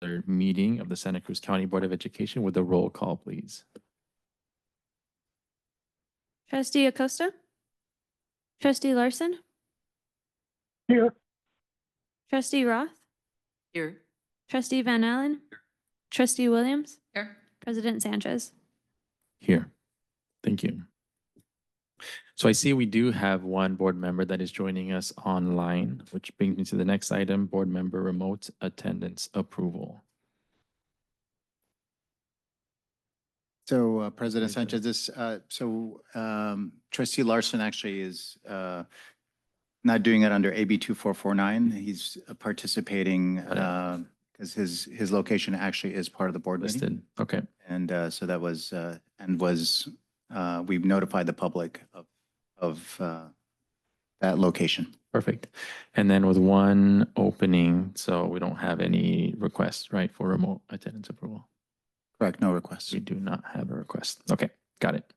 regular meeting of the Santa Cruz County Board of Education with a roll call, please. Trustee Acosta? Trustee Larson? Here. Trustee Roth? Here. Trustee Van Allen? Trustee Williams? Here. President Sanchez? Here. Thank you. So I see we do have one board member that is joining us online, which brings me to the next item, board member remote attendance approval. So President Thank you. Sanchez, Trustee Larson actually is not doing it under AB 2449. He's participating because his location actually is part of the board meeting. Listed. Okay. And so that was, we've notified the public of that location. Perfect. And then with one opening, so we don't have any requests, right, for remote attendance approval? Correct, no requests. We do not have a request. Okay, got it.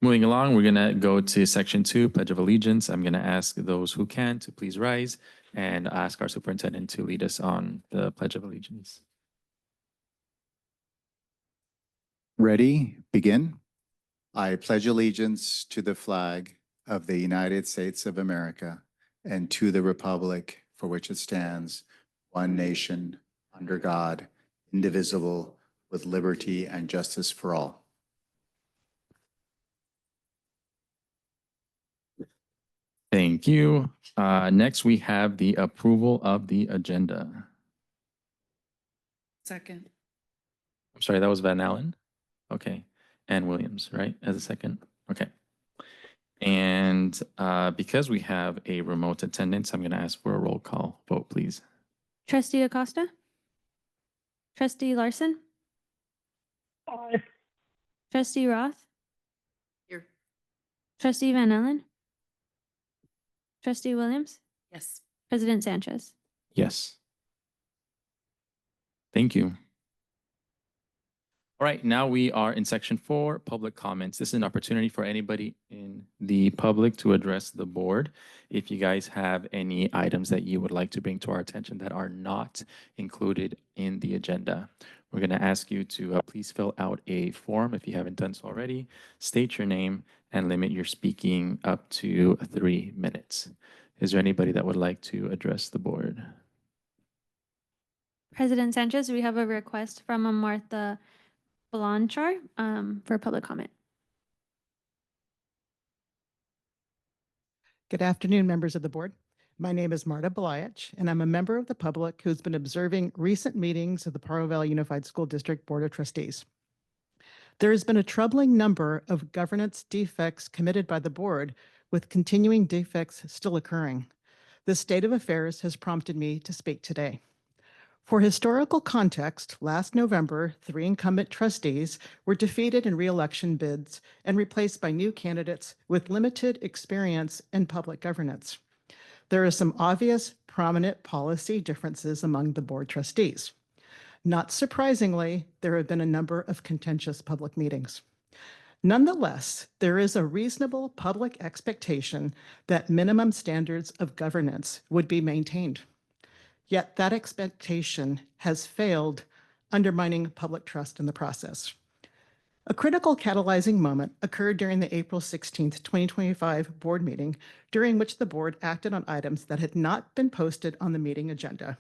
Moving along, we're going to go to section 2, Pledge of Allegiance. I'm going to ask those who can to please rise and ask our superintendent to lead us on the Pledge of Allegiance. Ready, begin. I pledge allegiance to the flag of the United States of America and to the republic for which it stands, one nation, under God, indivisible, with liberty and justice for all. Thank you. Next, we have the approval of the agenda. Second. I'm sorry, that was Van Allen? Okay. And Williams, right, as a second? Okay. And because we have a remote attendance, I'm going to ask for a roll call vote, please. Trustee Acosta? Trustee Larson? Aye. Trustee Roth? Here. Trustee Van Allen? Trustee Williams? Yes. President Sanchez? Yes. Thank you. All right, now we are in section 4, public comments. This is an opportunity for anybody in the public to address the board. If you guys have any items that you would like to bring to our attention that are not included in the agenda, we're going to ask you to please fill out a form if you haven't done so already. State your name and limit your speaking up to 3 minutes. Is there anybody that would like to address the board? President Sanchez, we have a request from Martha Blanchard for public comment. Good afternoon, members of the board. My name is Marta Beliach, and I'm a member of the public who's been observing recent meetings of the Pajaro Valley Unified School District Board of Trustees. There has been a troubling number of governance defects committed by the board, with continuing defects still occurring. This state of affairs has prompted me to speak today. For historical context, last November, 3 incumbent trustees were defeated in re-election bids and replaced by new candidates with limited experience in public governance. There are some obvious, prominent policy differences among the board trustees. Not surprisingly, there have been a number of contentious public meetings. Nonetheless, there is a reasonable public expectation that minimum standards of governance would be maintained. Yet that expectation has failed, undermining public trust in the process. A critical catalyzing moment occurred during the April 16, 2025 board meeting, during which the board acted on items that had not been posted on the meeting agenda.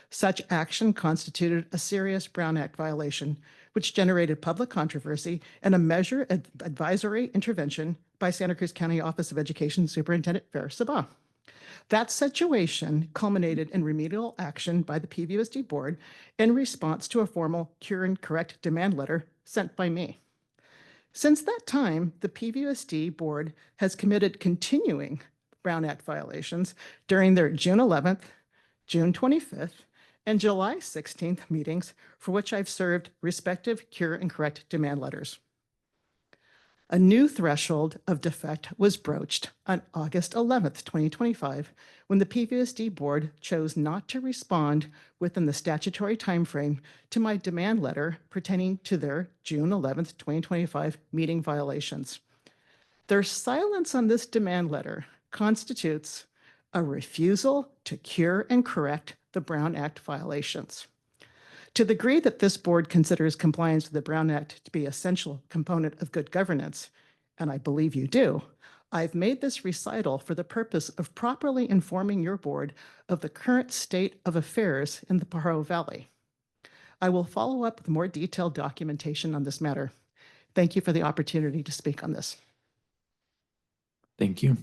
Such action constituted a serious Brown Act violation, which generated public controversy and a measure of advisory intervention by Santa Cruz County Office of Education Superintendent Faris Sabah. That situation culminated in remedial action by the PVUSD board in response to a formal cure and correct demand letter sent by me. Since that time, the PVUSD board has committed continuing Brown Act violations during their June 11th, June 25th, and July 16th meetings, for which I've served respective cure and correct demand letters. A new threshold of defect was broached on August 11th, 2025, when the PVUSD board chose not to respond within the statutory timeframe to my demand letter pertaining to their June 11th, 2025 meeting violations. Their silence on this demand letter constitutes a refusal to cure and correct the Brown Act violations. To the degree that this board considers compliance with the Brown Act to be an essential component of good governance, and I believe you do, I've made this recital for the purpose of properly informing your board of the current state of affairs in the Pajaro Valley. I will follow up with more detailed documentation on this matter. Thank you for the opportunity to speak on this. Thank you.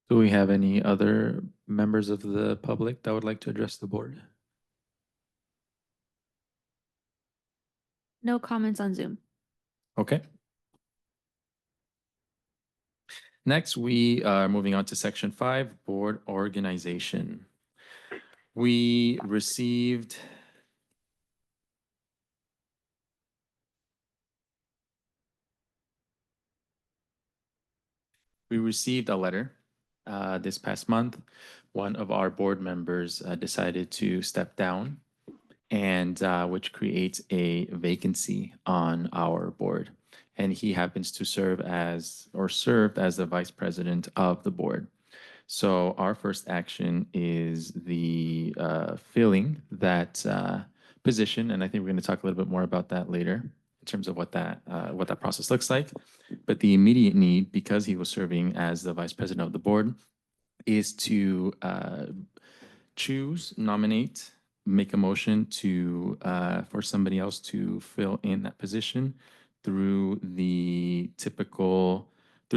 Do we have any other members of the public that would like to address the board? No comments on Zoom. Okay. Next, we are moving on to section 5, board organization. We received a letter this past month. One of our board members decided to step down, and which creates a vacancy on our board. And he happens to served as the vice president of the board. So our first action is the filling that position, and I think we're going to talk a little bit more about that later in terms of what that process looks like. But the immediate need, because he was serving as the vice president of the board, is to choose, nominate, make a motion to for somebody else to fill in that position through the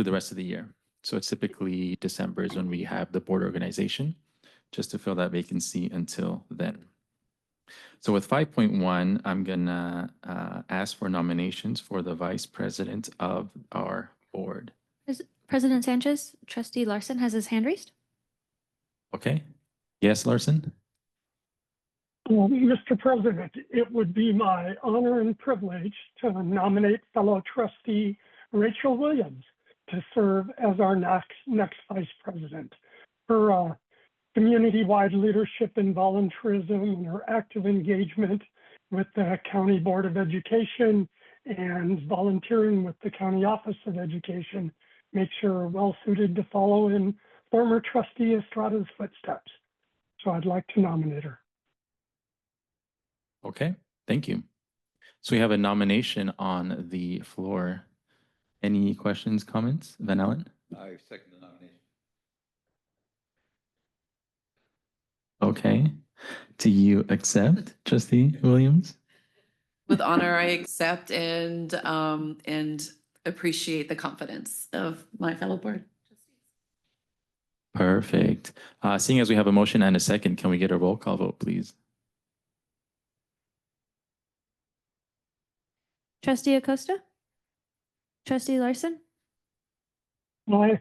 rest of the year. So it's typically December is when we have the board organization, just to fill that vacancy until then. So with 5.1, I'm gonna ask for nominations for the vice president of our board. President Sanchez, Trustee Larson has his hand raised. Okay? Yes, Larson? Mr. President, it would be my honor and privilege to nominate fellow trustee Rachel Williams to serve as our next vice president. Her community-wide leadership and volunteerism and her active engagement with the County Board of Education and volunteering with the County Office of Education makes her well-suited to follow in former trustee Estrada's footsteps. So I'd like to nominate her. Okay, thank you. So we have a nomination on the floor. Any questions, comments? Van Allen? I second the nomination. Okay. Do you accept, Trustee Williams? With honor, I accept and appreciate the confidence of my fellow board. Perfect. Seeing as we have a motion and a second, can we get a roll call vote, please? Trustee Acosta? Trustee Larson? Aye.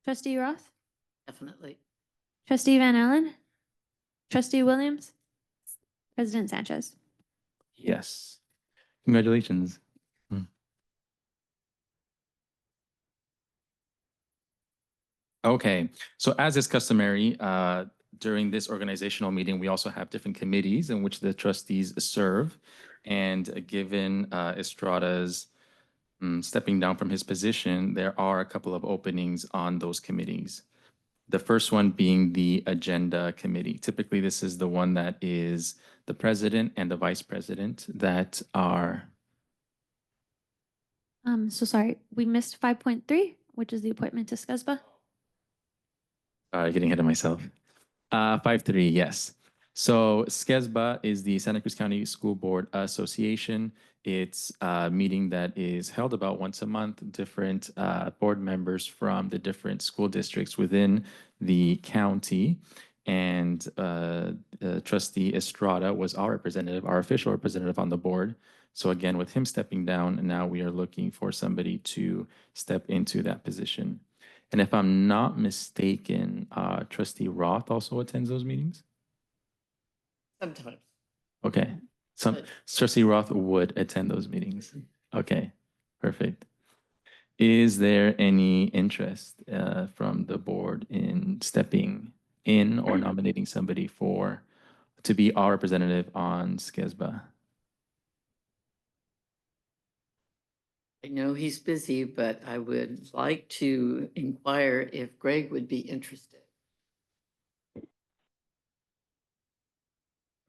Trustee Roth? Definitely. Trustee Van Allen? Trustee Williams? President Sanchez? Yes. Congratulations. Okay, so as is customary, during this organizational meeting, we also have different committees in which the trustees serve. And given Estrada's stepping down from his position, there are a couple of openings on those committees. The first one being the Agenda Committee. Typically, this is the one that is the president and the vice president that are. So sorry, we missed 5.3, which is the appointment to SCUSBA. Getting ahead of myself. 5.3, yes. So SCESBA is the Santa Cruz County School Board Association. It's a meeting that is held about once a month. Different board members from the different school districts within the county. And Trustee Estrada was our representative, our official representative on the board. So again, with him stepping down, now we are looking for somebody to step into that position. And if I'm not mistaken, Trustee Roth also attends those meetings? Sometimes. Okay. But- Trustee Roth would attend those meetings. Okay, perfect. Is there any interest from the board in stepping in or nominating somebody to be our representative on SCESBA? I know he's busy, but I would like to inquire if Greg would be interested.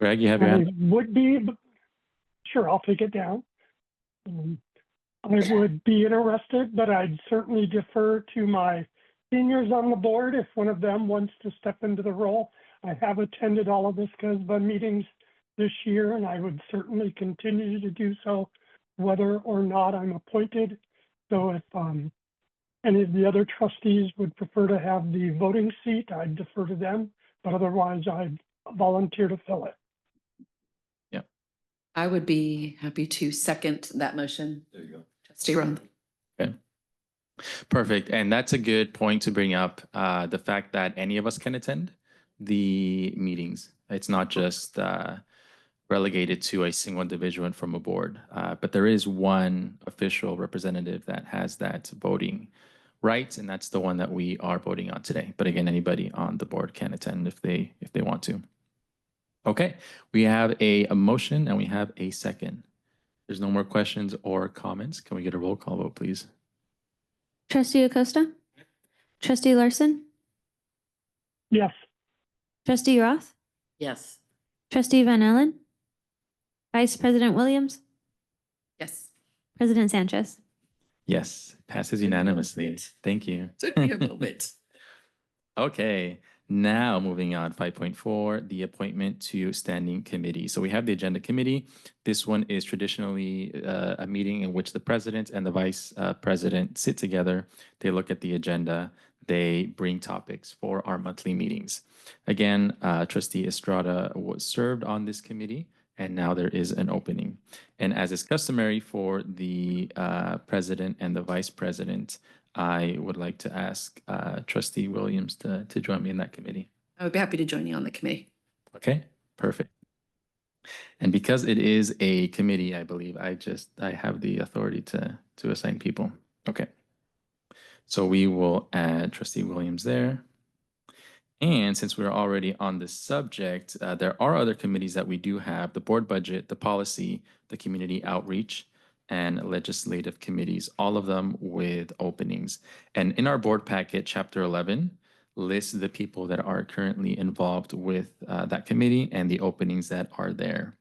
Greg, you have your I hand? would be, sure, I'll take it down. I would be interested, but I'd certainly defer to my seniors on the board if one of them wants to step into the role. I have attended all of the SCSBA meetings this year, and I would certainly continue to do so, whether or not I'm appointed. So if any of the other trustees would prefer to have the voting seat, I'd defer to them, but otherwise I'd volunteer to fill it. I would be happy to second that motion. There you go. Trustee Roth. Perfect. And that's a good point to bring up, the fact that any of us can attend the meetings. It's not just relegated to a single individual from a board, but there is one official representative that has that voting rights, and that's the one that we are voting on today. But again, anybody on the board can attend if they want to. Okay, we have a motion and we have a second. There's no more questions or comments. Can we get a roll call vote, please? Trustee Acosta? Trustee Larson? Yes, Trustee Roth? Yes. Trustee Van Allen? Vice President Williams? Yes. President Sanchez? Yes, passes Took me a unanimously. moment. Thank you. Took me a moment. Okay, now moving on, 5.4, the appointment to standing committee. So we have the agenda committee. This one is traditionally a meeting in which the president and the vice president sit together. They look at the agenda. They bring topics for our monthly meetings. Again, Trustee Estrada was served on this committee, and now there is an opening. And as is customary for the president and the vice president, I would like to ask Trustee Williams to join me in that committee. I would be happy to join you on the committee. Okay, perfect. And because it is a committee, I believe I have the authority to assign people. Okay. So we will add Trustee Williams there. And since we're already on the subject, there are other committees that we do have: the board budget, the policy, the community outreach, and legislative committees, all of them with openings. And in our board packet, Chapter 11 lists the people that are currently involved with that committee and the openings that are there.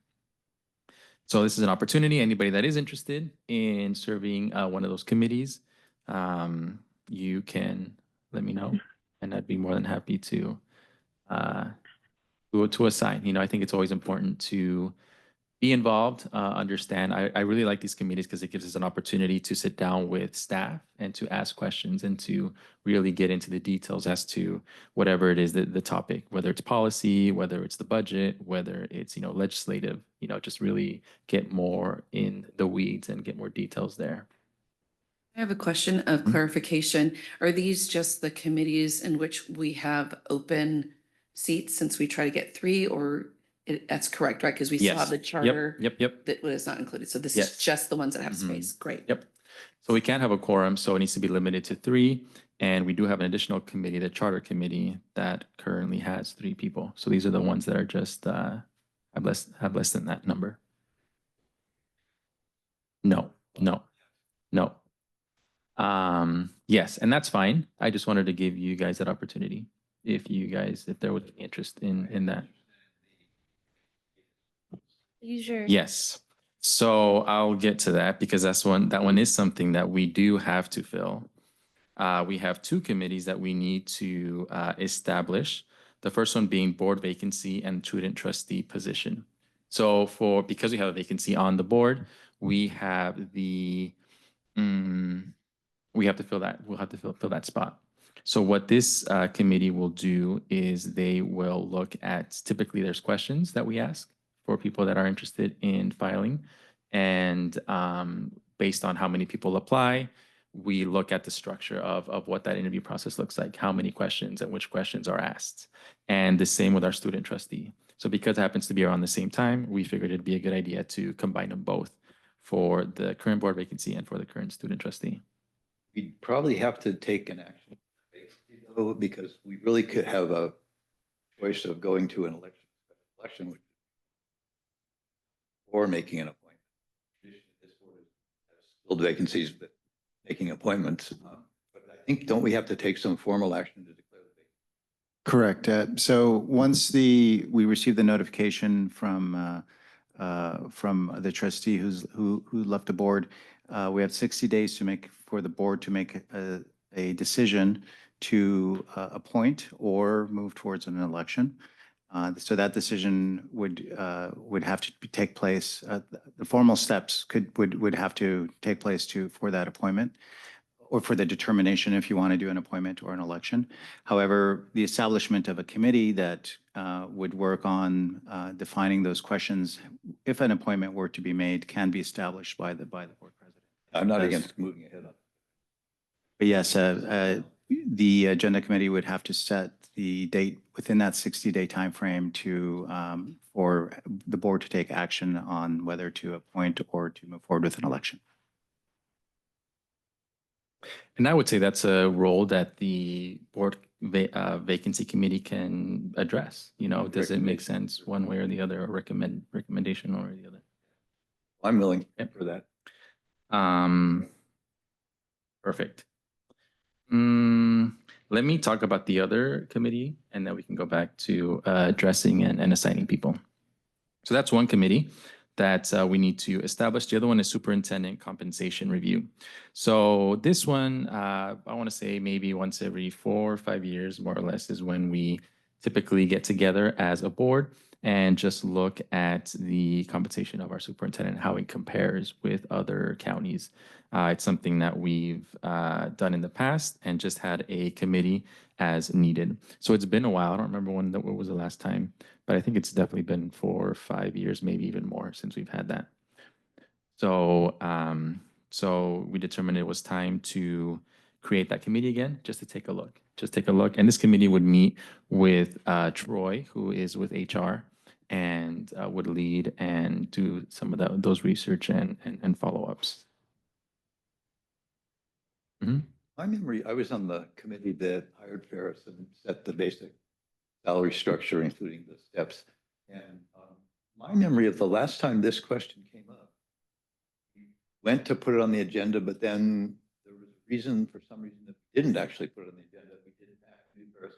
So this is an opportunity. Anybody that is interested in serving one of those committees, you can let me know, and I'd be more than happy to assign. You know, I think it's always important to be involved, understand. I really like these committees because it gives us an opportunity to sit down with staff and to ask questions and to really get into the details as to whatever it is, the topic, whether it's policy, whether it's the budget, whether it's, legislative, just really get more in the weeds and get more details there. I have a question of clarification. Are these just the committees in which we have open seats, since we try to get 3, or that's correct, right? Because we still have the charter Yep. that was not included. So this Yes. is just the ones that have Mhm. space. Great. Yep. So we can't have a quorum, so it needs to be limited to 3. And we do have an additional committee, the charter committee, that currently has 3 people. So these are the ones that are just have less than that number. No. Yes, and that's fine. I just wanted to give you guys that opportunity if there was any interest in that. Use your. Yes. So I'll get to that because that one is something that we do have to fill. We have 2 committees that we need to establish. The first one being board vacancy and student trustee position. So because we have a vacancy on the board, we have to fill that. We'll have to fill that spot. So what this committee will do is they will look at, typically there's questions that we ask for people that are interested in filing. And based on how many people apply, we look at the structure of what that interview process looks like, how many questions and which questions are asked. And the same with our student trustee. So because it happens to be around the same time, we figured it'd be a good idea to combine them both for the current board vacancy and for the current student trustee. We'd probably have to take an action though, because we really could have a choice of going to an election or making an appointment. This board has filled vacancies, but making appointments. But I think, don't we have to take some formal action to declare the vacancy? Correct. So once we received the notification from the trustee who left the board, we have 60 days for the board to make a decision to appoint or move towards an election. So that decision would have to take place. The formal steps would have to take place for that appointment, or for the determination if you want to do an appointment or an election. However, the establishment of a committee that would work on defining those questions, if an appointment were to be made, can be established by the board president. I'm not Yes. against moving ahead. But yes, the agenda committee would have to set the date within that 60-day timeframe for the board to take action on whether to appoint or to move forward with an election. And I would say that's a role that the board vacancy committee can address. You know, does it make sense one way or the other, or recommendation one way or the other? I'm willing Yep. for that. Perfect. Let me talk about the other committee, and then we can go back to addressing and assigning people. So that's one committee that we need to establish. The other one is superintendent compensation review. So this one, I want to say maybe once every 4 or 5 years, more or less, is when we typically get together as a board and just look at the compensation of our superintendent, how it compares with other counties. It's something that we've done in the past and just had a committee as needed. So it's been a while. I don't remember what was the last time, but I think it's definitely been 4 or 5 years, maybe even more, since we've had that. So, so we determined it was time to create that committee again, just to take a look. And this committee would meet with Troy, who is with HR, and would lead and do some of those research and follow-ups. My memory, I was on the committee that hired Ferris and set the basic salary structure, including the steps. And my memory of the last time this question came up, we went to put it on the agenda, but then there was a reason, for some reason, that we didn't actually put it on the agenda. We didn't have Ferris.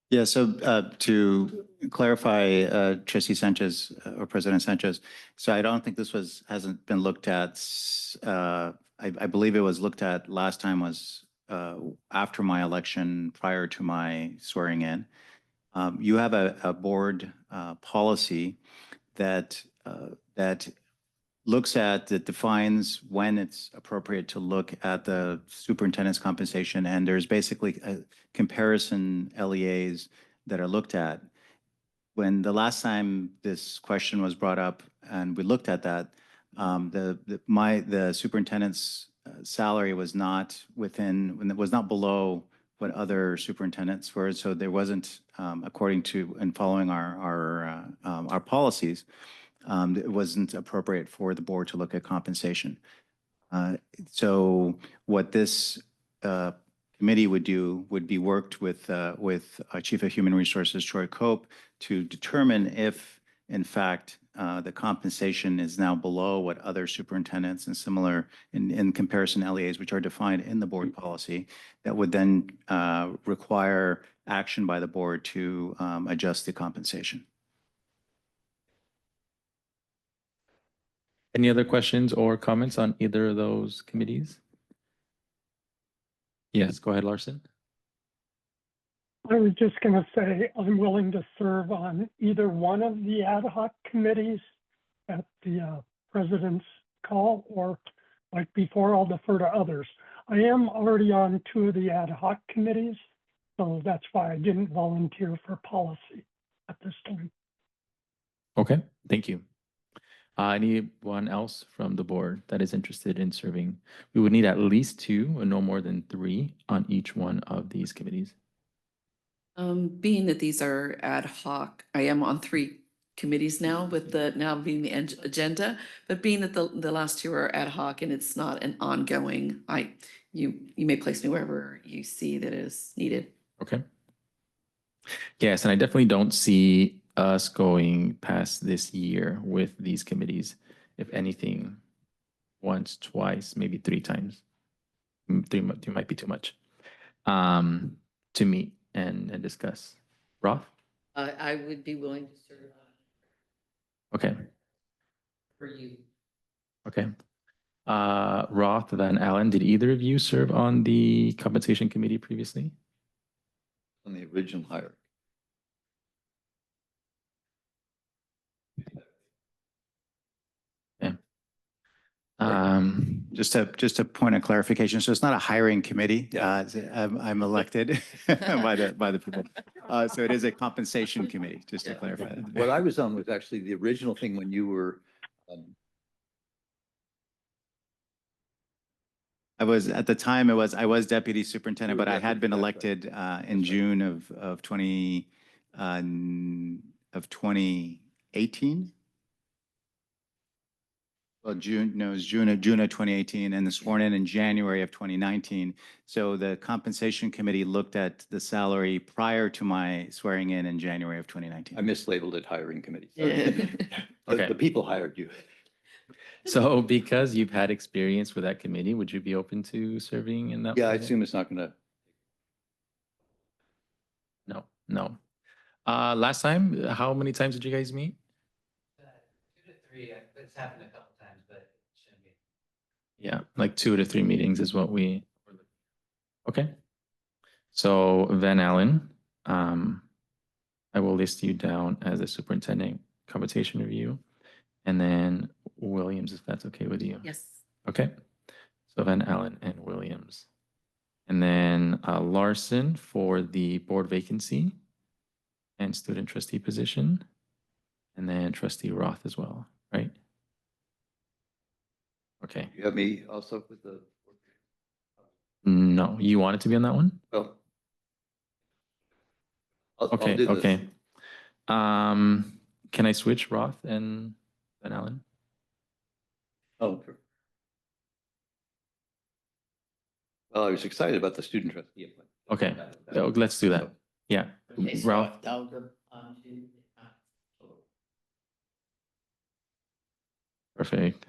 Yeah, so to clarify, Trustee Sanchez or President Sanchez, so I don't think this hasn't been looked at. I believe it was looked at last time was after my election, prior to my swearing in. You have a board policy that looks at, that defines when it's appropriate to look at the superintendent's compensation, and there's basically a comparison LEAs that are looked at. When the last time this question was brought up and we looked at that, the superintendent's salary was not below what other superintendents were, so there wasn't, according to and following our policies, it wasn't appropriate for the board to look at compensation. So what this committee would do would be worked with our Chief of Human Resources, Troy Cope, to determine if, in fact, the compensation is now below what other superintendents and similar in comparison LEAs, which are defined in the board policy, that would then require action by the board to adjust the compensation. Any other questions or comments on either of those committees? Yes, go ahead, Larson. I was just going to say I'm willing to serve on either one of the ad hoc committees at the president's call, or like before, I'll defer to others. I am already on 2 of the ad hoc committees, so that's why I didn't volunteer for policy at this time. Okay, thank you. Anyone else from the board that is interested in serving? We would need at least 2 and no more than 3 on each one of these committees. Being that these are ad hoc, I am on 3 committees now, with the now being the agenda, but being that the last 2 are ad hoc and it's not an ongoing, you may place me wherever you see that is needed. Okay. Yes, and I definitely don't see us going past this year with these committees. If anything, once, twice, maybe 3 times. 3 might be too much to meet. and discuss. Roth? I would be willing to serve Okay, for you. okay. Roth, Van Allen, did either of you serve on the compensation committee previously? On the original hire. Okay. Just a point of clarification. So it's not a hiring committee. Yeah. I'm elected by the people. So it is a compensation committee, just to Yeah. clarify that. What I was on was actually the original thing when you were, I was, at the time, I was deputy superintendent, You were but I had been deputy, that's elected right. in That's right. June of 2018. Well, June of 2018, and sworn in January of 2019. So the compensation committee looked at the salary prior to my swearing in January of 2019. I mislabeled it hiring committee. Yeah. Okay. The people hired you. So because you've had experience with that committee, would you be open to serving in that? Yeah, I position? assume it's not gonna, No, no. Last time, how many times did you guys meet? 2 to 3, it's happened a couple times, but it shouldn't be. Yeah, like 2 to 3 meetings is what we. Okay. So Van Allen, I will list you down as a superintendent compensation review, and then Williams, if that's okay with you. Yes. Okay. So Van Allen and Williams, and then Larson for the board vacancy and student trustee position, and then trustee Roth as well, right? Okay. you have me also with the, No, you wanted to be on that one? well. I'll Okay, do this. okay. Can I switch Roth and Van Allen? Oh. Sure. Well, I was excited about the student trustee. Okay, let's do that. Yeah, Okay, so Ralph, I'll go on to, perfect.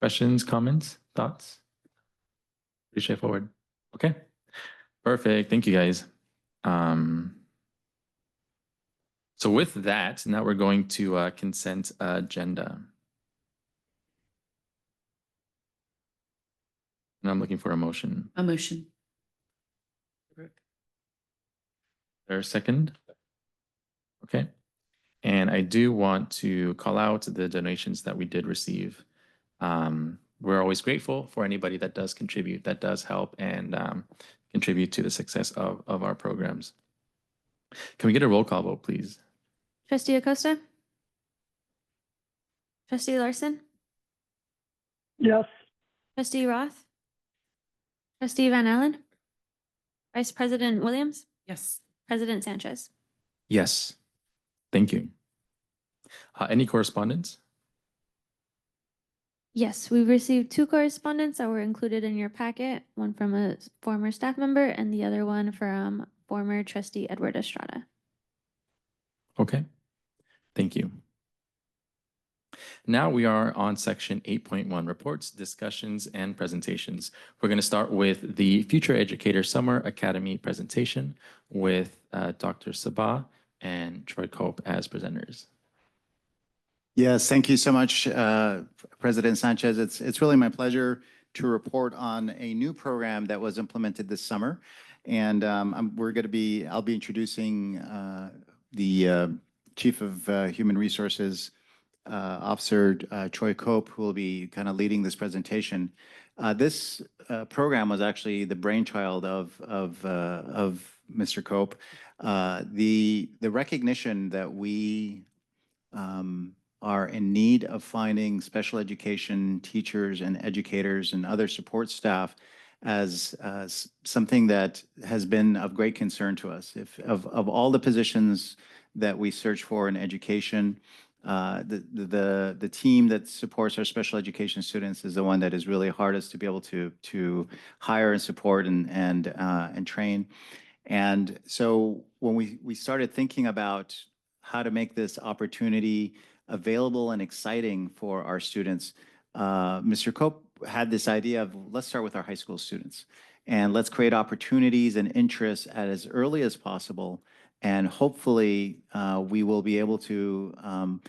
Questions, comments, thoughts? Pretty straightforward. Okay, perfect. Thank you, guys. So with that, now we're going to consent agenda. And I'm looking for a motion. A motion. There a second? Okay. And I do want to call out the donations that we did receive. We're always grateful for anybody that does contribute, that does help and contribute to the success of our programs. Can we get a roll call vote, please? Trustee Acosta? Trustee Larson? Yes, Trustee Roth? Trustee Van Allen? Vice President Williams? Yes. President Sanchez? Yes. Thank you. Any correspondence? Yes, we've received 2 correspondence that were included in your packet, one from a former staff member and the other one from former trustee Edward Estrada. Okay. Thank you. Now we are on section 8.1, reports, discussions, and presentations. We're going to start with the Future Educator Summer Academy presentation with Dr. Sabah and Troy Cope as presenters. Yes, thank you so much, President Sanchez. It's really my pleasure to report on a new program that was implemented this summer. And I'll be introducing the Chief of Human Resources Officer Troy Cope, who will be kind of leading this presentation. This program was actually the brainchild of Mr. Cope. The recognition that we are in need of finding special education teachers and educators and other support staff as something that has been of great concern to us. Of all the positions that we search for in education, the team that supports our special education students is the one that is really hardest to be able to hire and support and train. And so when we started thinking about how to make this opportunity available and exciting for our students, Mr. Cope had this idea of let's start with our high school students and let's create opportunities and interests at as early as possible. And hopefully we will be able to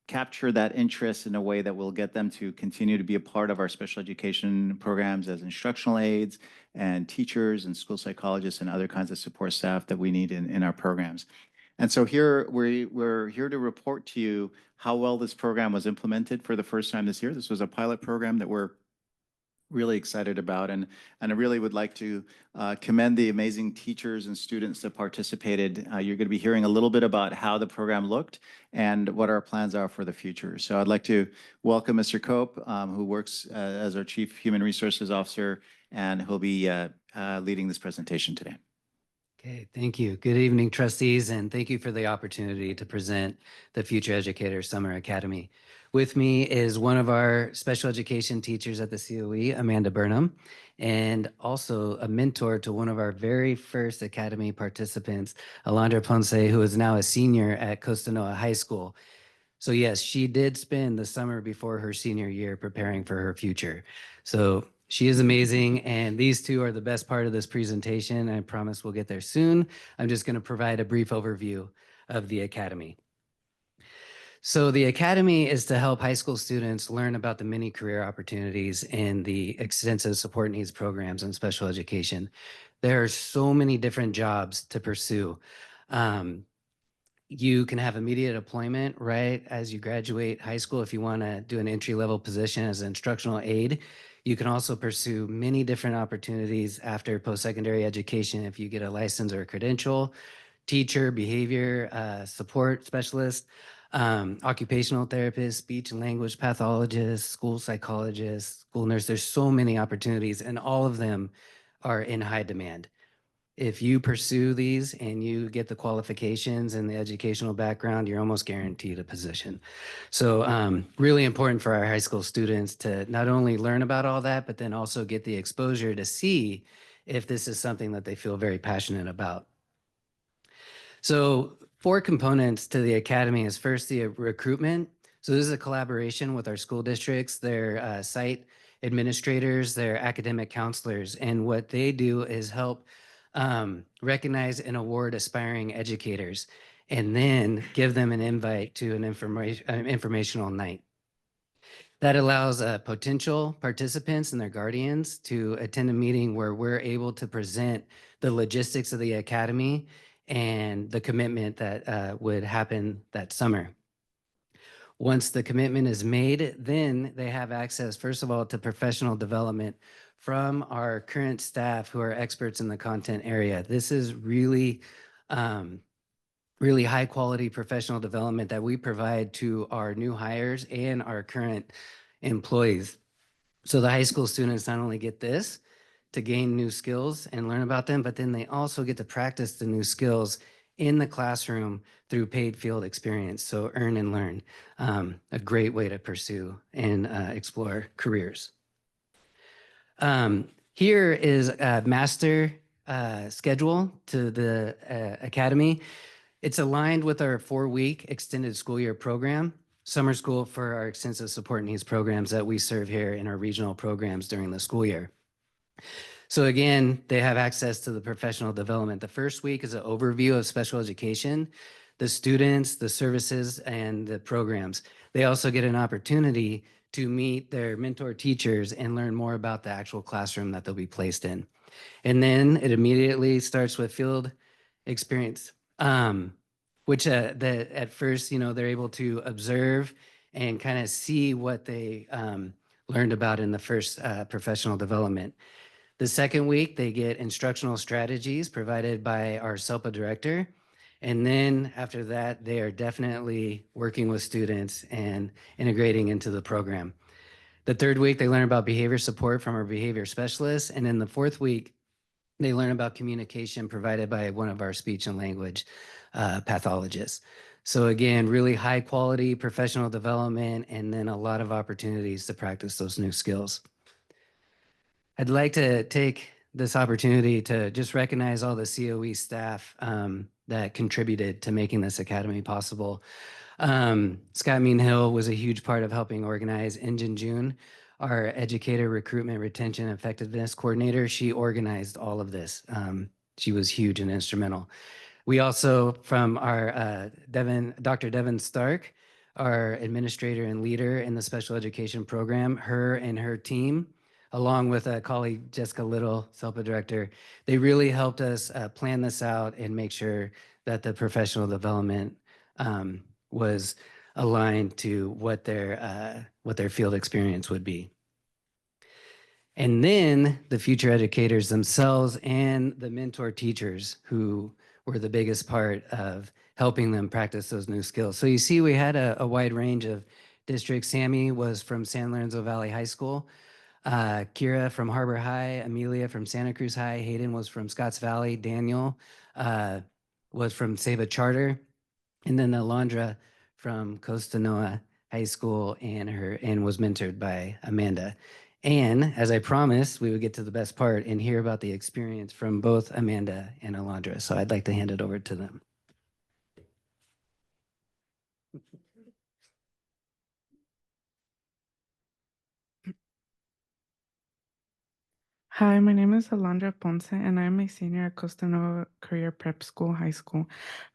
capture that interest in a way that will get them to continue to be a part of our special education programs as instructional aides and teachers and school psychologists and other kinds of support staff that we need in our programs. And so here we're here to report to you how well this program was implemented for the first time this year. This was a pilot program that we're really excited about, and I really would like to commend the amazing teachers and students that participated. You're going to be hearing a little bit about how the program looked and what our plans are for the future. So I'd like to welcome Mr. Cope, who works as our Chief Human Resources Officer, and he'll be leading this presentation today. Okay, thank you. Good evening, trustees, and thank you for the opportunity to present the Future Educator Summer Academy. With me is one of our special education teachers at the COE, Amanda Burnham, and also a mentor to one of our very first Academy participants, Alondra Ponce, who is now a senior at Costa Noa High School. So yes, she did spend the summer before her senior year preparing for her future. So she is amazing, and these two are the best part of this presentation. I promise we'll get there soon. I'm just going to provide a brief overview of the Academy. So the Academy is to help high school students learn about the many career opportunities in the extensive support needs programs and special education. There are so many different jobs to pursue. You can have immediate employment right as you graduate high school if you want to do an entry-level position as an instructional aide. You can also pursue many different opportunities after post-secondary education if you get a license or a credential, teacher, behavior support specialist, occupational therapist, speech and language pathologist, school psychologist, school nurse. There's so many opportunities, and all of them are in high demand. If you pursue these and you get the qualifications and the educational background, you're almost guaranteed a position. So really important for our high school students to not only learn about all that, but then also get the exposure to see if this is something that they feel very passionate about. So 4 components to the Academy is first the recruitment. So this is a collaboration with our school districts, their site administrators, their academic counselors, and what they do is help recognize and award aspiring educators, and then give them an invite to an informational night. That allows potential participants and their guardians to attend a meeting where we're able to present the logistics of the Academy and the commitment that would happen that summer. Once the commitment is made, then they have access, first of all, to professional development from our current staff who are experts in the content area. This is really, really high quality professional development that we provide to our new hires and our current employees. So the high school students not only get this to gain new skills and learn about them, but then they also get to practice the new skills in the classroom through paid field experience. So earn and learn, a great way to pursue and explore careers. Here is a master schedule to the Academy. It's aligned with our 4-week extended school year program, summer school for our extensive support needs programs that we serve here in our regional programs during the school year. So again, they have access to the professional development. The first week is an overview of special education, the students, the services, and the programs. They also get an opportunity to meet their mentor teachers and learn more about the actual classroom that they'll be placed in. And then it immediately starts with field experience, which at first, they're able to observe and kind of see what they learned about in the first professional development. The second week, they get instructional strategies provided by our SELPA director. And then after that, they are definitely working with students and integrating into the program. The third week, they learn about behavior support from our behavior specialists. And in the fourth week, they learn about communication provided by one of our speech and language pathologists. So again, really high quality professional development, and then a lot of opportunities to practice those new skills. I'd like to take this opportunity to just recognize all the COE staff that contributed to making this Academy possible. Scott Meanhill was a huge part of helping organize Engine June, our educator recruitment, retention, effectiveness coordinator. She organized all of this. She was huge and instrumental. We also, from our Dr. Devin Stark, our administrator and leader in the special education program, her and her team, along with a colleague, Jessica Little, SELPA director, they really helped us plan this out and make sure that the professional development was aligned to what their field experience would be. And then the future educators themselves and the mentor teachers who were the biggest part of helping them practice those new skills. So you see, we had a wide range of districts. Sammy was from San Lorenzo Valley High School, Kira from Harbor High, Amelia from Santa Cruz High, Hayden was from Scotts Valley, Daniel was from Seva Charter, and then Alondra from Costa Noa High School and was mentored by Amanda. And as I promised, we would get to the best part and hear about the experience from both Amanda and Alondra. So I'd like to hand it over to them. Hi, my name is Alondra Ponce, and I'm a senior at Costa Nova Career Prep School High School.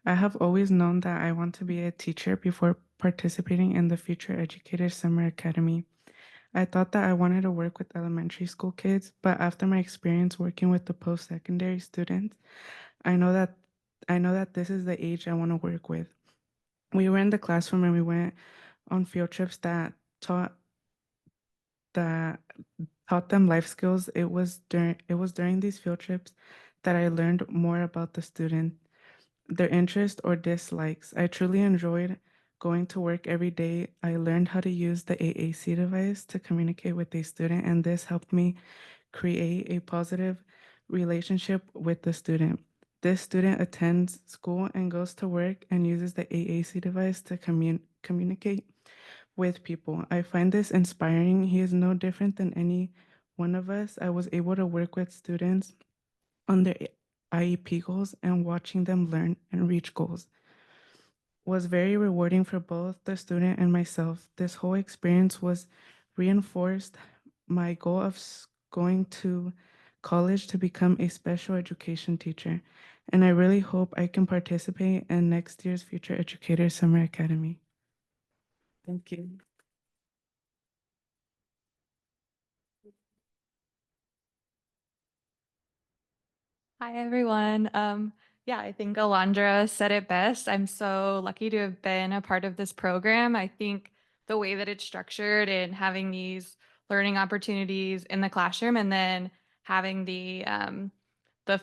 I have always known that I want to be a teacher before participating in the Future Educators Summer Academy. I thought that I wanted to work with elementary school kids, but after my experience working with the post-secondary students, I know that this is the age I want to work with. We were in the classroom and we went on field trips that taught them life skills. It was during these field trips that I learned more about the student, their interests or dislikes. I truly enjoyed going to work every day. I learned how to use the AAC device to communicate with a student, and this helped me create a positive relationship with the student. This student attends school and goes to work and uses the AAC device to communicate with people. I find this inspiring. He is no different than any one of us. I was able to work with students on their IEP goals, and watching them learn and reach goals was very rewarding for both the student and myself. This whole experience was reinforced my goal of going to college to become a special education teacher, and I really hope I can participate in next year's Future Educators Summer Academy. Thank you. Hi, everyone. Yeah, I think Alondra said it best. I'm so lucky to have been a part of this program. I think the way that it's structured and having these learning opportunities in the classroom and then having the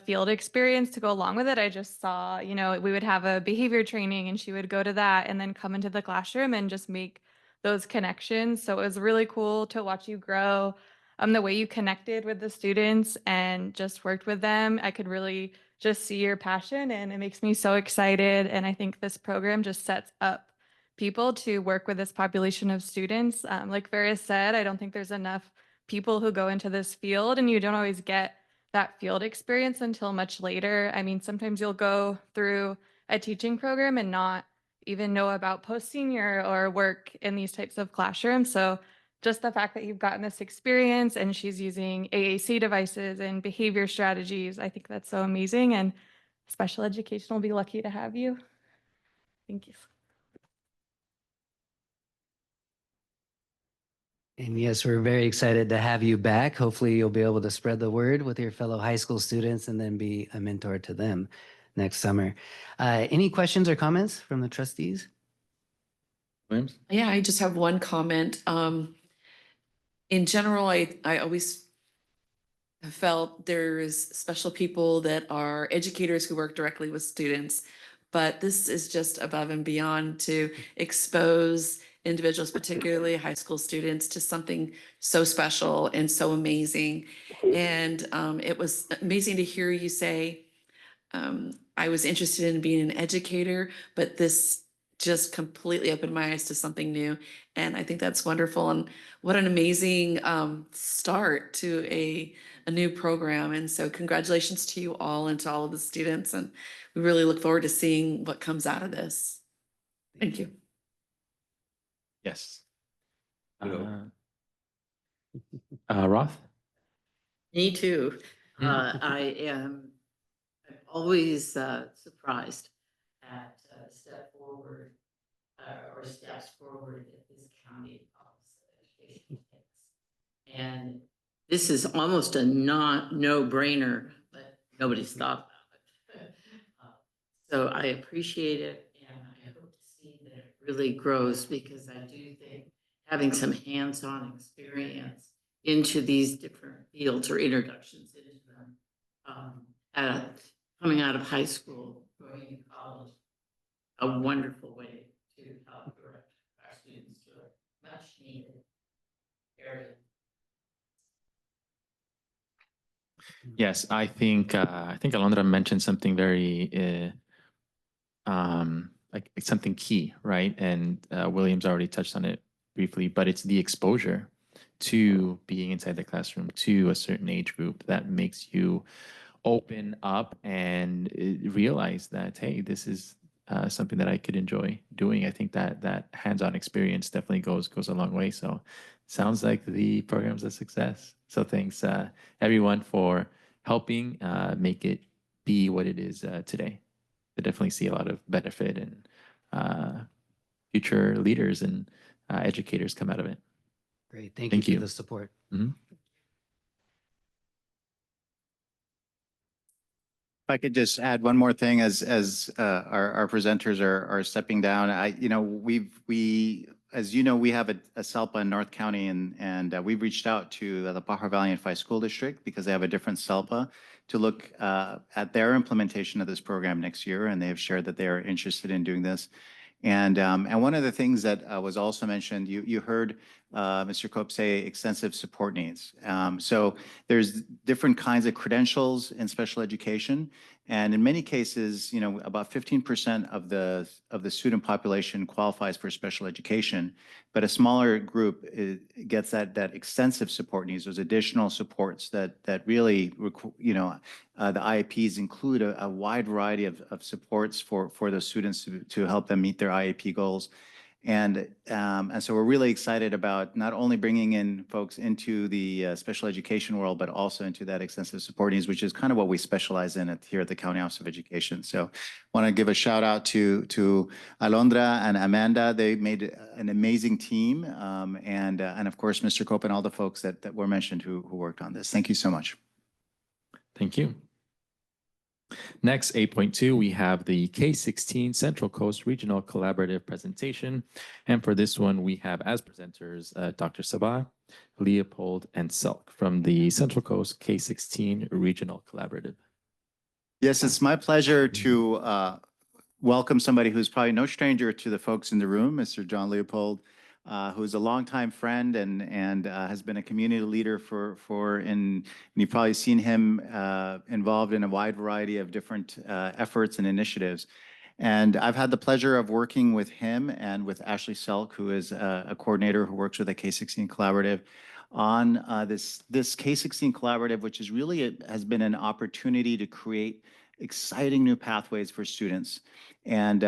field experience to go along with it. I just saw, we would have a behavior training and she would go to that and then come into the classroom and just make those connections. So it was really cool to watch you grow. The way you connected with the students and just worked with them, I could really just see your passion and it makes me so excited. And I think this program just sets up people to work with this population of students. Like Ferris said, I don't think there's enough people who go into this field and you don't always get that field experience until much later. I mean, sometimes you'll go through a teaching program and not even know about post-senior or work in these types of classrooms. So just the fact that you've gotten this experience and she's using AAC devices and behavior strategies, I think that's so amazing. And special education will be lucky to have you. Thank you. And yes, we're very excited to have you back. Hopefully you'll be able to spread the word with your fellow high school students and then be a mentor to them next summer. Any questions or comments from the trustees? Williams? Yeah, I just have one comment. In general, I always have felt there's special people that are educators who work directly with students, but this is just above and beyond to expose individuals, particularly high school students, to something so special and so amazing. And it was amazing to hear you say, I was interested in being an educator, but this just completely opened my eyes to something new. And I think that's wonderful. And what an amazing start to a new program. And so congratulations to you all and to all of the students. And we really look forward to seeing what comes out of this. Thank you. Yes. Ditto. Roth? Me too. Mhm. I'm always surprised at step forward or steps forward that this county Office of Education takes. And this is almost a no-brainer, but nobody's thought about it. So I appreciate it, and I hope to see that it really grows, because I do think having some hands-on experience into these different fields or introductions into them, coming out of high school, going to college, a wonderful way to help direct our students to a much needed area. Yes, I think Alondra mentioned something very like something key, right? And Williams already touched on it briefly, but it's the exposure to being inside the classroom to a certain age group that makes you open up and realize that, hey, this is something that I could enjoy doing. I think that hands-on experience definitely goes a long way. So sounds like the program's a success. So thanks everyone for helping make it be what it is today. I definitely see a lot of benefit, and future leaders and educators come out of it. Great. Thank Thank you you. for the support. Mhm. If I could just add one more thing as our presenters are stepping down. As you know, we have a SELPA in North County, and we've reached out to the Pajaro Valley Unified School District because they have a different SELPA to look at their implementation of this program next year, and they have shared that they are interested in doing this. And one of the things that was also mentioned, you heard Mr. Cope say extensive support needs. So there's different kinds of credentials in special education. And in many cases, about 15% of the student population qualifies for special education, but a smaller group gets that extensive support needs, those additional supports that really, the IEPs include a wide variety of supports for those students to help them meet their IEP goals. And so we're really excited about not only bringing in folks into the special education world, but also into that extensive support needs, which is kind of what we specialize in here at the County Office of Education. So I want to give a shout out to Alondra and Amanda. They made an amazing team. And of course, Mr. Cope and all the folks that were mentioned who worked on this. Thank you so much. Thank you. Next, 8.2, we have the K-16 Central Coast Regional Collaborative presentation. And for this one, we have as presenters Dr. Sabah, Leopold, and Selk from the Central Coast K-16 Regional Collaborative. Yes, it's my pleasure to welcome somebody who's probably no stranger to the folks in the room, Mr. John Leopold, who's a longtime friend and has been a community leader and you've probably seen him involved in a wide variety of different efforts and initiatives. And I've had the pleasure of working with him and with Ashley Selk, who is a coordinator who works with the K-16 Collaborative, on this K-16 Collaborative, which is really has been an opportunity to create exciting new pathways for students. And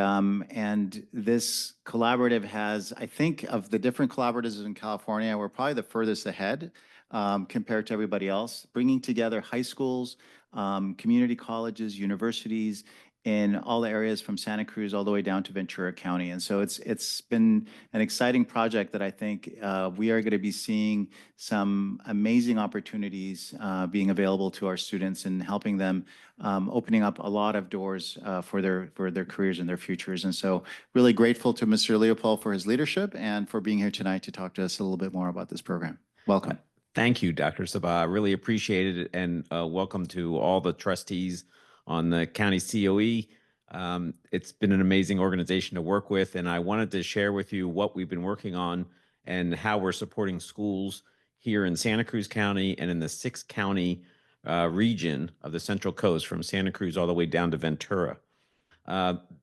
this collaborative has, I think, of the different collaboratives in California, we're probably the furthest ahead compared to everybody else, bringing together high schools, community colleges, universities, in all the areas from Santa Cruz all the way down to Ventura County. And so it's been an exciting project that I think we are going to be seeing some amazing opportunities being available to our students and helping them, opening up a lot of doors for their careers and their futures. And so really grateful to Mr. Leopold for his leadership and for being here tonight to talk to us a little bit more about this program. Welcome. Thank you, Dr. Sabah. I really appreciate it. And welcome to all the trustees on the county COE. It's been an amazing organization to work with, and I wanted to share with you what we've been working on and how we're supporting schools here in Santa Cruz County and in the 6-county region of the Central Coast, from Santa Cruz all the way down to Ventura.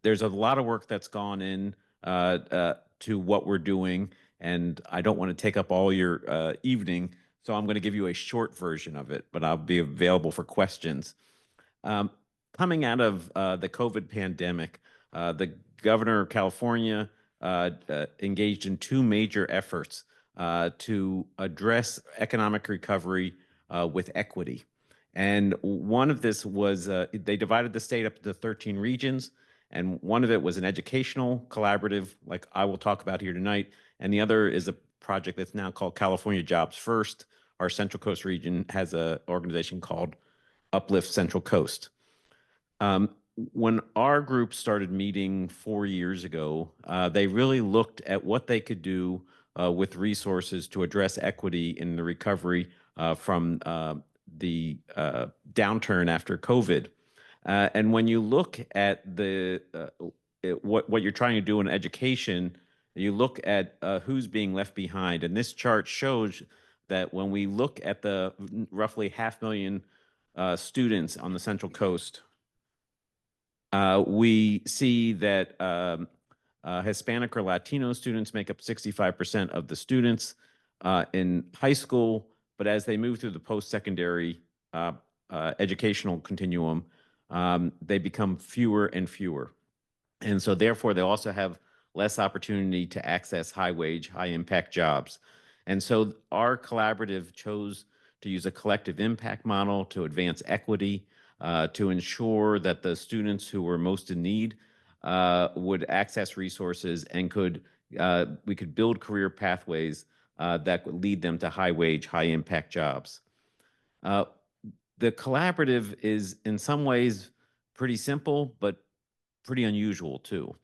There's a lot of work that's gone in to what we're doing, and I don't want to take up all your evening, so I'm going to give you a short version of it, but I'll be available for questions. Coming out of the COVID pandemic, the governor of California engaged in 2 major efforts to address economic recovery with equity. And one of this was they divided the state up into 13 regions, and one of it was an educational collaborative, like I will talk about here tonight, and the other is a project that's now called California Jobs First. Our Central Coast region has an organization called Uplift Central Coast. When our group started meeting 4 years ago, they really looked at what they could do with resources to address equity in the recovery from the downturn after COVID. And when you look at the what you're trying to do in education, you look at who's being left behind. And this chart shows that when we look at the roughly 500,000 students on the Central Coast, we see that Hispanic or Latino students make up 65% of the students in high school, but as they move through the post-secondary educational continuum, they become fewer and fewer. And so therefore, they also have less opportunity to access high-wage, high-impact jobs. And so our collaborative chose to use a collective impact model to advance equity, to ensure that the students who were most in need would access resources and we could build career pathways that would lead them to high-wage, high-impact jobs. The collaborative is in some ways pretty simple, but pretty unusual too,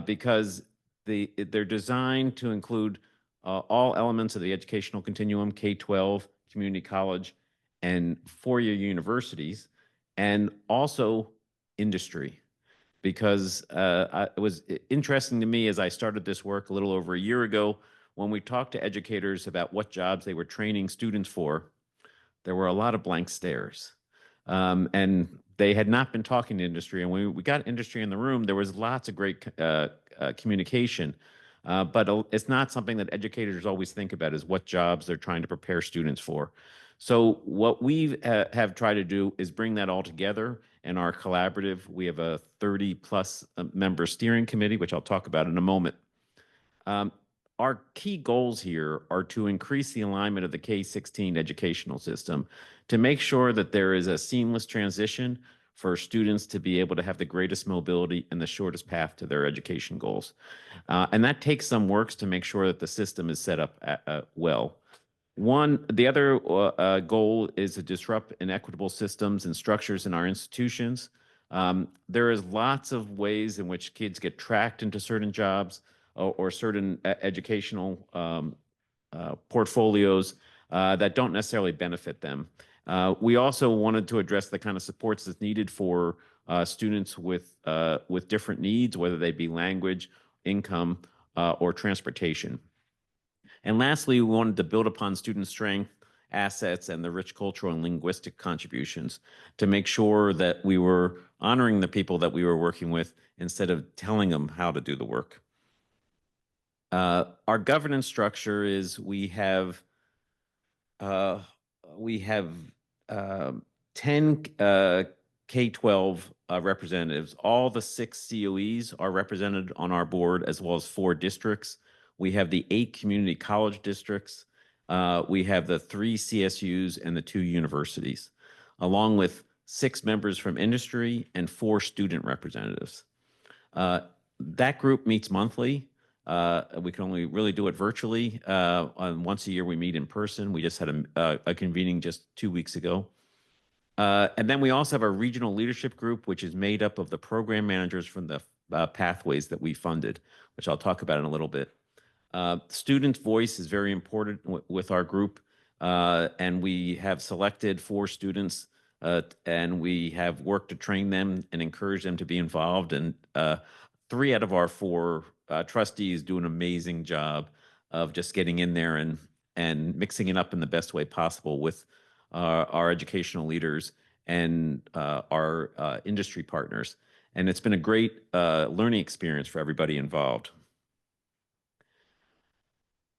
because they're designed to include all elements of the educational continuum, K-12, community college, and four-year universities, and also industry. Because it was interesting to me as I started this work a little over a year ago, when we talked to educators about what jobs they were training students for, there were a lot of blank stares. And they had not been talking to industry. And when we got industry in the room, there was lots of great communication. But it's not something that educators always think about, is what jobs they're trying to prepare students for. So what we have tried to do is bring that all together in our collaborative. We have a 30+ member steering committee, which I'll talk about in a moment. Our key goals here are to increase the alignment of the K-16 educational system to make sure that there is a seamless transition for students to be able to have the greatest mobility and the shortest path to their education goals. And that takes some works to make sure that the system is set up well. The other goal is to disrupt inequitable systems and structures in our institutions. There is lots of ways in which kids get tracked into certain jobs or certain educational portfolios that don't necessarily benefit them. We also wanted to address the kind of supports that's needed for students with different needs, whether they be language, income, or transportation. And lastly, we wanted to build upon student strength, assets, and the rich cultural and linguistic contributions to make sure that we were honoring the people that we were working with instead of telling them how to do the work. Our governance structure is we have 10 K-12 representatives. All the 6 COEs are represented on our board, as well as 4 districts. We have the 8 community college districts. We have the 3 CSUs and the 2 universities, along with 6 members from industry and 4 student representatives. That group meets monthly. We can only really do it virtually. Once a year, we meet in person. We just had a convening just 2 weeks ago. And then we also have a regional leadership group, which is made up of the program managers from the pathways that we funded, which I'll talk about in a little bit. Student voice is very important with our group, and we have selected 4 students, and we have worked to train them and encourage them to be involved. And 3 out of our 4 trustees do an amazing job of just getting in there and mixing it up in the best way possible with our educational leaders and our industry partners. And it's been a great learning experience for everybody involved.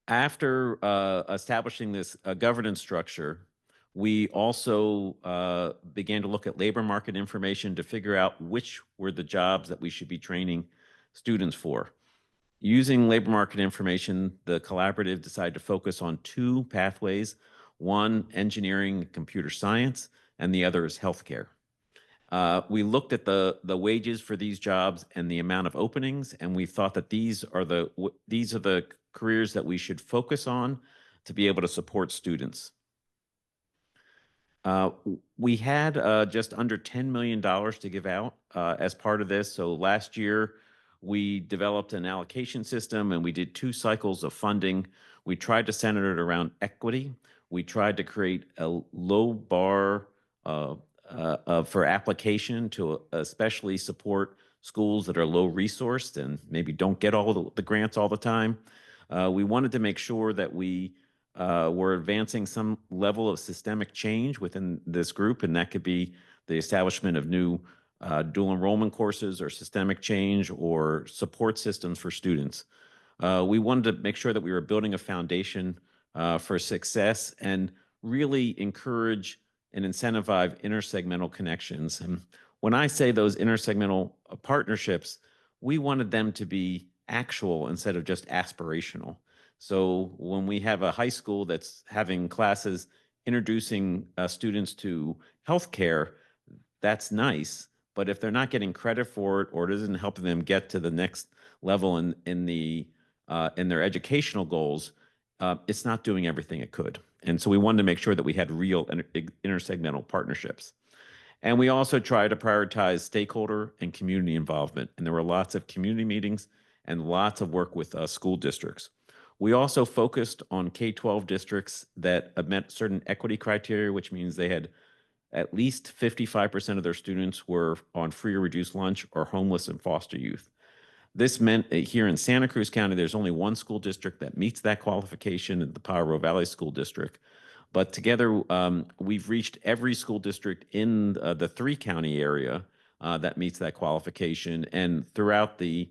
After establishing this governance structure, we also began to look at labor market information to figure out which were the jobs that we should be training students for. Using labor market information, the collaborative decided to focus on two pathways, one engineering and computer science, and the other is healthcare. We looked at the wages for these jobs and the amount of openings, and we thought that these are the careers that we should focus on to be able to support students. We had just under $10 million to give out as part of this. So last year, we developed an allocation system and we did 2 cycles of funding. We tried to center it around equity. We tried to create a low bar for application to especially support schools that are low resourced and maybe don't get all the grants all the time. We wanted to make sure that we were advancing some level of systemic change within this group, and that could be the establishment of new dual enrollment courses or systemic change or support systems for students. We wanted to make sure that we were building a foundation for success and really encourage and incentivize intersegmental connections. And when I say those intersegmental partnerships, we wanted them to be actual instead of just aspirational. So when we have a high school that's having classes introducing students to healthcare, that's nice. But if they're not getting credit for it or it isn't helping them get to the next level in their educational goals, it's not doing everything it could. And so we wanted to make sure that we had real intersegmental partnerships. And we also try to prioritize stakeholder and community involvement. And there were lots of community meetings and lots of work with school districts. We also focused on K-12 districts that met certain equity criteria, which means they had at least 55% of their students were on free or reduced lunch or homeless and foster youth. This meant here in Santa Cruz County, there's only one school district that meets that qualification, the Pajaro Valley School District. But together, we've reached every school district in the 3-county area that meets that qualification. And throughout the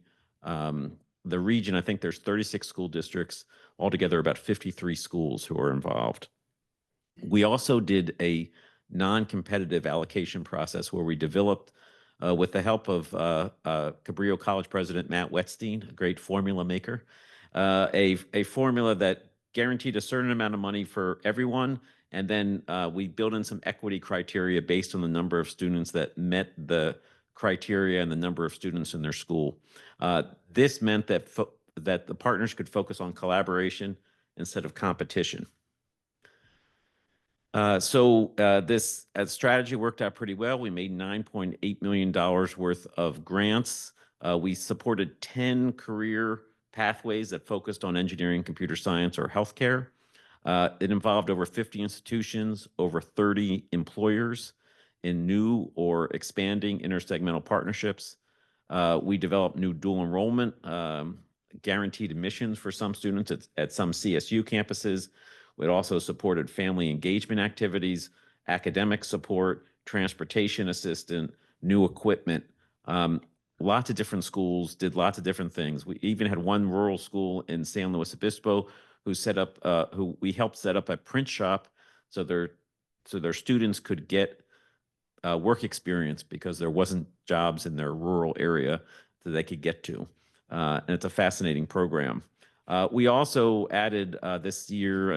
region, I think there's 36 school districts, altogether about 53 schools who are involved. We also did a non-competitive allocation process where we developed, with the help of Cabrillo College President Matt Wetstein, a great formula maker, a formula that guaranteed a certain amount of money for everyone. And then we built in some equity criteria based on the number of students that met the criteria and the number of students in their school. This meant that the partners could focus on collaboration instead of competition. So this strategy worked out pretty well. We made $9.8 million worth of grants. We supported 10 career pathways that focused on engineering, computer science, or healthcare. It involved over 50 institutions, over 30 employers in new or expanding intersegmental partnerships. We developed new dual enrollment, guaranteed admissions for some students at some CSU campuses. It also supported family engagement activities, academic support, transportation assistance, new equipment. Lots of different schools did lots of different things. We even had one rural school in San Luis Obispo who we helped set up a print shop so their students could get work experience because there wasn't jobs in their rural area that they could get to. And it's a fascinating program. We also added this year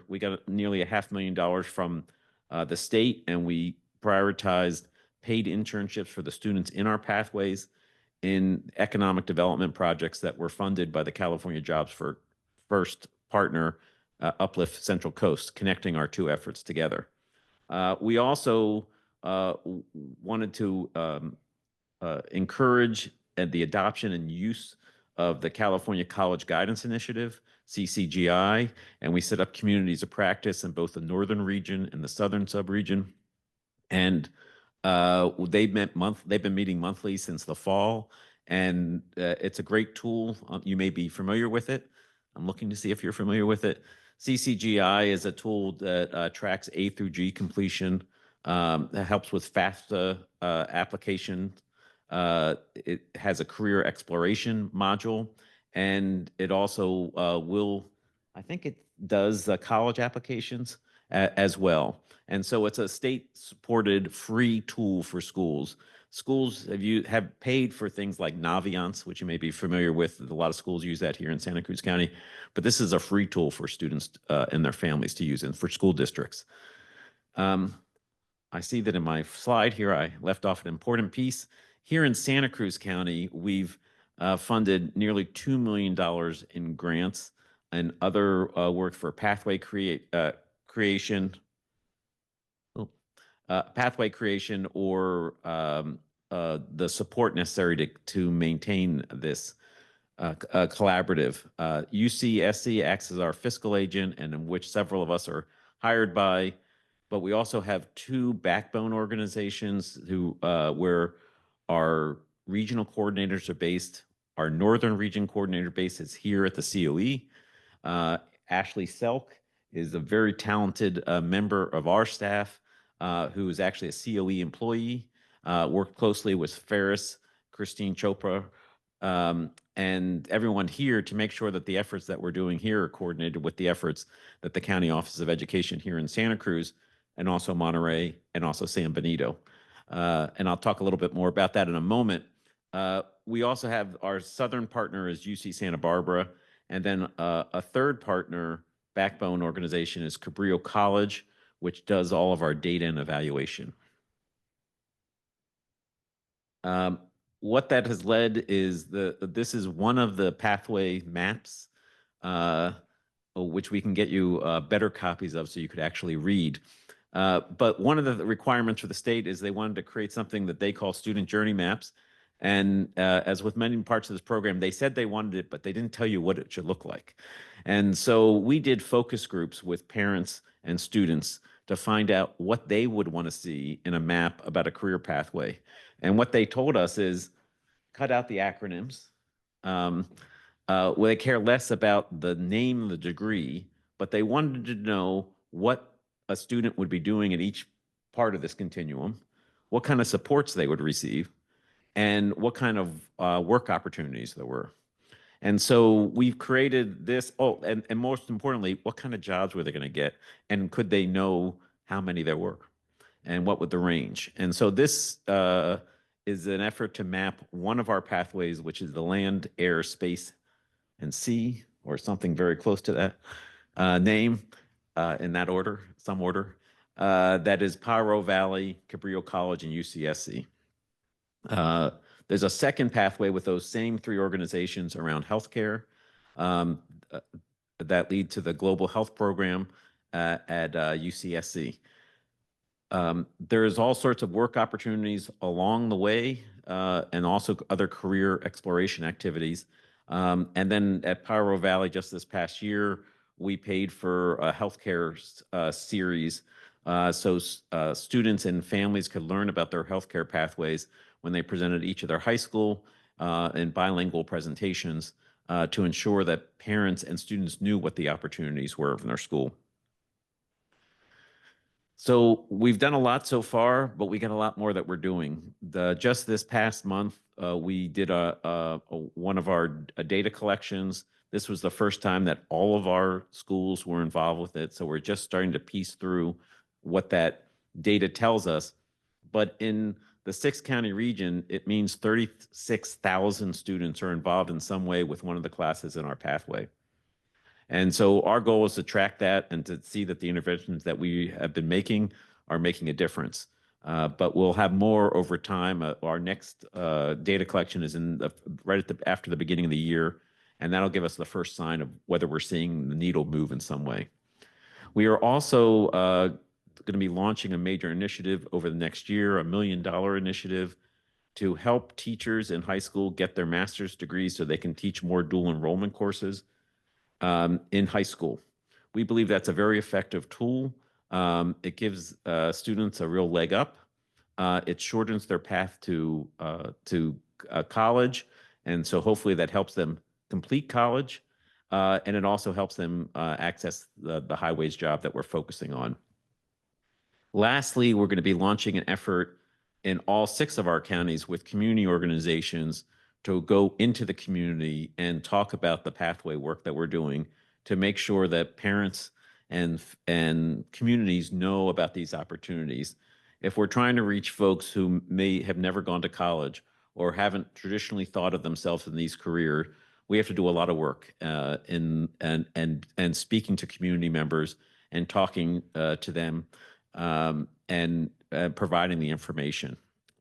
we got nearly $500,000 from the state, and we prioritized paid internships for the students in our pathways in economic development projects that were funded by the California Jobs First partner, Uplift Central Coast, connecting our two efforts together. We also wanted to encourage the adoption and use of the California College Guidance Initiative, CCGI, and we set up communities of practice in both the northern region and the southern subregion. And they've been meeting monthly since the fall, and it's a great tool. You may be familiar with it. I'm looking to see if you're familiar with it. CCGI is a tool that tracks A through G completion, that helps with FAFSA application. It has a career exploration module, and it also I think it does college applications as well. And so it's a state-supported free tool for schools. Schools have paid for things like Naviance, which you may be familiar with. A lot of schools use that here in Santa Cruz County, but this is a free tool for students and their families to use and for school districts. I see that in my slide here, I left off an important piece. Here in Santa Cruz County, we've funded nearly $2 million in grants and other work for pathway creation or the support necessary to maintain this collaborative. UCSC acts as our fiscal agent, and in which several of us are hired by, but we also have two backbone organizations who where our regional coordinators are based. Our Northern Region Coordinator base is here at the COE. Ashley Selk is a very talented member of our staff who is actually a COE employee, worked closely with Ferris, Christine Chopra, and everyone here to make sure that the efforts that we're doing here are coordinated with the efforts that the County Office of Education here in Santa Cruz and also Monterey and also San Benito. And I'll talk a little bit more about that in a moment. We also have our southern partner is UC Santa Barbara, and then a third partner backbone organization is Cabrillo College, which does all of our data and evaluation. What that has led is this is one of the pathway maps, which we can get you better copies of so you could actually read. But one of the requirements for the state is they wanted to create something that they call student journey maps. And as with many parts of this program, they said they wanted it, but they didn't tell you what it should look like. And so we did focus groups with parents and students to find out what they would want to see in a map about a career pathway. And what they told us is cut out the acronyms. Well, they care less about the name of the degree, but they wanted to know what a student would be doing at each part of this continuum, what kind of supports they would receive, and what kind of work opportunities there were. And so we've created this, and most importantly, what kind of jobs were they going to get? And could they know how many there were? And what would the range? And so this is an effort to map one of our pathways, which is the land, air, space, and sea, or something very close to that name in that order, some order. That is Pajaro Valley, Cabrillo College, and UCSC. There's a second pathway with those same three organizations around healthcare that lead to the Global Health Program at UCSC. There's all sorts of work opportunities along the way and also other career exploration activities. And then at Pajaro Valley, just this past year, we paid for a healthcare series so students and families could learn about their healthcare pathways when they presented each of their high school and bilingual presentations to ensure that parents and students knew what the opportunities were in their school. So we've done a lot so far, but we got a lot more that we're doing. Just this past month, we did one of our data collections. This was the first time that all of our schools were involved with it. So we're just starting to piece through what that data tells us. But in the 6-county region, it means 36,000 students are involved in some way with one of the classes in our pathway. And so our goal is to track that and to see that the interventions that we have been making are making a difference. But we'll have more over time. Our next data collection is after the beginning of the year, and that'll give us the first sign of whether we're seeing the needle move in some way. We are also going to be launching a major initiative over the next year, $1 million initiative to help teachers in high school get their master's degrees so they can teach more dual enrollment courses in high school. We believe that's a very effective tool. It gives students a real leg up. It shortens their path to college. And so hopefully that helps them complete college. And it also helps them access the high-wage job that we're focusing on. Lastly, we're going to be launching an effort in all 6 of our counties with community organizations to go into the community and talk about the pathway work that we're doing to make sure that parents and communities know about these opportunities. If we're trying to reach folks who may have never gone to college or haven't traditionally thought of themselves in these careers, we have to do a lot of work and speaking to community members and talking to them and providing the information.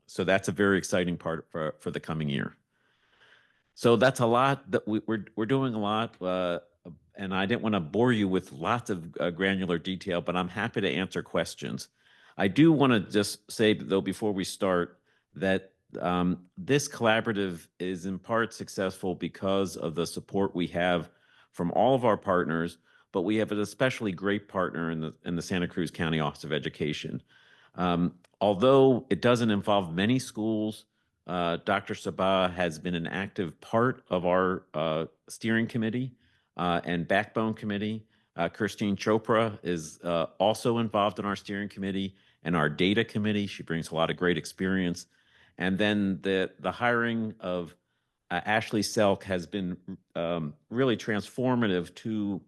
So that's a very exciting part for the coming year. So that's a lot that we're doing a lot. And I didn't want to bore you with lots of granular detail, but I'm happy to answer questions. I do want to just say, though, before we start, that this collaborative is in part successful because of the support we have from all of our partners, but we have an especially great partner in the Santa Cruz County Office of Education. Although it doesn't involve many schools, Dr. Sabah has been an active part of our steering committee and backbone committee. Christine Chopra is also involved in our steering committee and our data committee. She brings a lot of great experience. And then the hiring of Ashley Selk has been really transformative to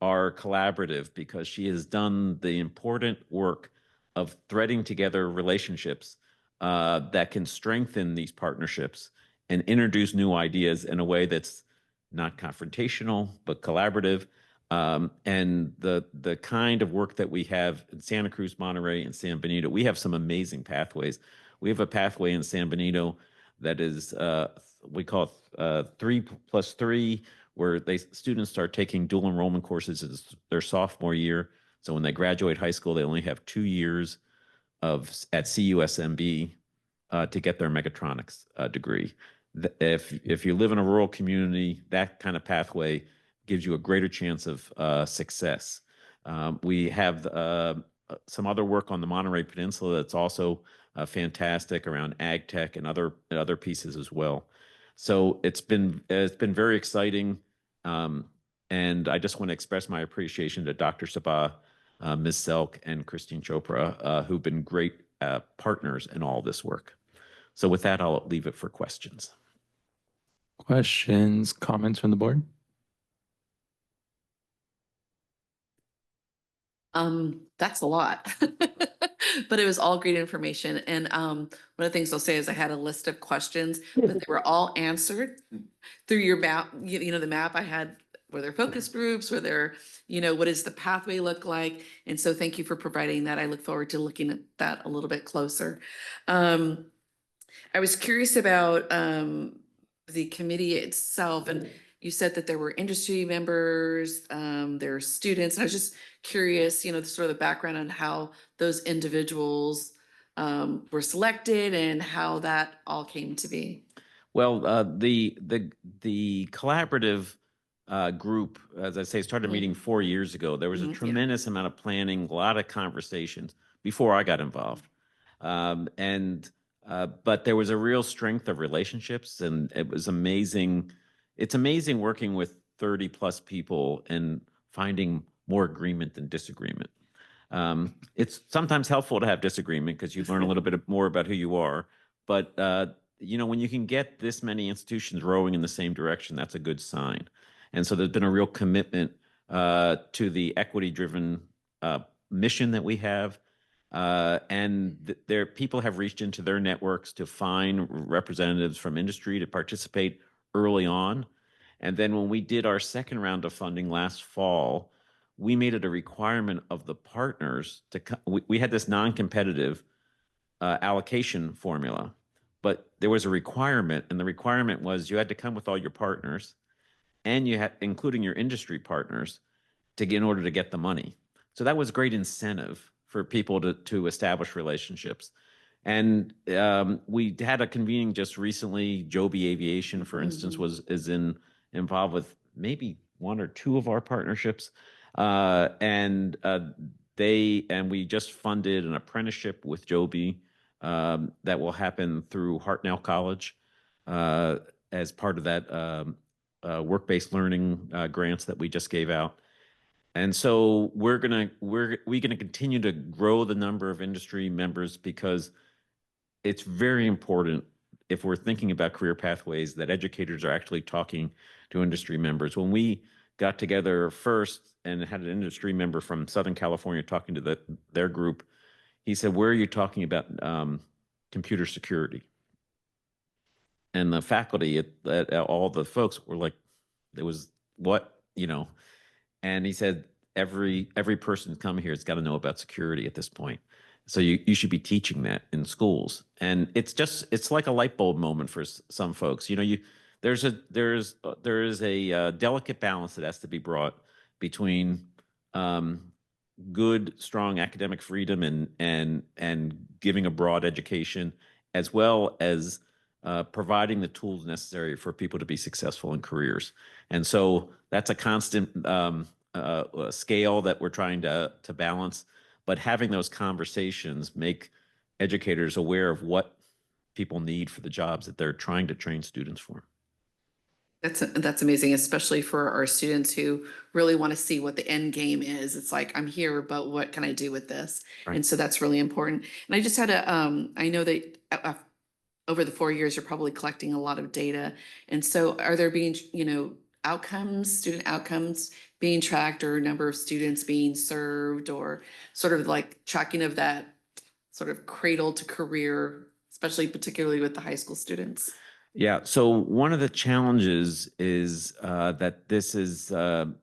our collaborative because she has done the important work of threading together relationships that can strengthen these partnerships and introduce new ideas in a way that's not confrontational, but collaborative. And the kind of work that we have in Santa Cruz, Monterey, and San Benito, we have some amazing pathways. We have a pathway in San Benito that is, we call it 3+3, where students start taking dual enrollment courses as their sophomore year. So when they graduate high school, they only have 2 years at CUSMB to get their mechatronics degree. If you live in a rural community, that kind of pathway gives you a greater chance of success. We have some other work on the Monterey Peninsula that's also fantastic around ag tech and other pieces as well. So it's been very exciting, and I just want to express my appreciation to Dr. Sabah, Ms. Selk, and Christine Chopra, who've been great partners in all this work. So with that, I'll leave it for questions. Questions, comments from the board? That's a lot, but it was all great information. And one of the things I'll say is I had a list of questions, but they were all answered through your map. You know, the map I had, were there focus groups, were there, what does the pathway look like? And so thank you for providing that. I look forward to looking at that a little bit closer. I was curious about the committee itself, and you said that there were industry members, there are students, and I was just curious, sort of the background on how those individuals were selected and how that all came to be. Well, the collaborative group, as I say, started meeting 4 years ago. There was a tremendous amount of planning, a lot of conversations before I got involved. But there was a real strength of relationships, and it was amazing. It's amazing working with 30+ people and finding more agreement than disagreement. It's sometimes helpful to have disagreement because you learn a little bit more about who you are. But, when you can get this many institutions rowing in the same direction, that's a good sign. And so there's been a real commitment to the equity-driven mission that we have. And people have reached into their networks to find representatives from industry to participate early on. And then when we did our second round of funding last fall, we made it a requirement of the partners we had this non-competitive allocation formula, but there was a requirement, and the requirement was you had to come with all your partners, and you had, including your industry partners, in order to get the money. So that was great incentive for people to establish relationships. And we had a convening just recently. Joby Aviation, for instance, is involved with maybe 1 or 2 of our partnerships. And we just funded an apprenticeship with Joby that will happen through Hartnell College as part of that work-based learning grants that we just gave out. And so we're gonna continue to grow the number of industry members because it's very important, if we're thinking about career pathways, that educators are actually talking to industry members. When we got together first and had an industry member from Southern California talking to their group. He said, "Where are you talking about computer security?" And the faculty at all the folks were like, "It was what, you know?" And he said, every person come here has got to know about security at this point. So you should be teaching that in schools. And it's like a light bulb moment for some folks. You know, there is a delicate balance that has to be brought between good, strong academic freedom and giving a broad education, as well as providing the tools necessary for people to be successful in careers. And so that's a constant scale that we're trying to balance. But having those conversations make educators aware of what people need for the jobs that they're trying to train students for. That's amazing, especially for our students who really want to see what the end game is. It's like, I'm here, but what can I do with this? Right. And so that's really important. And I just had I know that over the 4 years, you're probably collecting a lot of data. And so are there being, student outcomes being tracked, or number of students being served, or sort of like tracking of that sort of cradle to career, particularly with the high school students? Yeah. So one of the challenges is that this isn't,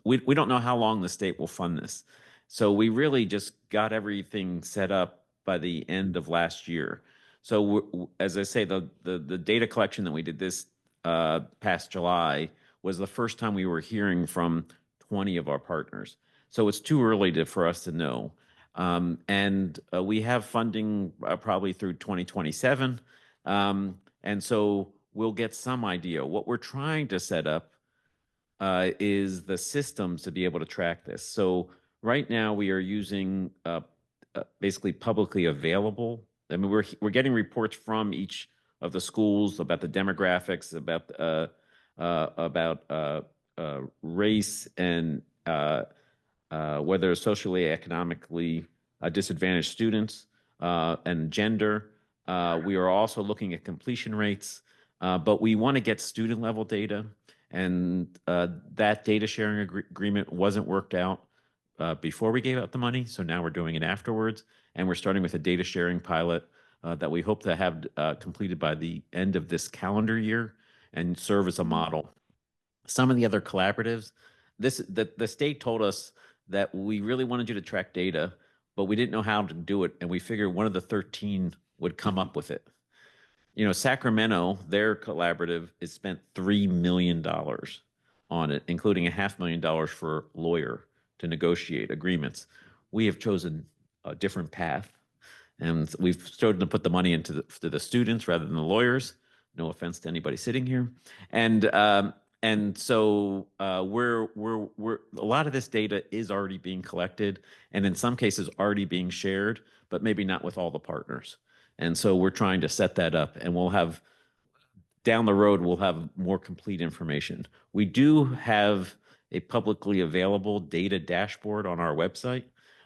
we don't know how long the state will fund this. So we really just got everything set up by the end of last year. So as I say, the data collection that we did this past July was the first time we were hearing from 20 of our partners. So it's too early for us to know. And we have funding probably through 2027. And so we'll get some idea. What we're trying to set up is the systems to be able to track this. So right now we are using basically publicly available. I mean, we're getting reports from each of the schools about the demographics, about race, and whether socially, economically disadvantaged students, and gender. We are also looking at completion rates, but we want to get student level data, and that data sharing agreement wasn't worked out before we gave out the money. So now we're doing it afterwards, and we're starting with a data sharing pilot that we hope to have completed by the end of this calendar year and serve as a model. Some of the other collaboratives, the state told us that we really wanted you to track data, but we didn't know how to do it, and we figured one of the 13 would come up with it. Sacramento, their collaborative, has spent $3 million on it, including $500,000 for a lawyer to negotiate agreements. We have chosen a different path, and we've chosen to put the money into the students rather than the lawyers. No offense to anybody sitting here. And so we're a lot of this data is already being collected, and in some cases already being shared, but maybe not with all the partners. And so we're trying to set that up, and down the road, we'll have more complete information. We do have a publicly available data dashboard on our website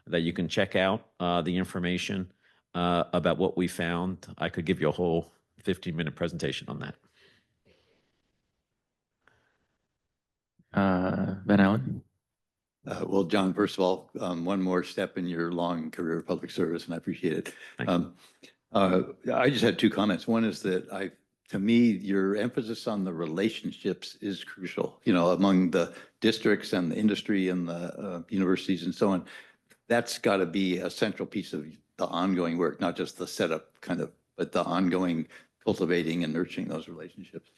that you can check out the information about what we found. I could give you a whole 15-minute presentation on that. Van Allen? Well, John, first of all, one more step in your long career of public service, and I appreciate it. I just had two comments. One is that to me, your emphasis on the relationships is crucial, among the districts and the industry and the universities and so on. That's got to be a central piece of the ongoing work, not just the setup but the ongoing cultivating and nurturing those relationships.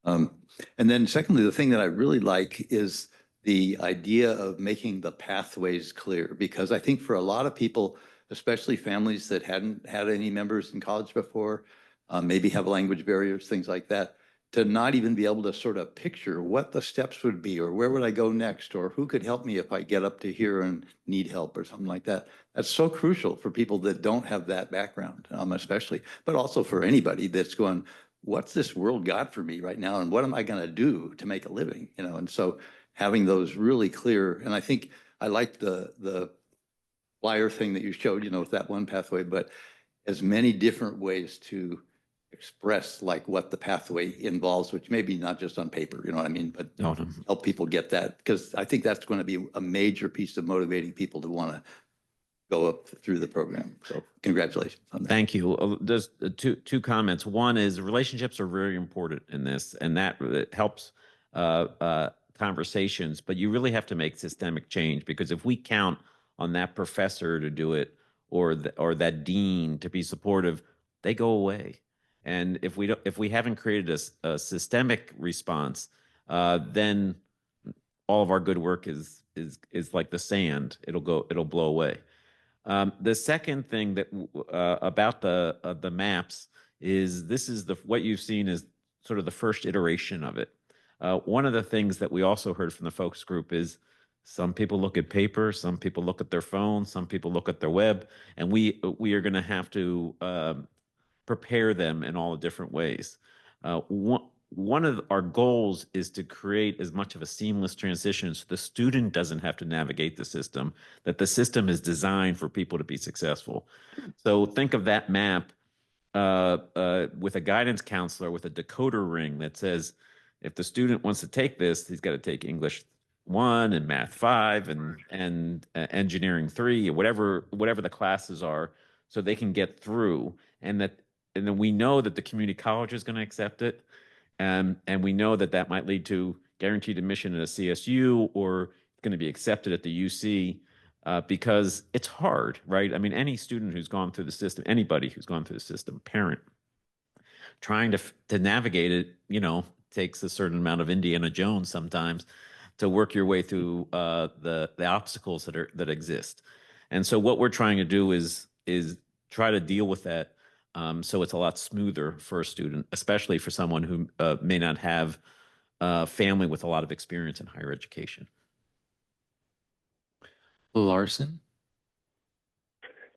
And then secondly, the thing that I really like is the idea of making the pathways clear, because I think for a lot of people, especially families that hadn't had any members in college before, maybe have language barriers, things like that, to not even be able to sort of picture what the steps would be, or where would I go next, or who could help me if I get up to here and need help or something like that. That's so crucial for people that don't have that background, especially, but also for anybody that's going, what's this world got for me right now, and what am I going to do to make a living? And so having those really clear, and I think I like the flyer thing that you showed, with that one pathway, but as many different ways to express like what the pathway involves, which may be not just on paper, you know what I mean? But No, no. help people get that, because I think that's going to be a major piece of motivating people to want to go up through the program. So congratulations on that. Thank you. There's two comments. One is relationships are very important in this, and that helps conversations, but you really have to make systemic change, because if we count on that professor to do it or that dean to be supportive, they go away. And if we haven't created a systemic response, then all of our good work is like the sand. It'll blow away. The second thing that about the maps is what you've seen is sort of the first iteration of it. One of the things that we also heard from the focus group is some people look at paper, some people look at their phone, some people look at their web, and we are going to have to prepare them in all the different ways. One of our goals is to create as much of a seamless transition so the student doesn't have to navigate the system, that the system is designed for people to be successful. So think of that map with a guidance counselor with a decoder ring that says, if the student wants to take this, he's got to take English 1 and Math 5 and Engineering 3, or whatever the classes are, so they can get through. And then we know that the community college is going to accept it. And we know that might lead to guaranteed admission at a CSU, or going to be accepted at the UC, because it's hard, right? I mean, any student who's gone through the system, anybody who's gone through the system, parent, trying to navigate it, takes a certain amount of Indiana Jones sometimes to work your way through the obstacles that exist. And so what we're trying to do is try to deal with that. So it's a lot smoother for a student, especially for someone who may not have a family with a lot of experience in higher education. Larson?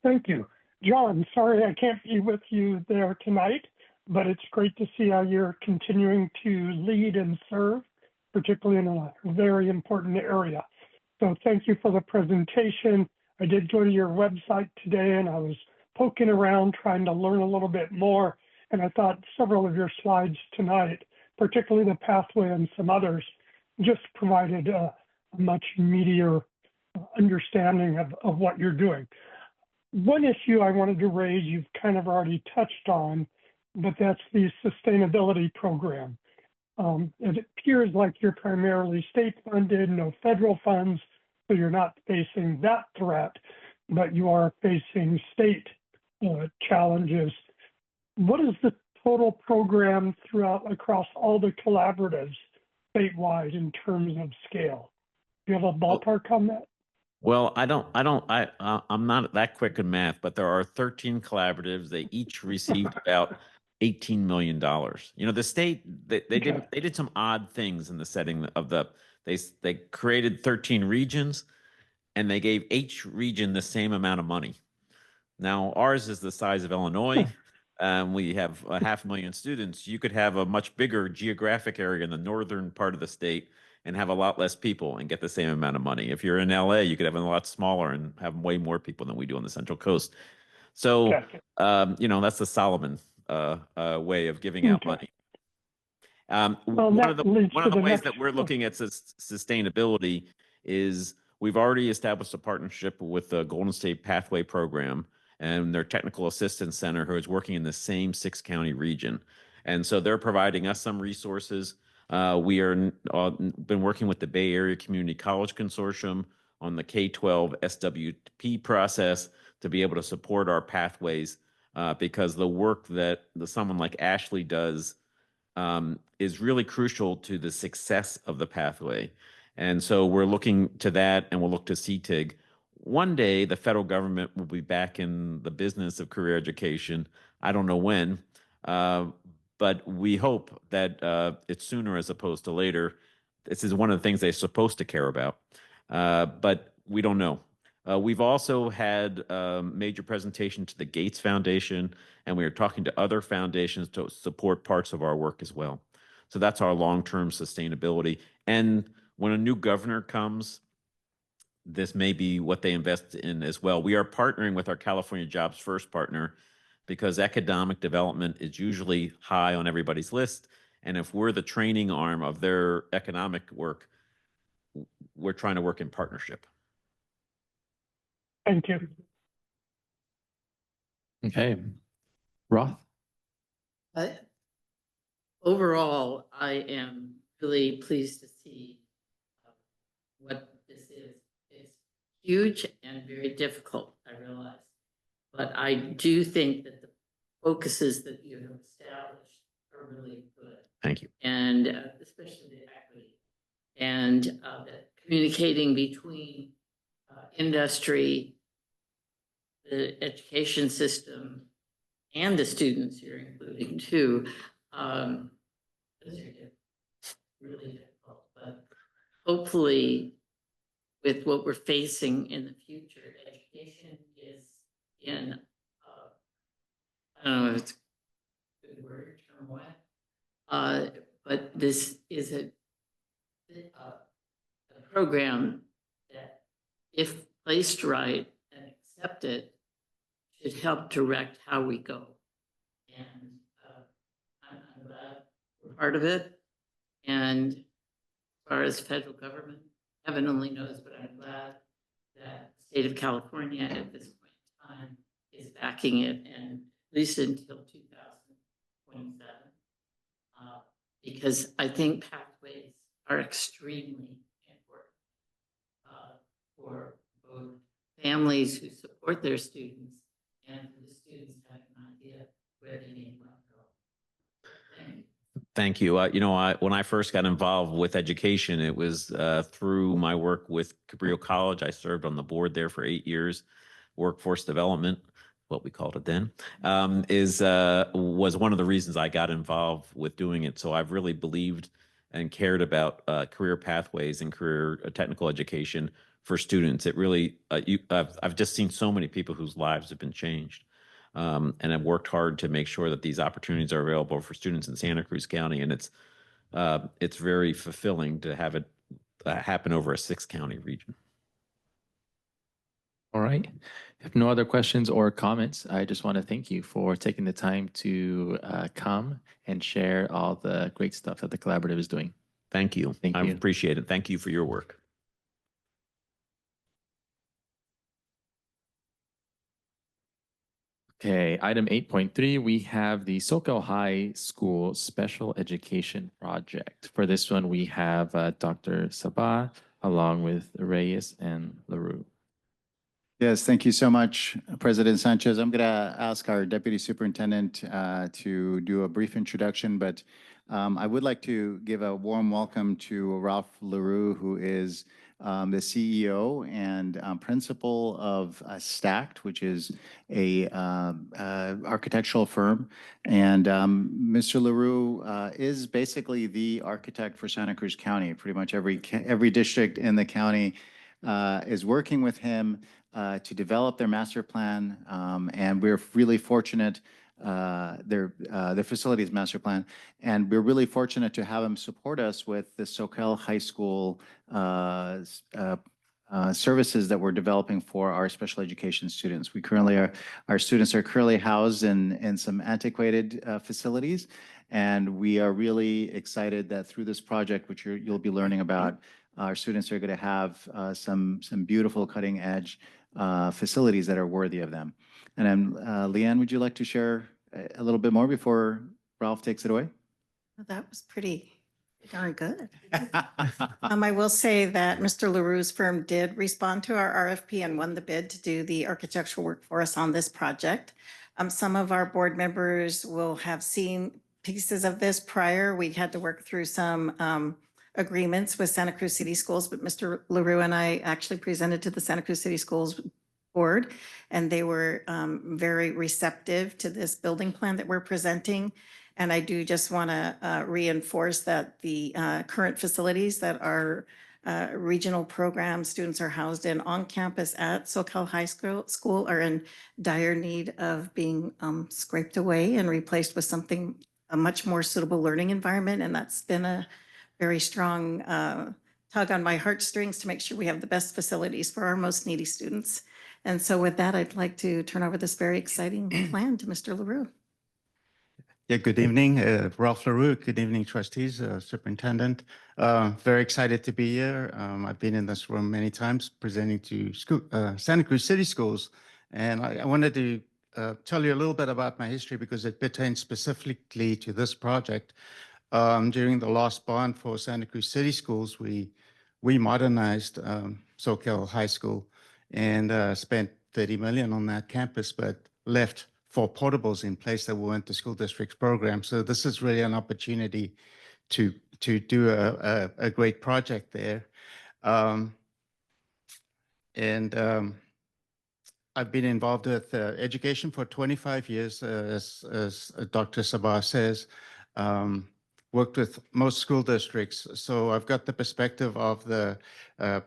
Thank you. John, sorry I can't be with you there tonight, but it's great to see how you're continuing to lead and serve, particularly in a very important area. So thank you for the presentation. I did go to your website today and I was poking around trying to learn a little bit more. And I thought several of your slides tonight, particularly the pathway and some others, just provided a much meatier understanding of what you're doing. One issue I wanted to raise, you've kind of already touched on, but that's the sustainability program. It appears like you're primarily state funded, no federal funds, so you're not facing that threat, but you are facing state challenges. What is the total program across all the collaboratives statewide in terms of scale? Do you have a ballpark on that? Well, I'm not that quick in math, but there are 13 collaboratives. They each received about $18 million. The state, they did some odd things in the setting of they created 13 regions, and they gave each region the same amount of money. Now, ours is the size of Illinois. We have 500,000 students. You could have a much bigger geographic area in the northern part of the state and have a lot less people and get the same amount of money. If you're in LA, you could have a lot smaller and have way more people than we do on the Central Coast. So, that's the Solomon way of giving out money. One of the ways that we're looking at sustainability is we've already established a partnership with the Golden State Pathway Program and their Technical Assistance Center, who is working in the same 6-county region. And so they're providing us some resources. We are been working with the Bay Area Community College Consortium on the K-12 SWP process to be able to support our pathways, because the work that someone like Ashley does is really crucial to the success of the pathway. And so we're looking to that, and we'll look to CTIG. One day, the federal government will be back in the business of career education. I don't know when, but we hope that it's sooner as opposed to later. This is one of the things they're supposed to care about, but we don't know. We've also had a major presentation to the Gates Foundation, and we are talking to other foundations to support parts of our work as well. So that's our long-term sustainability. And when a new governor comes, this may be what they invest in as well. We are partnering with our California Jobs First partner because economic development is usually high on everybody's list. And if we're the training arm of their economic work, we're trying to work in partnership. Thank you. Okay. Roth? Overall, I am really pleased to see what this is. It's huge and very difficult, I realize. But I do think that the focuses that you have established are really good. Thank you. And especially the equity and the communicating between industry, the education system, and the students you're including too. Those are really difficult, but hopefully with what we're facing in the future, education is in, I don't know if it's a good word or what, but this is a program that, if placed right and accepted, should help direct how we go. And I'm glad we're part of it. And as far as federal government, heaven only knows, but I'm glad that the state of California at this point in time is backing it, and at least until 2027. Because I think pathways are extremely important for both families who support their students and for the students having an idea where they need to go. Thank you. Thank you. When I first got involved with education, it was through my work with Cabrillo College. I served on the board there for 8 years. Workforce development, what we called it then, was one of the reasons I got involved with doing it. So I've really believed and cared about career pathways and career technical education for students. It really, I've just seen so many people whose lives have been changed. And I've worked hard to make sure that these opportunities are available for students in Santa Cruz County. And it's very fulfilling to have it happen over a 6-county region. All right. If no other questions or comments, I just want to thank you for taking the time to come and share all the great stuff that the collaborative is doing. Thank you. Thank I you. appreciate it. Thank you for your work. Okay, item 8.3, we have the Soquel High School Special Education Project. For this one, we have Dr. Sabah along with Reyes and LaRue. Yes, thank you so much, President Sanchez. I'm going to ask our Deputy Superintendent to do a brief introduction, but I would like to give a warm welcome to Ralph LaRue, who is the CEO and principal of Stacked, which is a architectural firm. And Mr. LaRue is basically the architect for Santa Cruz County. Pretty much every district in the county is working with him to develop their master plan, and we're really fortunate, their facilities master plan, and we're really fortunate to have him support us with the Soquel High School services that we're developing for our special education students. Our students are currently housed in some antiquated facilities, and we are really excited that through this project, which you'll be learning about, our students are going to have some beautiful cutting edge facilities that are worthy of them. And then, Leanne, would you like to share a little bit more before Ralph takes it away? That was pretty darn good. I will say that Mr. LaRue's firm did respond to our RFP and won the bid to do the architectural work for us on this project. Some of our board members will have seen pieces of this prior. We had to work through some agreements with Santa Cruz City Schools, but Mr. LaRue and I actually presented to the Santa Cruz City Schools board, and they were very receptive to this building plan that we're presenting. And I do just want to reinforce that the current facilities that our regional program students are housed in on campus at Soquel High School are in dire need of being scraped away and replaced with a much more suitable learning environment. And that's been a very strong tug on my heartstrings to make sure we have the best facilities for our most needy students. And so with that, I'd like to turn over this very exciting plan to Mr. LaRue. Yeah, good evening, Ralph LaRue. Good evening, trustees, superintendent. Very excited to be here. I've been in this room many times presenting to school, Santa Cruz City Schools. And I wanted to tell you a little bit about my history because it pertains specifically to this project. During the last bond for Santa Cruz City Schools, we modernized Soquel High School and spent 30 million on that campus, but left 4 portables in place that weren't the school district's program. So this is really an opportunity to do a great project there. I've been involved with education for 25 years, as Dr. Sabah says, worked with most school districts. So I've got the perspective of the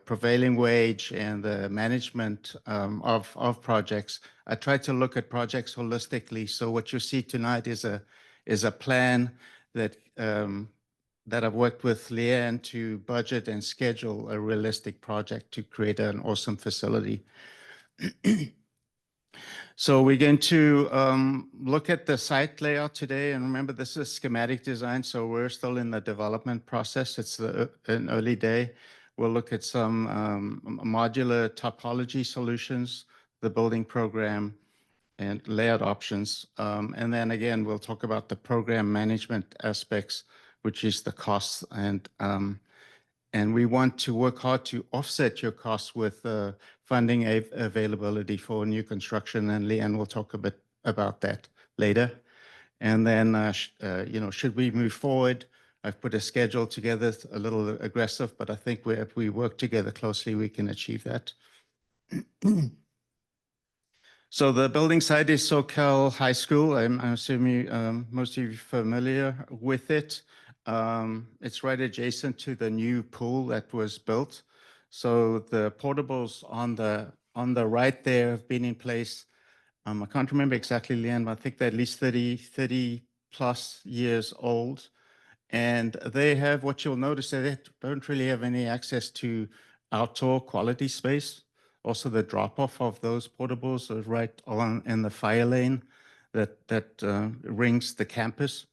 prevailing wage and the management of projects. I try to look at projects holistically. So what you see tonight is a plan that I've worked with Leanne to budget and schedule a realistic project to create an awesome facility. So we're going to look at the site layout today. And remember, this is schematic design, so we're still in the development process. It's an early day. We'll look at some modular topology solutions, the building program, and layout options. And then again, we'll talk about the program management aspects, which is the costs. And we want to work hard to offset your costs with funding availability for new construction, and Leanne will talk a bit about that later. And then, should we move forward, I've put a schedule together, a little aggressive, but I think if we work together closely, we can achieve that. So the building site is Soquel High School. I'm assuming most of you are familiar with it. It's right adjacent to the new pool that was built. So the portables on the right there have been in place. I can't remember exactly, Leanne, but I think they're at least 30 plus years old. And they have, what you'll notice, they don't really have any access to outdoor quality space. Also, the drop-off of those portables are right on in the fire lane that rings the campus.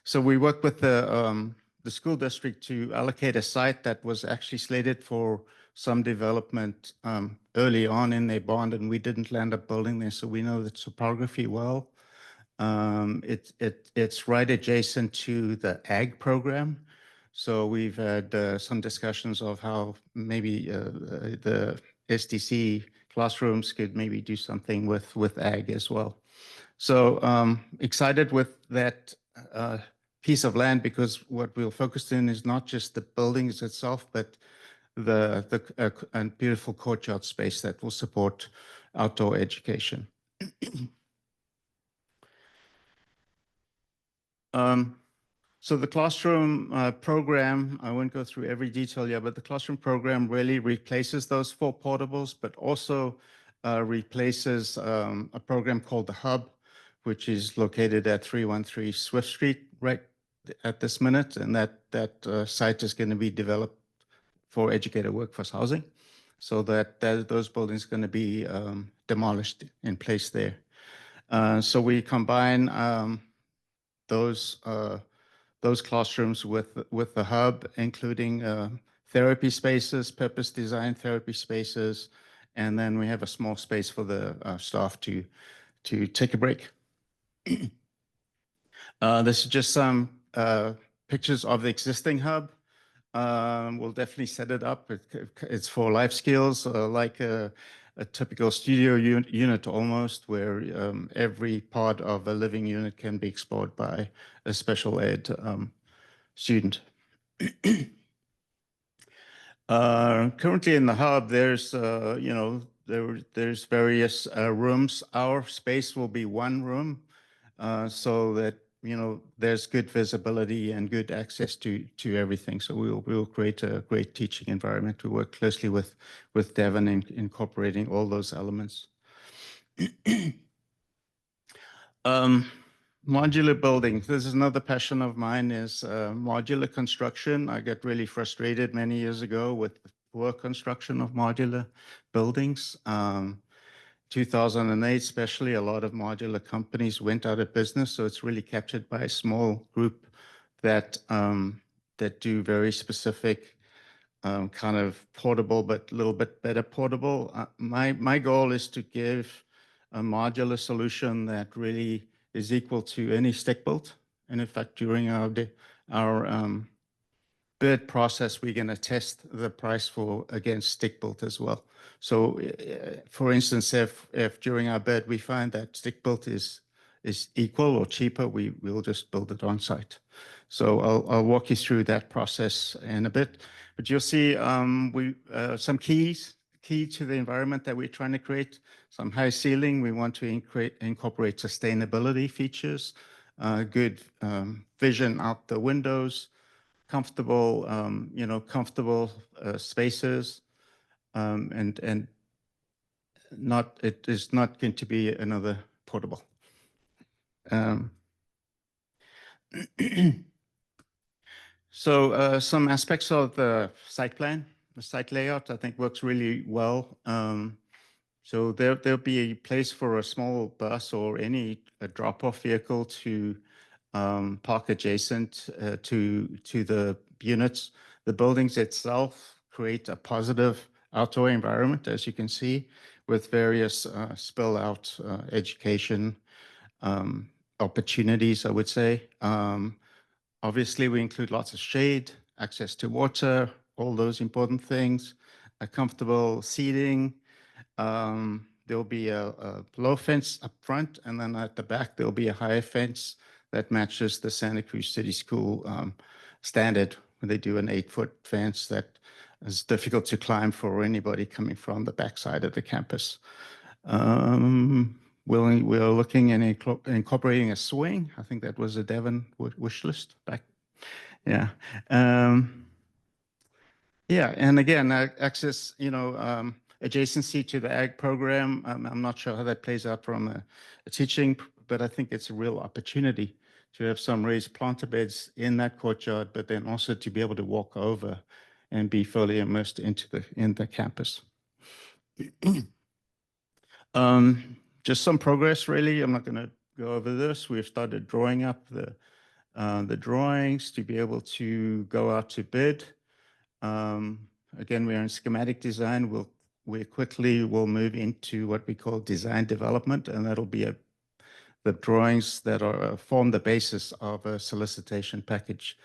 So we worked with the school district to allocate a site that was actually slated for some development early on in their bond, and we didn't land up building there. So we know the topography well. It's right adjacent to the ag program. So we've had some discussions of how maybe the SDC classrooms could maybe do something with ag as well. So excited with that piece of land, because what we'll focus in is not just the buildings itself, but the beautiful courtyard space that will support outdoor education. So the classroom program, I won't go through every detail here, but the classroom program really replaces those 4 portables, but also replaces a program called the Hub, which is located at 313 Swift Street right at this minute. And that site is going to be developed for educator workforce housing. So that those buildings are going to be demolished in place there. So we combine those classrooms with the Hub, including therapy spaces, purpose-designed therapy spaces, and then we have a small space for the staff to take a break. This is just some pictures of the existing Hub. We'll definitely set it up. It's for life skills, like a typical studio unit almost, where every part of a living unit can be explored by a special ed student. Currently in the Hub, there's there's various rooms. Our space will be one room, so that there's good visibility and good access to everything. So we'll create a great teaching environment. We work closely with Devon in incorporating all those elements. Modular building. This is another passion of mine, is modular construction. I got really frustrated many years ago with poor construction of modular buildings. 2008, especially, a lot of modular companies went out of business. So it's really captured by a small group that that do very specific kind of portable, but a little bit better portable. My goal is to give a modular solution that really is equal to any stick built. And in fact, during our bid process, we're going to test the price for against stick built as well. So, for instance, if during our bid we find that stick built is equal or cheaper, we'll just build it on site. So I'll walk you through that process in a bit. But you'll see some key to the environment that we're trying to create. Some high ceiling. We want to incorporate sustainability features, good vision out the windows, comfortable, comfortable spaces, and it is not going to be another portable. So some aspects of the site plan, the site layout, I think works really well. So there'll be a place for a small bus or any drop-off vehicle to park adjacent to the units. The buildings itself create a positive outdoor environment, as you can see, with various spill out education opportunities, I would say. Obviously, we include lots of shade, access to water, all those important things, a comfortable seating. There'll be a low fence up front, and then at the back, there'll be a higher fence that matches the Santa Cruz City School standard, when they do an 8-foot fence that is difficult to climb for anybody coming from the backside of the campus. We're looking at incorporating a swing. I think that was a Devon wish list back. Yeah. Yeah, and again, access, adjacency to the ag program. I'm not sure how that plays out from a teaching, but I think it's a real opportunity to have some raised planter beds in that courtyard, but then also to be able to walk over and be fully immersed in the campus. Just some progress, really. I'm not going to go over this. We've started drawing up the drawings to be able to go out to bid. Again, we're in schematic design. We quickly will move into what we call design development, and that'll be the drawings that form the basis of a solicitation package.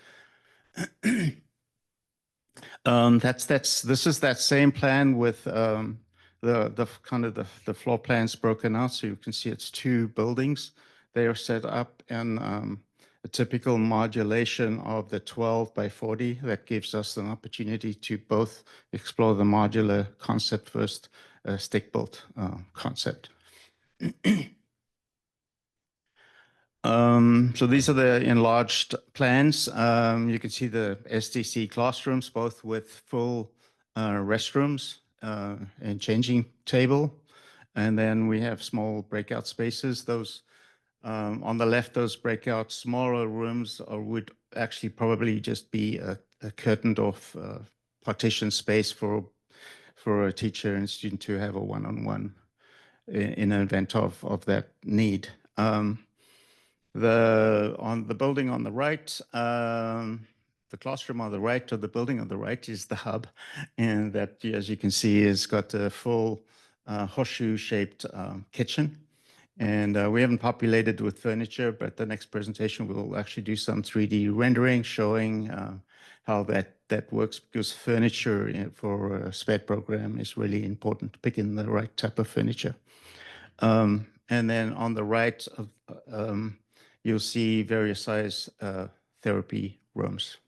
This is that same plan with the kind of the floor plans broken out, so you can see it's 2 buildings. They are set up in a typical modulation of the 12 by 40. That gives us an opportunity to both explore the modular concept first, stick-built concept. So these are the enlarged plans. You can see the SDC classrooms, both with full restrooms and changing table. And then we have small breakout spaces. Those on the left, those breakout smaller rooms would actually probably just be a curtained off partition space for a teacher and student to have a one-on-one in an event of that need. The building on the right, the classroom on the right, or the building on the right, is the hub, and that, as you can see, has got a full horseshoe-shaped kitchen. And we haven't populated with furniture, but the next presentation we'll actually do some 3D rendering showing how that works, because furniture for a SPED program is really important to pick in the right type of furniture. And then on the right, you'll see various size therapy rooms.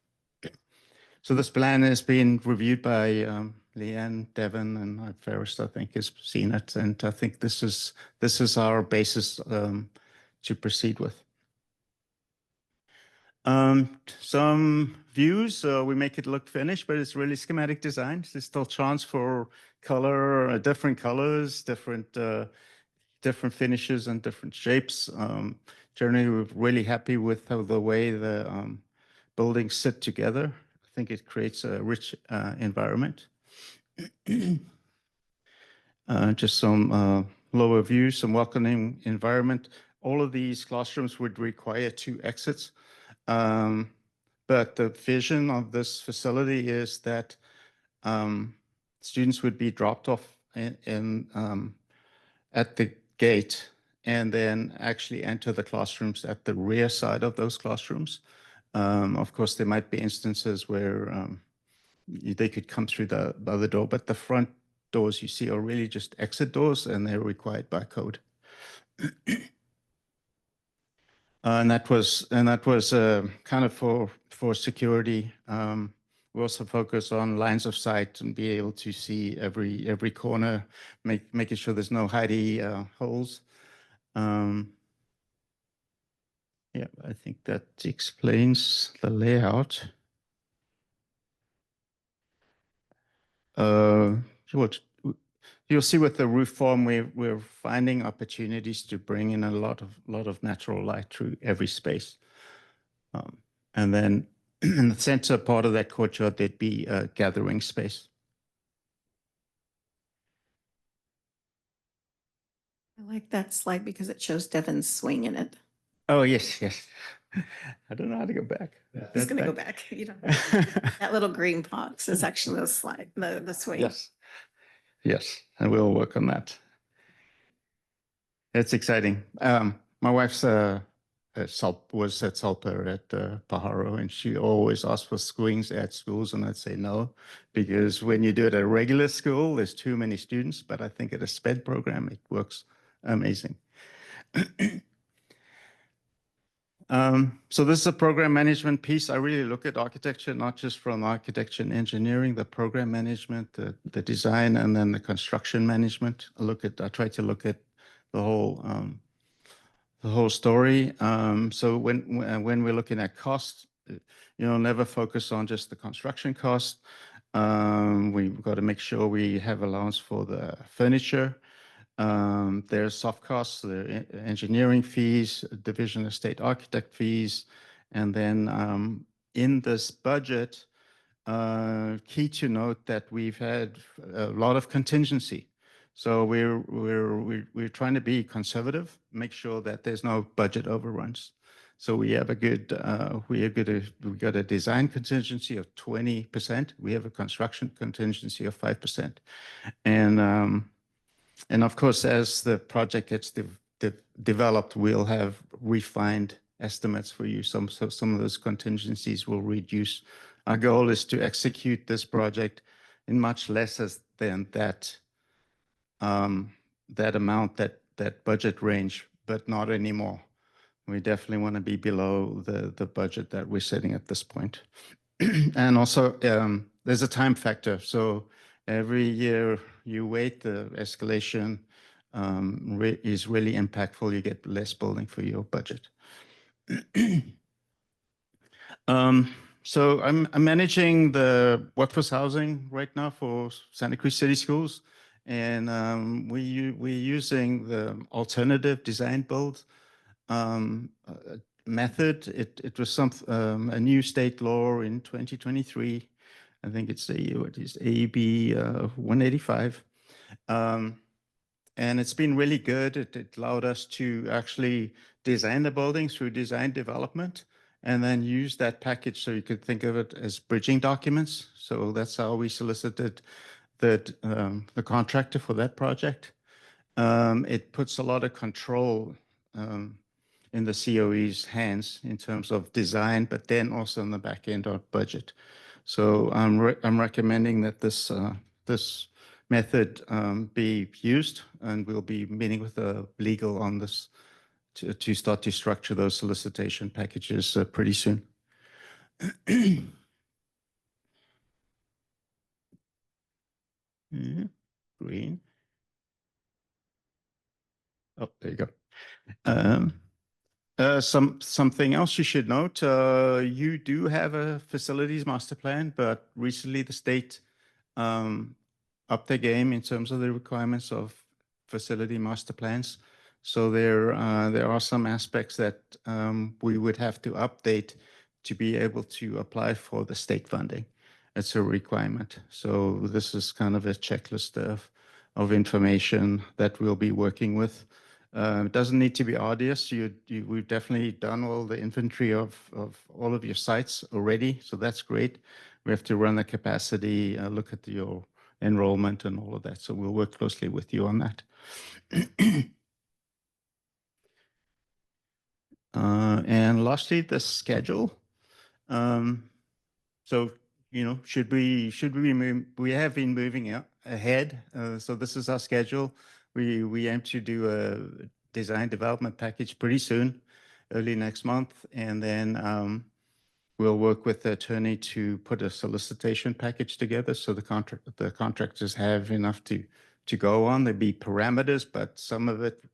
So this plan has been reviewed by Leanne, Devon, and Ferris, I think, has seen it. And I think this is our basis to proceed with. Some views, we make it look finished, but it's really schematic design. There's still chance for color, different colors, different finishes and different shapes. Generally, we're really happy with the way the buildings sit together. I think it creates a rich environment. Just some lower view, some welcoming environment. All of these classrooms would require 2 exits. But the vision of this facility is that students would be dropped off at the gate and then actually enter the classrooms at the rear side of those classrooms. Of course, there might be instances where they could come through the other door, but the front doors you see are really just exit doors, and they're required by code. And that was kind of for security. We also focus on lines of sight and be able to see every corner, making sure there's no hidey holes. Yeah, I think that explains the layout. You'll see with the roof form, we're finding opportunities to bring in a lot of natural light through every space. And then in the center part of that courtyard, there'd be a gathering space. I like that slide because it shows Devin's swing in it. Oh, yes, yes. I don't know how to go back. He's going to go back. You know, that little green box is actually the slide, the swing. Yes. Yes, and we'll work on that. It's exciting. My wife's was at Salper at Pajaro, and she always asked for swings at schools, and I'd say no, because when you do it at a regular school, there's too many students, but I think at a SPED program, it works amazing. So this is a program management piece. I really look at architecture, not just from architecture and engineering, the program management, the design, and then the construction management. I try to look at the whole story. So when we're looking at cost, never focus on just the construction cost. We've got to make sure we have allowance for the furniture. There's soft costs, the engineering fees, division of state architect fees, and then in this budget, key to note that we've had a lot of contingency. So we're trying to be conservative, make sure that there's no budget overruns. So we have we got a design contingency of 20%. We have a construction contingency of 5%, and of course, as the project gets developed, we'll have refined estimates for you. Some of those contingencies will reduce. Our goal is to execute this project in much less than that amount, that budget range, but not anymore. We definitely want to be below the budget that we're setting at this point. And also, there's a time factor. So every year you wait, the escalation is really impactful. You get less building for your budget. So I'm managing the workforce housing right now for Santa Cruz City Schools, and we're using the alternative design build method. It was a new state law in 2023. I think it's AB 185. And it's been really good. It allowed us to actually design the building through design development and then use that package, so you could think of it as bridging documents. So that's how we solicited the contractor for that project. It puts a lot of control in the COE's hands in terms of design, but then also in the back end of budget. So I'm recommending that this method be used, and we'll be meeting with the legal on this to start to structure those solicitation packages pretty soon. Green. Oh, there you go. Something else you should note, you do have a facilities master plan, but recently the state upped their game in terms of the requirements of facility master plans. So there are some aspects that we would have to update to be able to apply for the state funding. It's a requirement. So this is kind of a checklist of information that we'll be working with. It doesn't need to be arduous. We've definitely done all the inventory of all of your sites already, so that's great. We have to run the capacity, look at your enrollment and all of that. So we'll work closely with you on that. And lastly, the schedule. So, we have been moving ahead. So this is our schedule. We aim to do a design development package pretty soon, early next month. And then we'll work with the attorney to put a solicitation package together. So the contractors have enough to go on. There'll be parameters, but some of it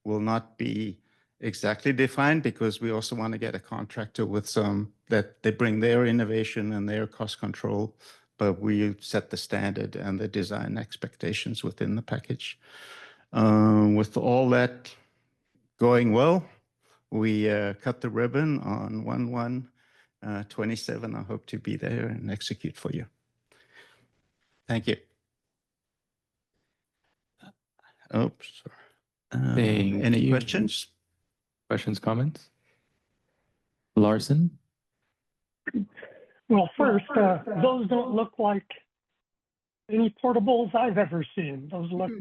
will not be exactly defined because we also want to get a contractor with some that they bring their innovation and their cost control, but we set the standard and the design expectations within the package. With all that going well, we cut the ribbon on 1/1/27. I hope to be there and execute for you. Thank you. Oops. Any questions? Questions, comments? Larson? Well, first, those don't look like any portables I've ever seen. Those look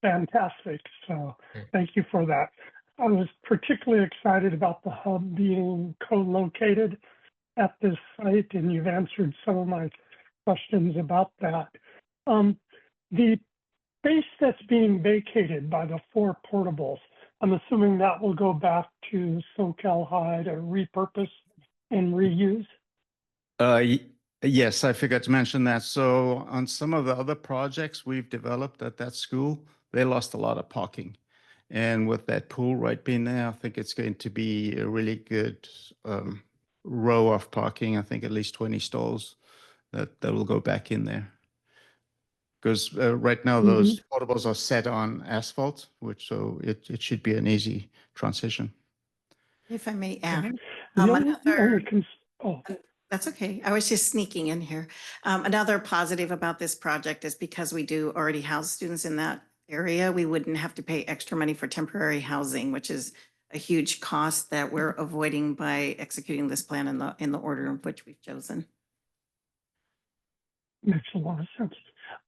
fantastic. So thank you for that. I was particularly excited about the hub being co-located at this site, and you've answered some of my questions about that. The space that's being vacated by the 4 portables, I'm assuming that will go back to SoCal High to repurpose and reuse? Yes, I forgot to mention that. So on some of the other projects we've developed at that school, they lost a lot of parking. And with that pool right being there, I think it's going to be a really good row of parking. I think at least 20 stalls that will go back in there. Because right now those portables are set on asphalt, so it should be an easy transition. If I may add, that's okay. I was just sneaking in here. Another positive about this project is because we do already house students in that area, we wouldn't have to pay extra money for temporary housing, which is a huge cost that we're avoiding by executing this plan in the order in which we've chosen. Makes a lot of sense.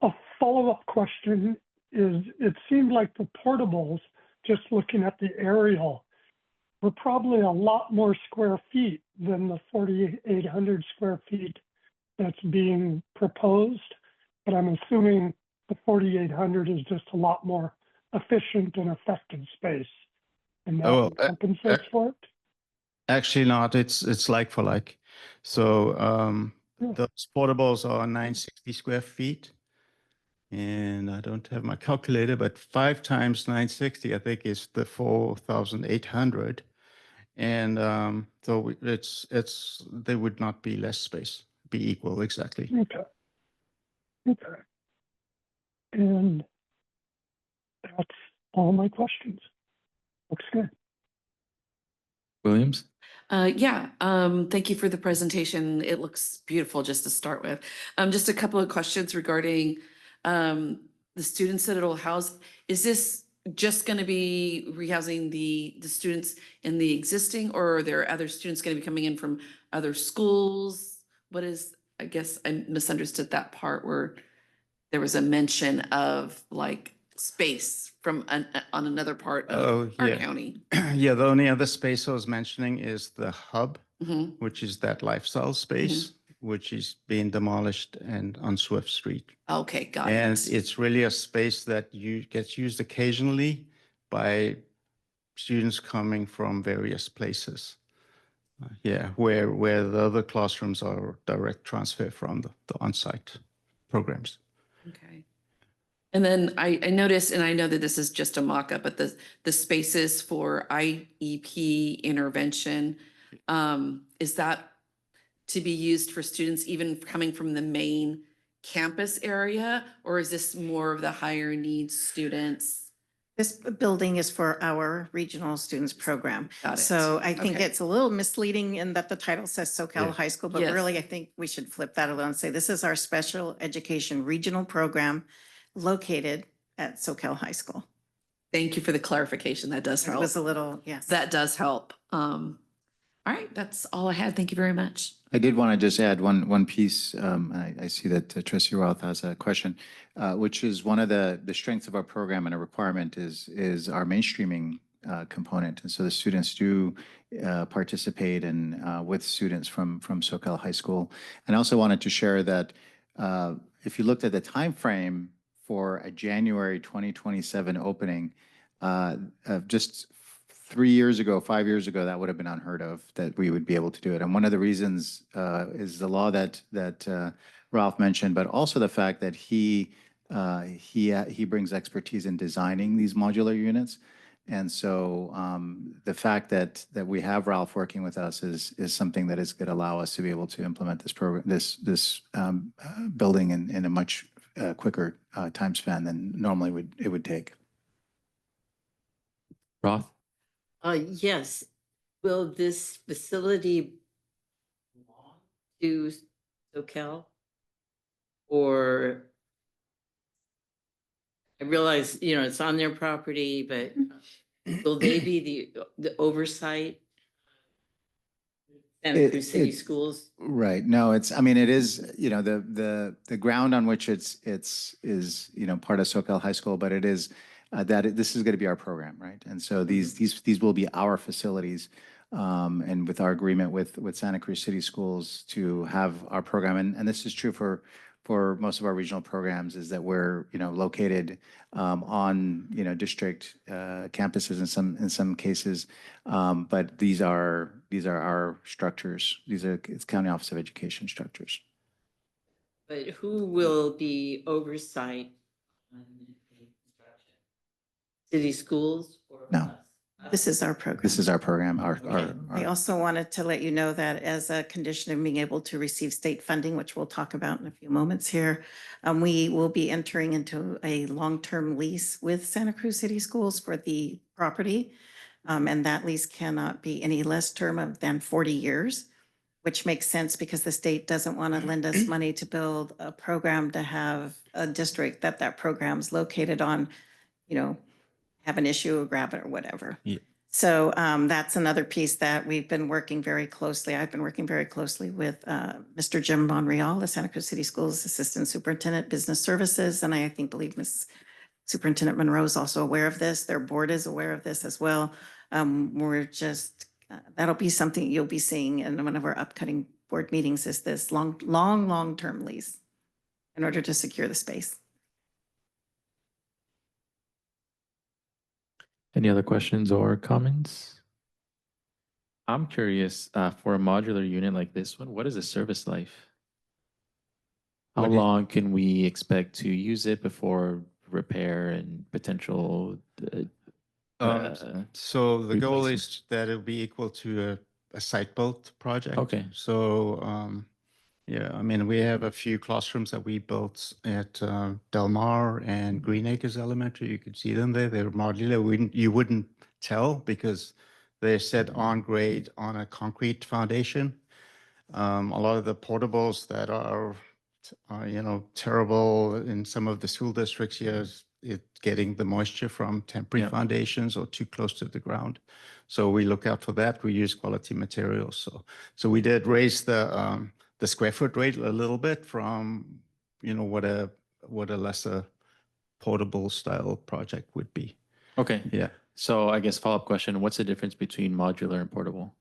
A follow-up question is, it seemed like the portables, just looking at the aerial, were probably a lot more square feet than the 4,800 square feet that's being proposed. But I'm assuming the 4,800 is just a lot more efficient and effective space. And that compensates for it? Actually not. It's like for like. So those portables are 960 square feet. And I don't have my calculator, but 5 times 960, I think, is the 4,800. And so there would not be less space, be equal exactly. Okay. And that's all my questions. Looks good. Williams? Thank you for the presentation. It looks beautiful just to start with. Just a couple of questions regarding the students that it'll house. Is this just going to be rehousing the students in the existing, or are there other students going to be coming in from other schools? I guess I misunderstood that part where there was a mention of like space from on another part of our county. Yeah, the only other space I was mentioning is the hub, which is that lifestyle space, which is being demolished and on Swift Street. Okay, got it. And it's really a space that gets used occasionally by students coming from various places. Where the other classrooms are direct transfer from the on-site programs. Okay. And then I noticed, and I know that this is just a mock-up, but the spaces for IEP intervention, is that to be used for students even coming from the main campus area, or is this more of the higher needs students? This building is for our regional students program. Got it. So I think Okay. it's a little misleading in that the title says Yeah. SoCal High School, but Yes. really I think we should flip that around and say this is our special education regional program located at SoCal High School. Thank you for the clarification. That does It help. was a little, yes. That does help. All right, that's all I had. Thank you very much. I did want to just add one piece. I see that Trustee Roth has a question, which is one of the strengths of our program and a requirement is our mainstreaming component. And so the students do participate in with students from SoCal High School. And I also wanted to share that if you looked at the time frame for a January 2027 opening, just 3 years ago, 5 years ago, that would have been unheard of, that we would be able to do it. And one of the reasons is the law that Ralph mentioned, but also the fact that he brings expertise in designing these modular units. And so the fact that we have Ralph working with us is something that is going to allow us to be able to implement this program, this building in a much quicker time span than normally it would take. Roth? Yes. Will this facility belong to SoCal? Or I realize, it's on their property, but will they be the oversight? Santa Cruz City Schools? Right. No, it is, the ground on which it's is, part of SoCal High School, but it is this is going to be our program, right? And so these will be our facilities, and with our agreement with Santa Cruz City Schools to have our program, and this is true for most of our regional programs, is that we're located on district campuses in some cases, but these are our structures. It's County Office of Education structures. But who will be oversight on the construction? City schools or No. us? This is our program. This is our program. I also wanted to let you know that as a condition of being able to receive state funding, which we'll talk about in a few moments here, we will be entering into a long-term lease with Santa Cruz City Schools for the property. And that lease cannot be any less term than 40 years, which makes sense because the state doesn't want to lend us money to build a program to have a district that program's located on, have an issue or grab it or whatever. Yeah. So that's another piece that we've been working very closely. I've been working very closely with Mr. Jim Monreal, the Santa Cruz City Schools Assistant Superintendent, Business Services, and I believe Ms. Superintendent Monroe is also aware of this. Their board is aware of this as well. We're just, that'll be something you'll be seeing in one of our upcoming board meetings, is this long-term lease in order to secure the space. Any other questions or comments? I'm curious, for a modular unit like this one, what is the service life? How long can we expect to use it before repair and potential? So the goal replacement? is that it'll be equal to a site-built project. Okay. So, yeah, we have a few classrooms that we built at Del Mar and Green Acres Elementary. You could see them there. They're modular. You wouldn't tell because they're set on grade on a concrete foundation. A lot of the portables that are terrible in some of the school districts here is getting the moisture from temporary foundations or too close to the ground. So we look out for that. We use quality materials. So we did raise the square foot rate a little bit from, what a lesser portable style project would be. Okay. Yeah. So I guess follow-up question, what's the difference between modular and portable?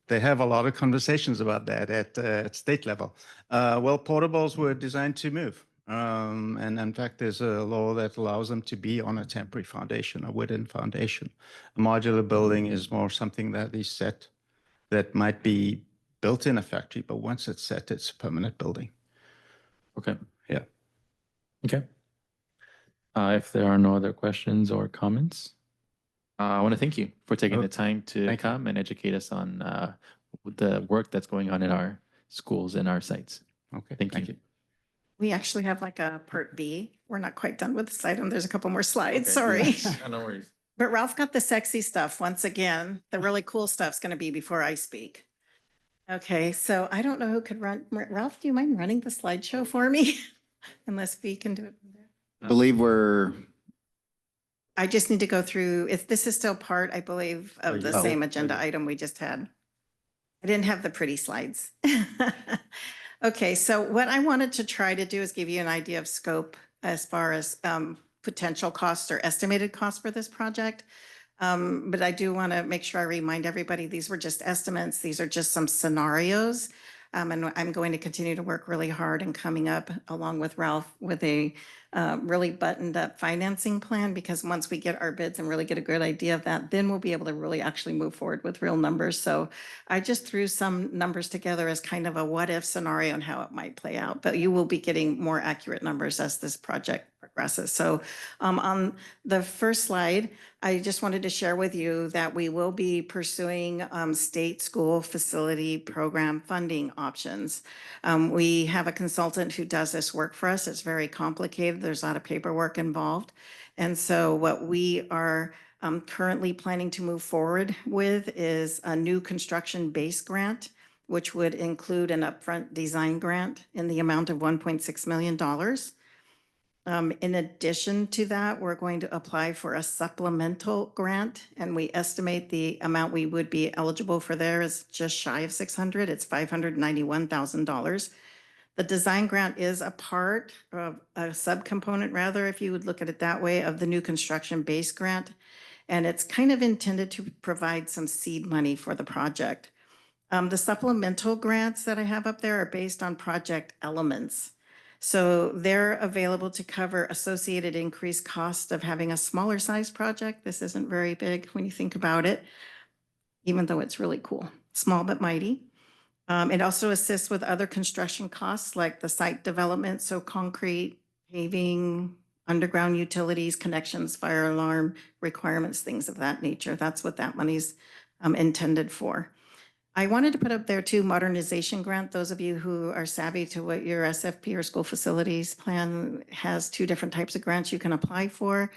They have a lot of conversations about that at state level. Well, portables were designed to move. And in fact, there's a law that allows them to be on a temporary foundation, a wooden foundation. A modular building is more something that is set, that might be built in a factory, but once it's set, it's a permanent building. Okay. Yeah. Okay. If there are no other questions or comments, I want to thank you for taking the time to come and educate us on the work that's going on in our schools and our sites. Okay. Thank you. We actually have like a part B. We're not quite done with this item. There's a couple more slides, Okay. sorry. No worries. But Ralph got the sexy stuff. Once again, the really cool stuff's going to be before I speak. Okay, so I don't know who could run. Ralph, do you mind running the slideshow for me? Unless V can do it. I believe we're, I just need to go through, if this is still part, I believe, of the Oh. same agenda item we just had. I didn't have the pretty slides. Okay, so what I wanted to try to do is give you an idea of scope as far as potential costs or estimated costs for this project. But I do want to make sure I remind everybody, these were just estimates. These are just some scenarios. And I'm going to continue to work really hard and coming up along with Ralph with a really buttoned up financing plan, because once we get our bids and really get a good idea of that, then we'll be able to really actually move forward with real numbers. So I just threw some numbers together as kind of a what if scenario and how it might play out, but you will be getting more accurate numbers as this project progresses. So on the first slide, I just wanted to share with you that we will be pursuing state school facility program funding options. We have a consultant who does this work for us. It's very complicated. There's a lot of paperwork involved. And so what we are currently planning to move forward with is a new construction base grant, which would include an upfront design grant in the amount of $1.6 million. In addition to that, we're going to apply for a supplemental grant, and we estimate the amount we would be eligible for there is just shy of 600. It's $591,000. The design grant is a part of a subcomponent, rather, if you would look at it that way, of the new construction base grant. And it's kind of intended to provide some seed money for the project. The supplemental grants that I have up there are based on project elements. So they're available to cover associated increased costs of having a smaller size project. This isn't very big when you think about it, even though it's really cool, small but mighty. It also assists with other construction costs like the site development, so concrete, paving, underground utilities, connections, fire alarm requirements, things of that nature. That's what that money's intended for. I wanted to put up there too, modernization grant. Those of you who are savvy to what your SFP or school facilities plan has, two different types of grants you can apply for.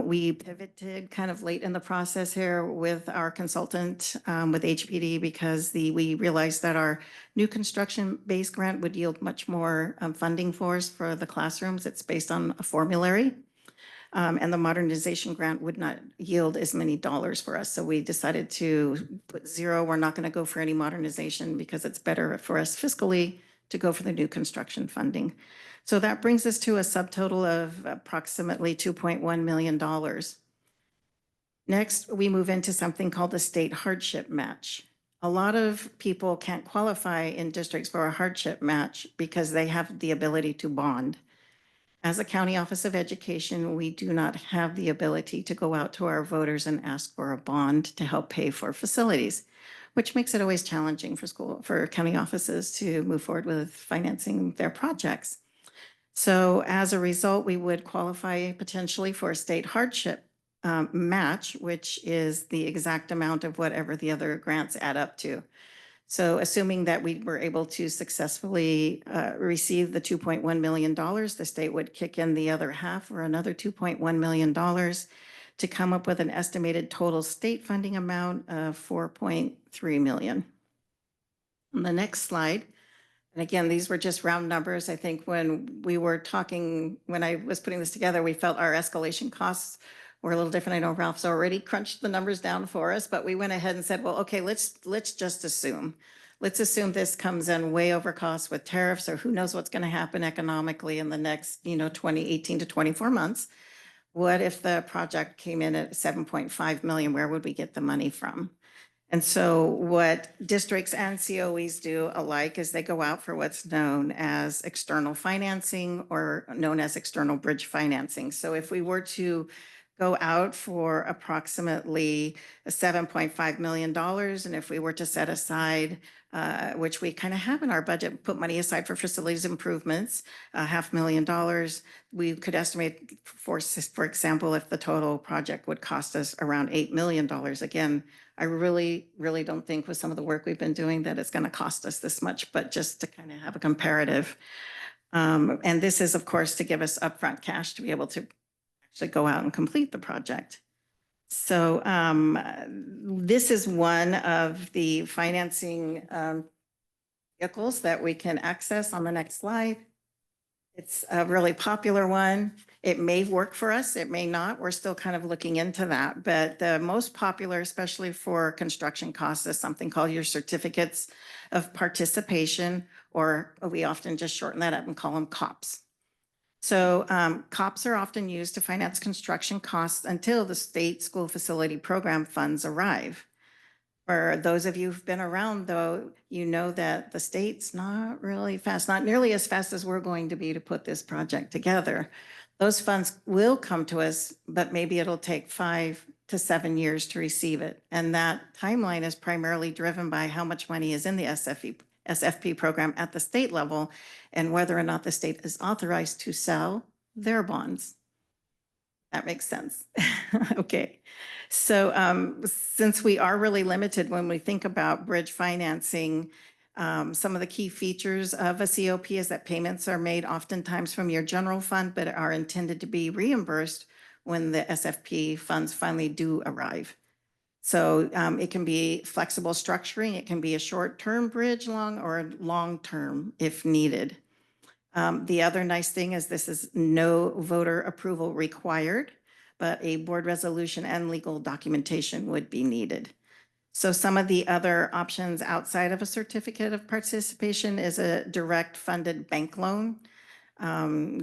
We pivoted kind of late in the process here with our consultant with HPD because we realized that our new construction base grant would yield much more funding for us for the classrooms. It's based on a formulary. And the modernization grant would not yield as many dollars for us. So we decided to put zero. We're not going to go for any modernization because it's better for us fiscally to go for the new construction funding. So that brings us to a subtotal of approximately $2.1 million. Next, we move into something called the state hardship match. A lot of people can't qualify in districts for a hardship match because they have the ability to bond. As a County Office of Education, we do not have the ability to go out to our voters and ask for a bond to help pay for facilities, which makes it always challenging for county offices to move forward with financing their projects. So as a result, we would qualify potentially for a state hardship match, which is the exact amount of whatever the other grants add up to. So assuming that we were able to successfully receive the $2.1 million, the state would kick in the other half or another $2.1 million to come up with an estimated total state funding amount of $4.3 million. On the next slide, and again, these were just round numbers. I think when we were talking, when I was putting this together, we felt our escalation costs were a little different. I know Ralph's already crunched the numbers down for us, but we went ahead and said, well, okay, let's just assume. Let's assume this comes in way over cost with tariffs, or who knows what's going to happen economically in the next, 18 to 24 months. What if the project came in at 7.5 million? Where would we get the money from? And so what districts and COEs do alike is they go out for what's known as external financing or known as external bridge financing. So if we were to go out for approximately $7.5 million. And if we were to set aside, which we kind of have in our budget, put money aside for facilities improvements, $500,000, we could estimate, for example, if the total project would cost us around $8 million. Again, I really don't think with some of the work we've been doing that it's going to cost us this much, but just to kind of have a comparative. And this is, of course, to give us upfront cash to be able to actually go out and complete the project. So this is one of the financing vehicles that we can access on the next slide. It's a really popular one. It may work for us, it may not. We're still kind of looking into that. But the most popular, especially for construction costs, is something called your certificates of participation, or we often just shorten that up and call them COPs. So COPs are often used to finance construction costs until the state school facility program funds arrive. For those of you who've been around, though, you know that the state's not really fast, not nearly as fast as we're going to be to put this project together. Those funds will come to us, but maybe it'll take 5 to 7 years to receive it. And that timeline is primarily driven by how much money is in the SFP program at the state level and whether or not the state is authorized to sell their bonds. That makes sense. Okay. So since we are really limited when we think about bridge financing, some of the key features of a COP is that payments are made oftentimes from your general fund, but are intended to be reimbursed when the SFP funds finally do arrive. So it can be flexible structuring. It can be a short-term bridge or long-term if needed. The other nice thing is this is no voter approval required, but a board resolution and legal documentation would be needed. So some of the other options outside of a certificate of participation is a direct funded bank loan,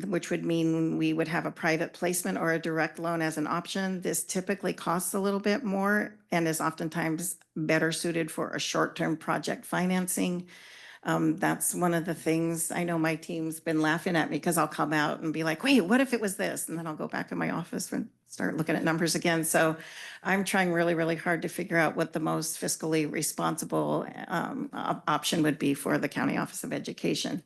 which would mean we would have a private placement or a direct loan as an option. This typically costs a little bit more and is oftentimes better suited for a short-term project financing. That's one of the things. I know my team's been laughing at me because I'll come out and be like, wait, what if it was this? And then I'll go back in my office and start looking at numbers again. So I'm trying really, really hard to figure out what the most fiscally responsible option would be for the County Office of Education.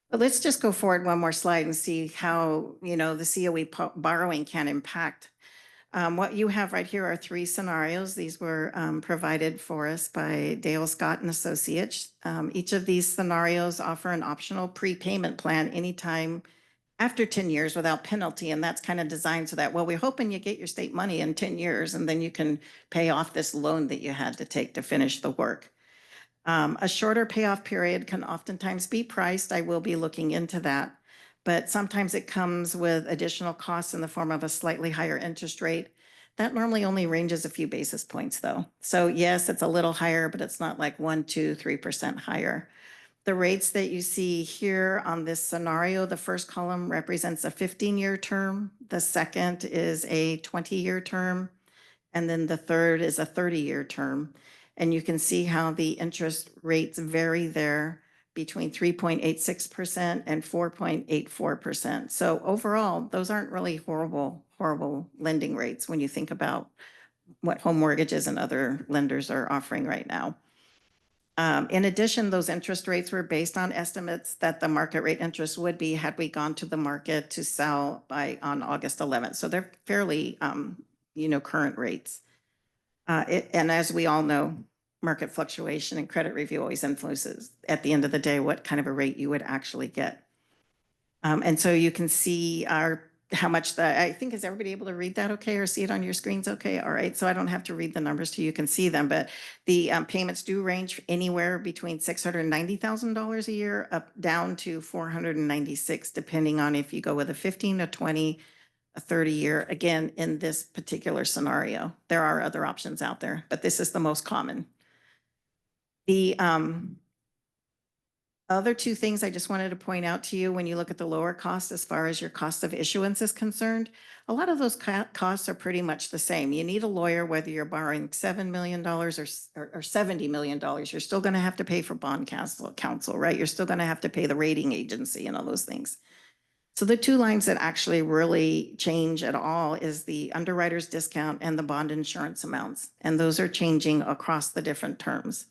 But let's just go forward one more slide and see how, the COE borrowing can impact. What you have right here are 3 scenarios. These were provided for us by Dale Scott and Associates. Each of these scenarios offer an optional prepayment plan anytime after 10 years without penalty. And that's kind of designed so that, well, we're hoping you get your state money in 10 years and then you can pay off this loan that you had to take to finish the work. A shorter payoff period can oftentimes be priced. I will be looking into that. But sometimes it comes with additional costs in the form of a slightly higher interest rate. That normally only ranges a few basis points, though. So yes, it's a little higher, but it's not like 1%, 2%, 3% higher. The rates that you see here on this scenario, the first column represents a 15-year term. The second is a 20-year term. And then the third is a 30-year term. And you can see how the interest rates vary there between 3.86% and 4.84%. So overall, those aren't really horrible lending rates when you think about what home mortgages and other lenders are offering right now. In addition, those interest rates were based on estimates that the market rate interest would be had we gone to the market to sell on August 11th. So they're fairly, current rates. And as we all know, market fluctuation and credit review always influences, at the end of the day, what kind of a rate you would actually get. And so you can see how much I think, is everybody able to read that okay, or see it on your screens okay? All right, so I don't have to read the numbers to you, can see them, but the payments do range anywhere between $690,000 a year up down to $496,000, depending on if you go with a 15, a 20, a 30-year, again, in this particular scenario. There are other options out there, but this is the most common. The other 2 things I just wanted to point out to you when you look at the lower cost as far as your cost of issuance is concerned, a lot of those costs are pretty much the same. You need a lawyer, whether you're borrowing $7 million or $70 million, you're still going to have to pay for bond counsel, right? You're still going to have to pay the rating agency and all those things. So the 2 lines that actually really change at all is the underwriter's discount and the bond insurance amounts. And those are changing across the different terms.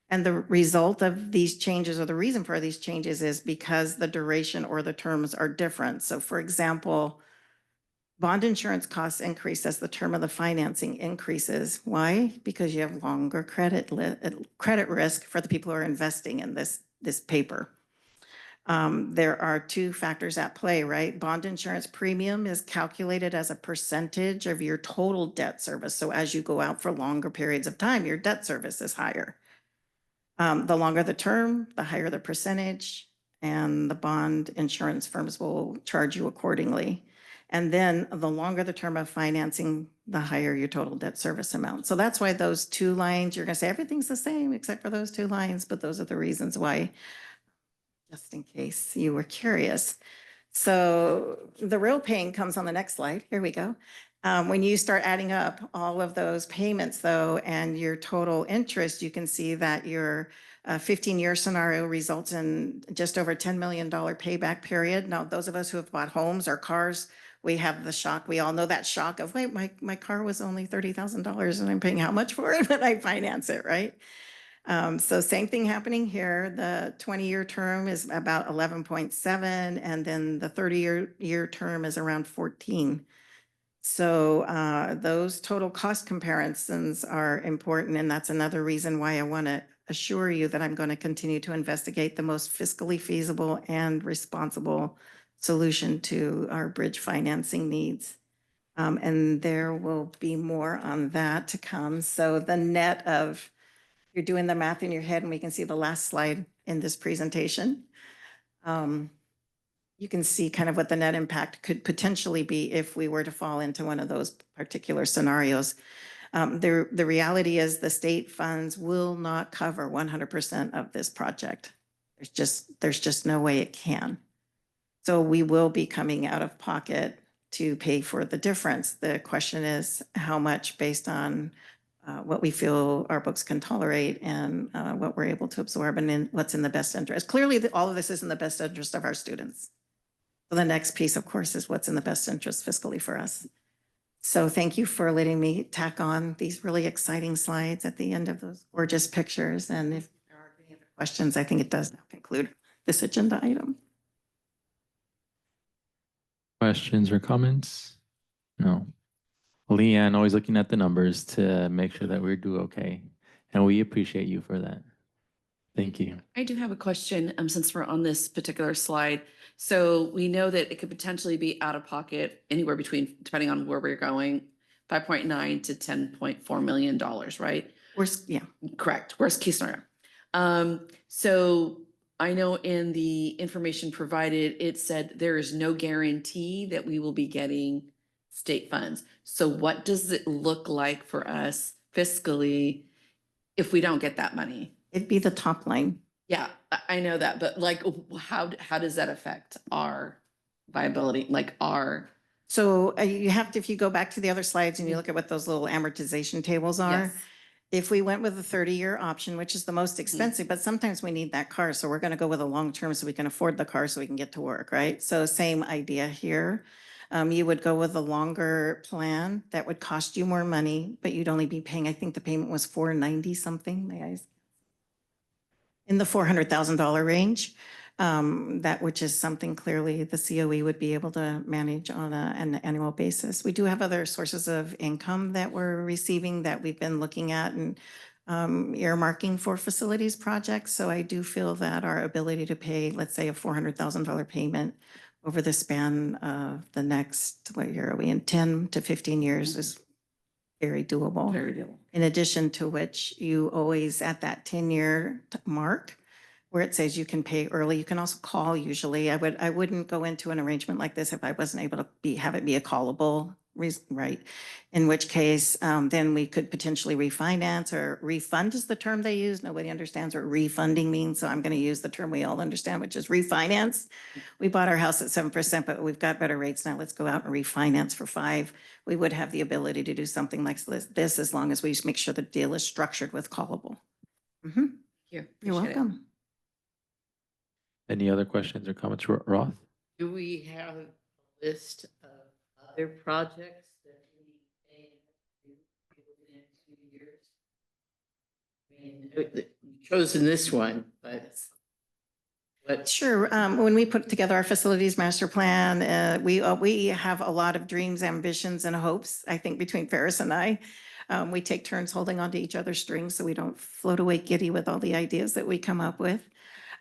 And the result of these changes, or the reason for these changes, is because the duration or the terms are different. So for example, bond insurance costs increase as the term of the financing increases. Why? Because you have longer credit risk for the people who are investing in this paper. There are two factors at play, right? Bond insurance premium is calculated as a percentage of your total debt service. So as you go out for longer periods of time, your debt service is higher. The longer the term, the higher the percentage, and the bond insurance firms will charge you accordingly. And then the longer the term of financing, the higher your total debt service amount. So that's why those two lines, you're going to say everything's the same except for those two lines, but those are the reasons why, just in case you were curious. So the real pain comes on the next slide. Here we go. When you start adding up all of those payments though, and your total interest, you can see that your 15-year scenario results in just over $10 million payback period. Now, those of us who have bought homes or cars, we have the shock. We all know that shock of, wait, my car was only $30,000 and I'm paying how much for it when I finance it, right? So same thing happening here. The 20-year term is about 11.7, and then the 30-year term is around 14. So those total cost comparisons are important, and that's another reason why I want to assure you that I'm going to continue to investigate the most fiscally feasible and responsible solution to our bridge financing needs. And there will be more on that to come. So the net of, you're doing the math in your head, and we can see the last slide in this presentation. You can see kind of what the net impact could potentially be if we were to fall into one of those particular scenarios. The reality is the state funds will not cover 100% of this project. There's just no way it can. So we will be coming out of pocket to pay for the difference. The question is how much based on what we feel our books can tolerate and what we're able to absorb and what's in the best interest. Clearly, all of this is in the best interest of our students. So the next piece, of course, is what's in the best interest fiscally for us. So thank you for letting me tack on these really exciting slides at the end of those gorgeous pictures. And if there are any other questions, I think it does now conclude this agenda item. Questions or comments? No. Leanne, always looking at the numbers to make sure that we do okay. And we appreciate you for that. Thank you. I do have a question, since we're on this particular slide. So we know that it could potentially be out of pocket anywhere between, depending on where we're going, 5.9 to $10.4 million, right? Yeah. Correct. Worst case scenario. So I know in the information provided, it said there is no guarantee that we will be getting state funds. So what does it look like for us fiscally if we don't get that money? It'd be the top line. Yeah, I know that, but like, how does that affect our viability, like our? So you have to, if you go back to the other slides and you look at what those little amortization tables are, Yes. if we went with a 30-year option, which is the most expensive, but sometimes we need that car. So we're going to go with a long term so we can afford the car so we can get to work, right? So same idea here. You would go with a longer plan that would cost you more money, but you'd only be paying, I think the payment was $490 something, may I? In the $400,000 range, which is something clearly the COE would be able to manage on an annual basis. We do have other sources of income that we're receiving that we've been looking at and earmarking for facilities projects. So I do feel that our ability to pay, let's say, a $400,000 payment over the span of the next, what year are we in, 10 to 15 years is very doable. Very doable. In addition to which you always at that 10-year mark where it says you can pay early, you can also call usually. I wouldn't go into an arrangement like this if I wasn't able to have it be a callable, right? In which case, then we could potentially refinance or refund is the term they use. Nobody understands what refunding means. So I'm going to use the term we all understand, which is refinance. We bought our house at 7%, but we've got better rates now. Let's go out and refinance for 5%. We would have the ability to do something like this as long as we just make sure the deal is structured with callable. You're You're welcome. welcome. Any other questions or comments, Roth? Do we have a list of other projects that we may do within 2 years? I mean, you've chosen this one, but Sure. When we put together our facilities master plan, we have a lot of dreams, ambitions, and hopes, I think, between Ferris and I. We take turns holding onto each other's strings so we don't float away giddy with all the ideas that we come up with.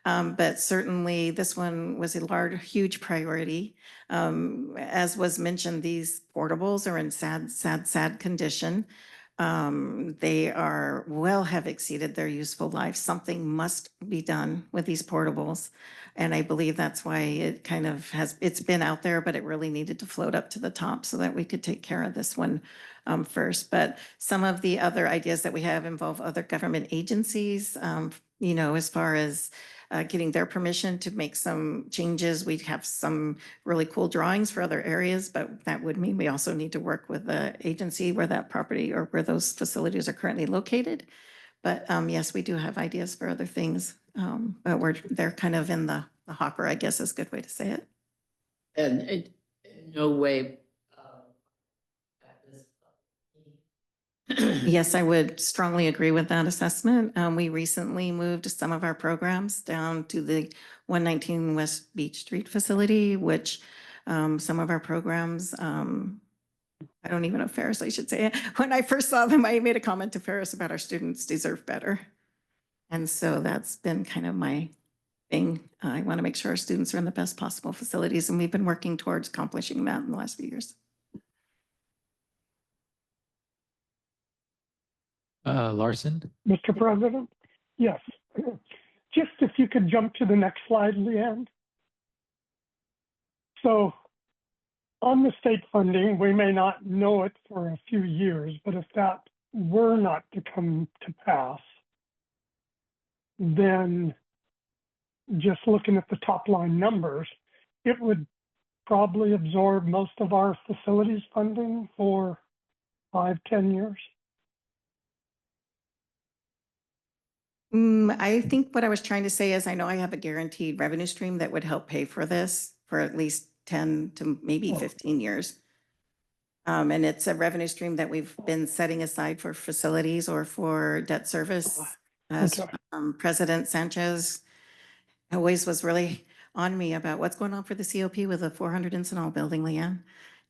But certainly this one was a huge priority. As was mentioned, these portables are in sad condition. They have exceeded their useful life. Something must be done with these portables. And I believe that's why it kind of it's been out there, but it really needed to float up to the top so that we could take care of this one first. But some of the other ideas that we have involve other government agencies, as far as getting their permission to make some changes. We have some really cool drawings for other areas, but that would mean we also need to work with the agency where that property or where those facilities are currently located. But yes, we do have ideas for other things, but they're kind of in the hopper, I guess is a good way to say it. And in no way. Yes, I would strongly agree with that assessment. We recently moved some of our programs down to the 119 West Beach Street facility, which some of our programs, I don't even know Ferris, I should say. When I first saw them, I made a comment to Ferris about our students deserve better. And so that's been kind of my thing. I want to make sure our students are in the best possible facilities, and we've been working towards accomplishing that in the last few years. Larson? Mr. President? Yes. Just if you could jump to the next slide, Leanne. So on the state funding, we may not know it for a few years, but if that were not to come to pass, then just looking at the top line numbers, it would probably absorb most of our facilities funding for 5-10 years. I think what I was trying to say is I know I have a guaranteed revenue stream that would help pay for this for at least 10 to maybe 15 years. And it's a revenue stream that we've been setting aside for facilities or for debt service. As President Sanchez always was really on me about what's going on for the COP with the 400 Encinal building, Leanne.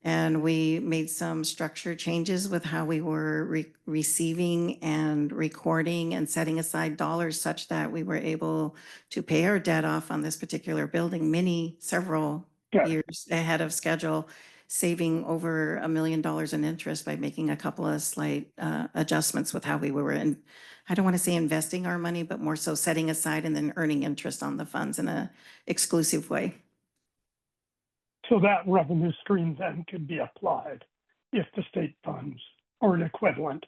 And we made some structure changes with how we were receiving and recording and setting aside dollars such that we were able to pay our debt off on this particular building several years ahead of schedule, saving over $1 million in interest by making a couple of slight adjustments with how we were in. I don't want to say investing our money, but more so setting aside and then earning interest on the funds in an exclusive way. So that revenue stream then could be applied if the state funds or an equivalent.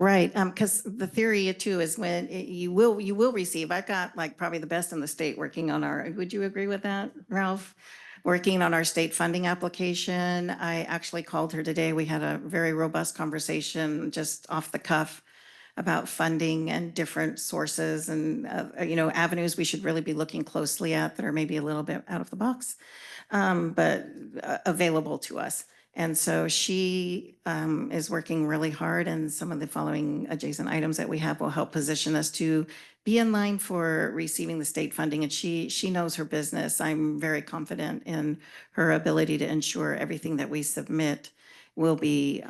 Right, because the theory too is when you will receive. I've got like probably the best in the state working on would you agree with that, Ralph? Working on our state funding application. I actually called her today. We had a very robust conversation just off the cuff about funding and different sources and avenues we should really be looking closely at that are maybe a little bit out of the box, but available to us. And so she is working really hard, and some of the following adjacent items that we have will help position us to be in line for receiving the state funding. And she knows her business. I'm very confident in her ability to ensure everything that we submit will be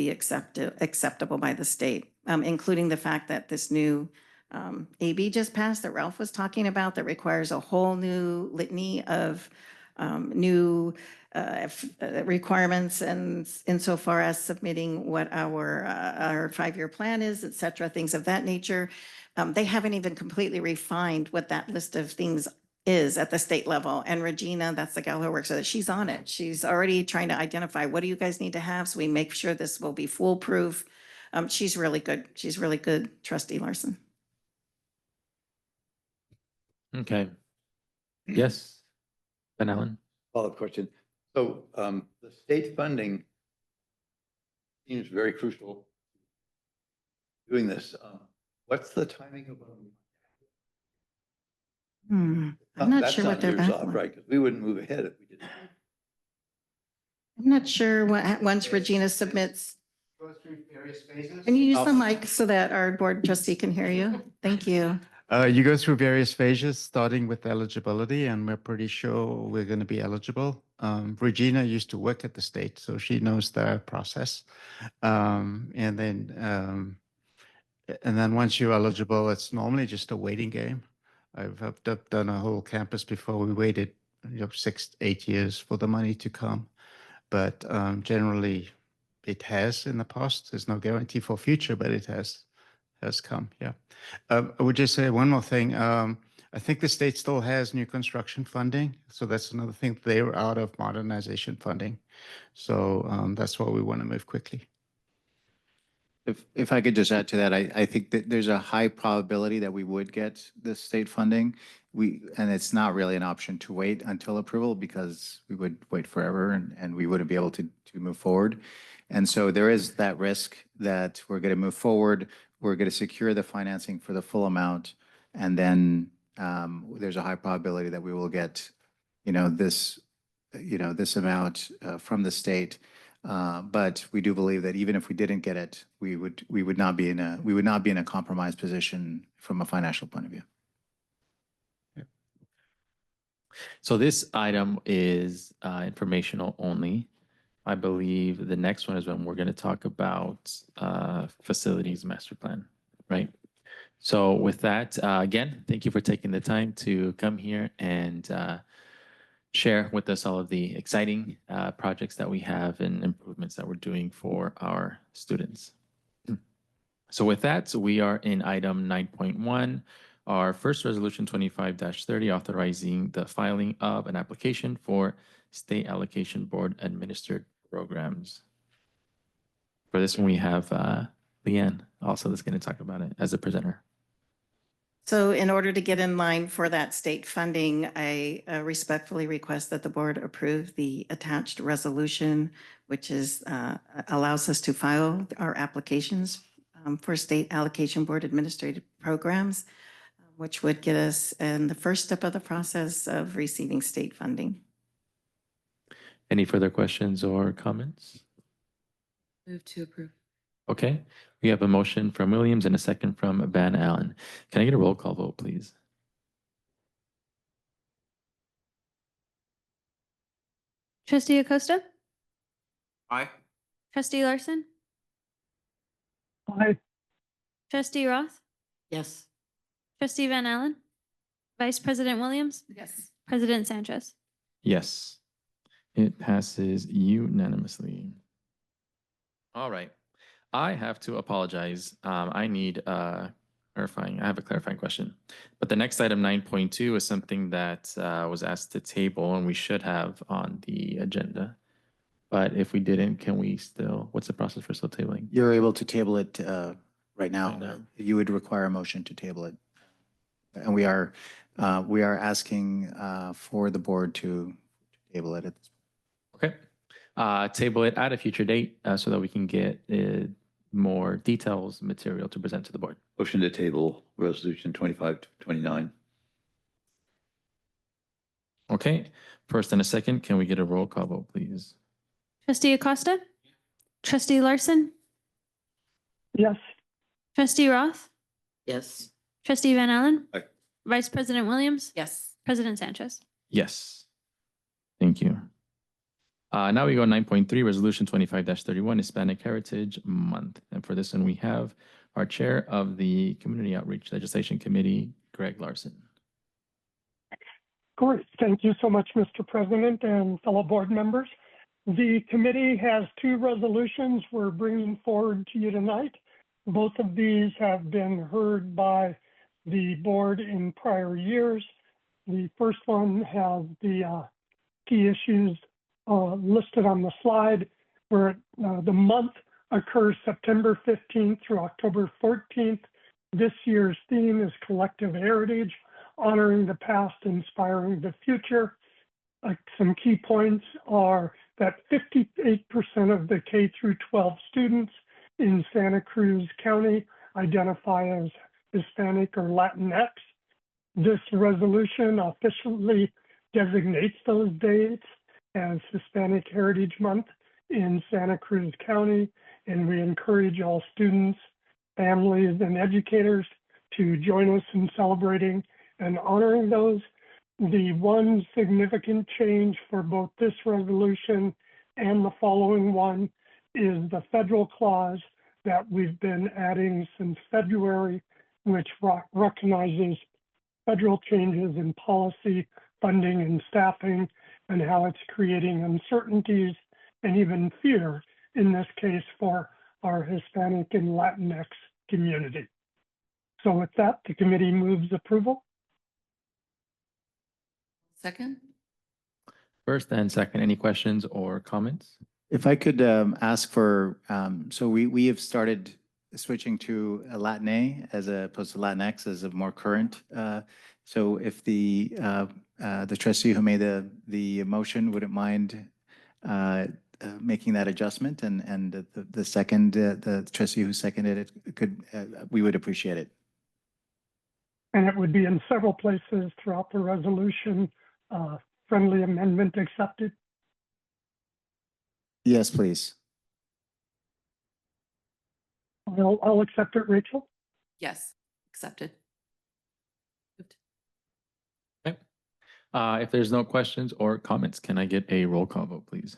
acceptable by the state, including the fact that this new AB just passed that Ralph was talking about that requires a whole new litany of new requirements and insofar as submitting what our 5-year plan is, et cetera, things of that nature. They haven't even completely refined what that list of things is at the state level. And Regina, that's the gal who works with it, she's on it. She's already trying to identify what do you guys need to have so we make sure this will be foolproof. She's really good. She's really good, Trustee Larson. Okay. Yes, Ben Allen. Follow-up question. So the state funding seems very crucial doing this. What's the timing of I'm not sure what they're years back off, on. right? Because we wouldn't move ahead if we didn't. I'm not sure what, once Regina submits. Can you use the mic so that our board trustee can hear you? Thank you. You go through various phases, starting with eligibility, and we're pretty sure we're going to be eligible. Regina used to work at the state, so she knows the process. And then once you're eligible, it's normally just a waiting game. I've done a whole campus before. We waited 6, 8 years for the money to come. But generally, it has in the past. There's no guarantee for future, but it has come. Yeah. I would just say one more thing. I think the state still has new construction funding. So that's another thing. They're out of modernization funding. So that's why we want to move quickly. If I could just add to that, I think that there's a high probability that we would get this state funding. And it's not really an option to wait until approval because we would wait forever and we wouldn't be able to move forward. And so there is that risk that we're going to move forward. We're going to secure the financing for the full amount. And then there's a high probability that we will get, this amount from the state. But we do believe that even if we didn't get it, we would not be in a compromised position from a financial point of view. So this item is informational only. I believe the next one is when we're going to talk about facilities master plan, right? So with that, again, thank you for taking the time to come here and share with us all of the exciting projects that we have and improvements that we're doing for our students. So with that, we are in item 9.1, our first resolution 25-30, authorizing the filing of an application for state allocation board administered programs. For this one, we have Leanne also that's going to talk about it as a presenter. So in order to get in line for that state funding, I respectfully request that the board approve the attached resolution, which is allows us to file our applications for state allocation board administrative programs, which would get us in the first step of the process of receiving state funding. Any further questions or comments? Move to approve. Okay, we have a motion from Williams and a second from Van Allen. Can I get a roll call vote, please? Trustee Acosta? Aye. Trustee Larson? Aye. Trustee Roth? Yes. Trustee Van Allen? Vice President Williams? Yes. President Sanchez? Yes, it passes unanimously. All right. I have to apologize. I need I have a clarifying question. But the next item, 9.2, is something that was asked to table and we should have on the agenda. But if we didn't, can we still, what's the process for still tabling? You're able to table it right now. Right now. You would require a motion to table it. And we are asking for the board to table it at this point. Okay. Table it at a future date so that we can get more details, material to present to the board. Motion to table resolution 25-29. Okay. First and a second, can we get a roll call vote, please? Trustee Acosta? Trustee Larson? Yes. Trustee Roth? Yes. Trustee Van Allen? Aye. Vice President Williams? Yes. President Sanchez? Yes. Thank you. Now we go 9.3, Resolution 25-31, Hispanic Heritage Month. And for this one, we have our Chair of the Community Outreach Legislation Committee, Greg Larson. Great. Thank you so much, Mr. President and fellow board members. The committee has two resolutions we're bringing forward to you tonight. Both of these have been heard by the board in prior years. The first one has the key issues listed on the slide, where the month occurs September 15th through October 14th. This year's theme is Collective Heritage, honoring the past, inspiring the future. Some key points are that 58% of the K through 12 students in Santa Cruz County identify as Hispanic or Latinx. This resolution officially designates those dates as Hispanic Heritage Month in Santa Cruz County, and we encourage all students, families, and educators to join us in celebrating and honoring those. The one significant change for both this resolution and the following one is the federal clause that we've been adding since February, which recognizes federal changes in policy, funding, and staffing, and how it's creating uncertainties and even fear, in this case, for our Hispanic and Latinx community. So with that, the committee moves approval. Second? First and second, any questions or comments? If I could ask for, so we have started switching to a Latin A as opposed to Latinx as a more current. So if the trustee who made the motion wouldn't mind making that adjustment, and the second, the trustee who seconded it could, we would appreciate it. And it would be in several places throughout the resolution. Friendly amendment accepted. Yes, please. I'll accept it, Rachel. Yes, accepted. Okay. If there's no questions or comments, can I get a roll call vote, please?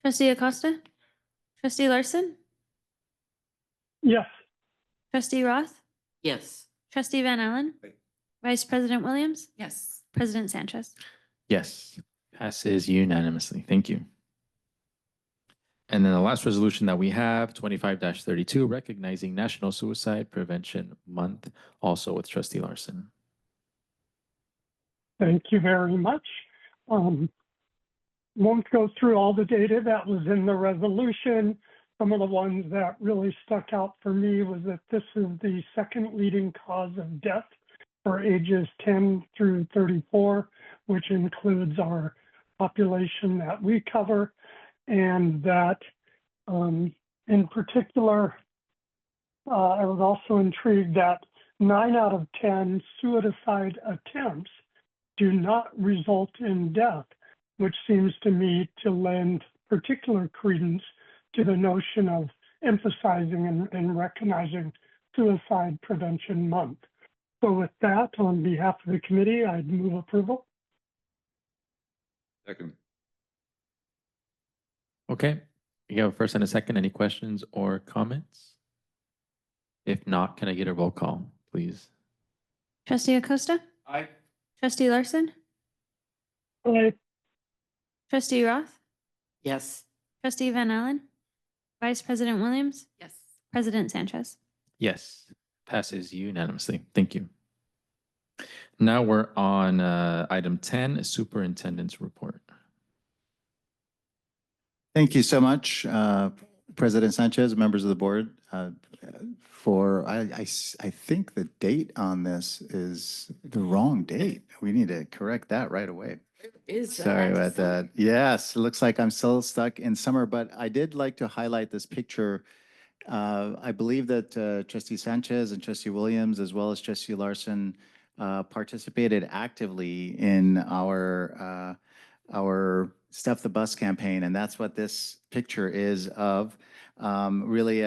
Trustee Acosta? Trustee Larson? Yes. Trustee Roth? Yes. Trustee Van Allen? Vice President Williams? Yes. President Sanchez? Yes, passes unanimously. Thank you. And then the last resolution that we have, 25-32, recognizing National Suicide Prevention Month, also with Trustee Larson. Thank you very much. Won't go through all the data that was in the resolution. Some of the ones that really stuck out for me was that this is the second leading cause of death for ages 10 through 34, which includes our population that we cover, and that in particular, I was also intrigued that 9 out of 10 suicide attempts do not result in death, which seems to me to lend particular credence to the notion of emphasizing and recognizing Suicide Prevention Month. So with that, on behalf of the committee, I'd move approval. Second. Okay, you have a first and a second. Any questions or comments? If not, can I get a roll call, please? Trustee Acosta? Aye. Trustee Larson? Aye. Trustee Roth? Yes. Trustee Van Allen? Vice President Williams? Yes. President Sanchez? Yes, passes unanimously. Thank you. Now we're on item 10, Superintendent's Report. Thank you so much, President Sanchez, members of the board. I think the date on this is the wrong date. We need to correct that right away. Sorry about that. Yes, it looks like I'm still stuck in summer, but I did like to highlight this picture. I believe that Trustee Sanchez and Trustee Williams, as well as Trustee Larson, participated actively in our Stuff the Bus campaign, and that's what this picture is of. Really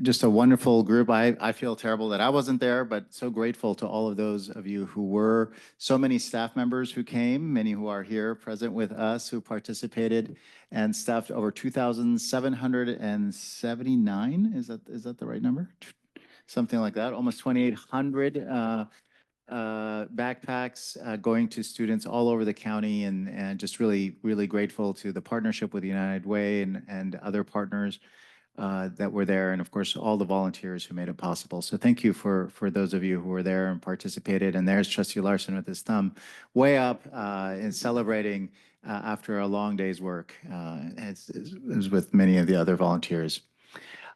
just a wonderful group. I feel terrible that I wasn't there, but so grateful to all of those of you who were. So many staff members who came, many who are here present with us, who participated and stuffed over 2,779. Is that the right number? Something like that, almost 2,800 backpacks going to students all over the county, and just really, really grateful to the partnership with United Way and other partners that were there, and of course, all the volunteers who made it possible. So thank you for those of you who were there and participated. And there's Trustee Larson with his thumb way up in celebrating after a long day's work, as with many of the other volunteers.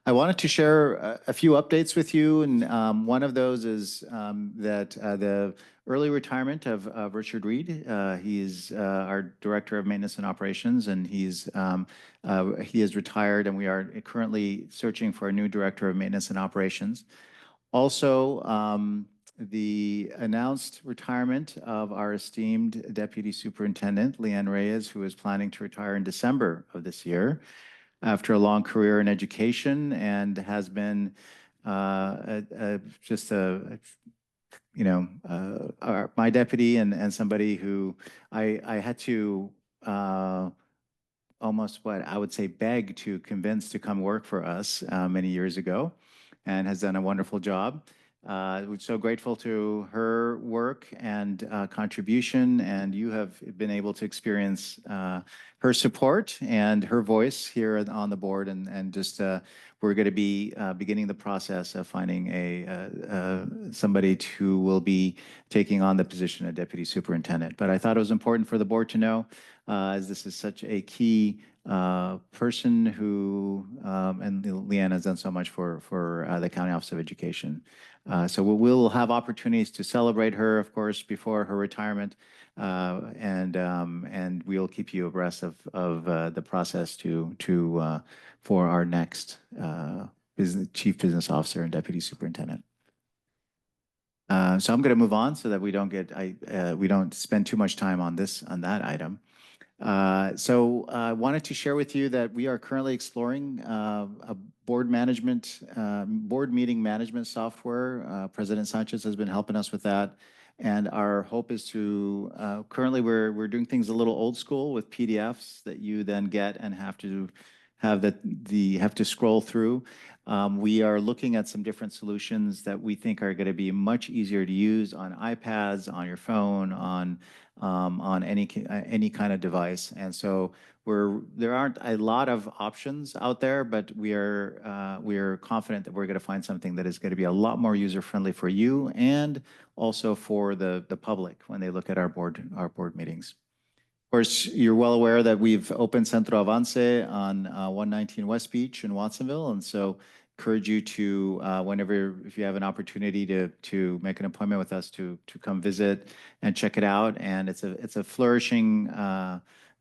I wanted to share a few updates with you, and one of those is that the early retirement of Richard Reed. He is our Director of Maintenance and Operations, and he is retired, and we are currently searching for a new Director of Maintenance and Operations. Also, the announced retirement of our esteemed Deputy Superintendent, Leanne Reyes, who is planning to retire in December of this year, after a long career in education, and has been my deputy and somebody who I had to almost, I would say, beg to convince to come work for us many years ago, and has done a wonderful job. We're so grateful to her work and contribution, and you have been able to experience her support and her voice here on the board, and just we're going to be beginning the process of finding somebody who will be taking on the position of deputy superintendent. But I thought it was important for the board to know, as this is such a key person who, and Leanne has done so much for the County Office of Education. So we'll have opportunities to celebrate her, of course, before her retirement, and we'll keep you abreast of the process for our next chief business officer and deputy superintendent. So I'm going to move on so that we don't spend too much time on that item. So I wanted to share with you that we are currently exploring a board meeting management software. President Sanchez has been helping us with that. And our hope is to, currently we're doing things a little old school with PDFs that you then get and have to scroll through. We are looking at some different solutions that we think are going to be much easier to use on iPads, on your phone, on any kind of device. And so there aren't a lot of options out there, but we are confident that we're going to find something that is going to be a lot more user-friendly for you and also for the public when they look at our board meetings. Of course, you're well aware that we've opened Centro Avance on 119 West Beach in Watsonville, and so encourage you to, if you have an opportunity to make an appointment with us to come visit and check it out. And it's a flourishing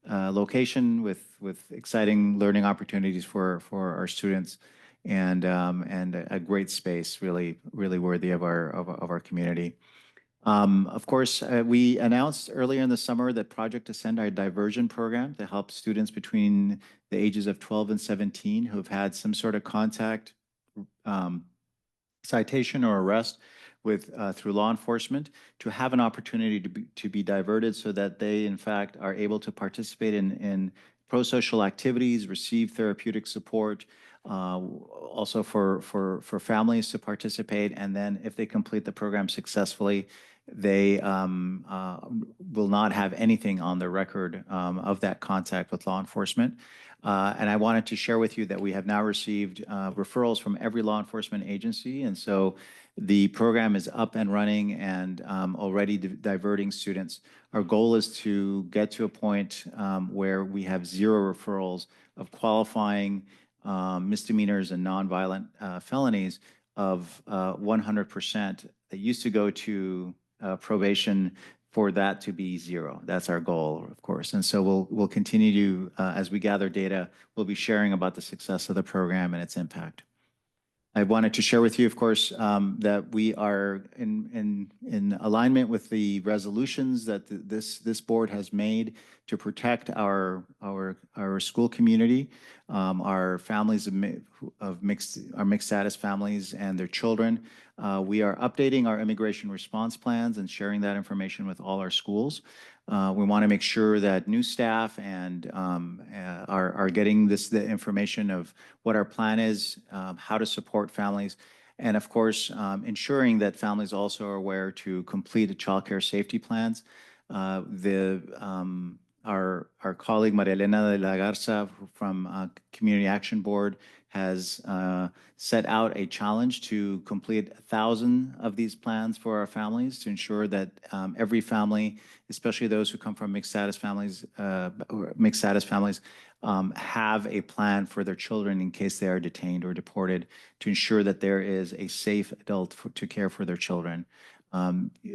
location with exciting learning opportunities for our students, and a great space, really worthy of our community. Of course, we announced earlier in the summer that Project Ascend, our diversion program to help students between the ages of 12 and 17 who have had some sort of contact, citation or arrest through law enforcement, to have an opportunity to be diverted so that they in fact are able to participate in pro-social activities, receive therapeutic support, also for families to participate, and then if they complete the program successfully, they will not have anything on their record of that contact with law enforcement. And I wanted to share with you that we have now received referrals from every law enforcement agency, and so the program is up and running and already diverting students. Our goal is to get to a point where we have 0 referrals of qualifying misdemeanors and nonviolent felonies of 100% that used to go to probation, for that to be 0. That's our goal, of course. And so we'll continue to, as we gather data, we'll be sharing about the success of the program and its impact. I wanted to share with you, of course, that we are in alignment with the resolutions that this board has made to protect our school community, our families of mixed status families and their children. We are updating our immigration response plans and sharing that information with all our schools. We want to make sure that new staff and are getting the information of what our plan is, how to support families, and of course, ensuring that families also are aware to complete the child care safety plans. Our colleague Maria Elena de la Garza from Community Action Board has set out a challenge to complete 1,000 of these plans for our families to ensure that every family, especially those who come from mixed status families, have a plan for their children in case they are detained or deported, to ensure that there is a safe adult to care for their children.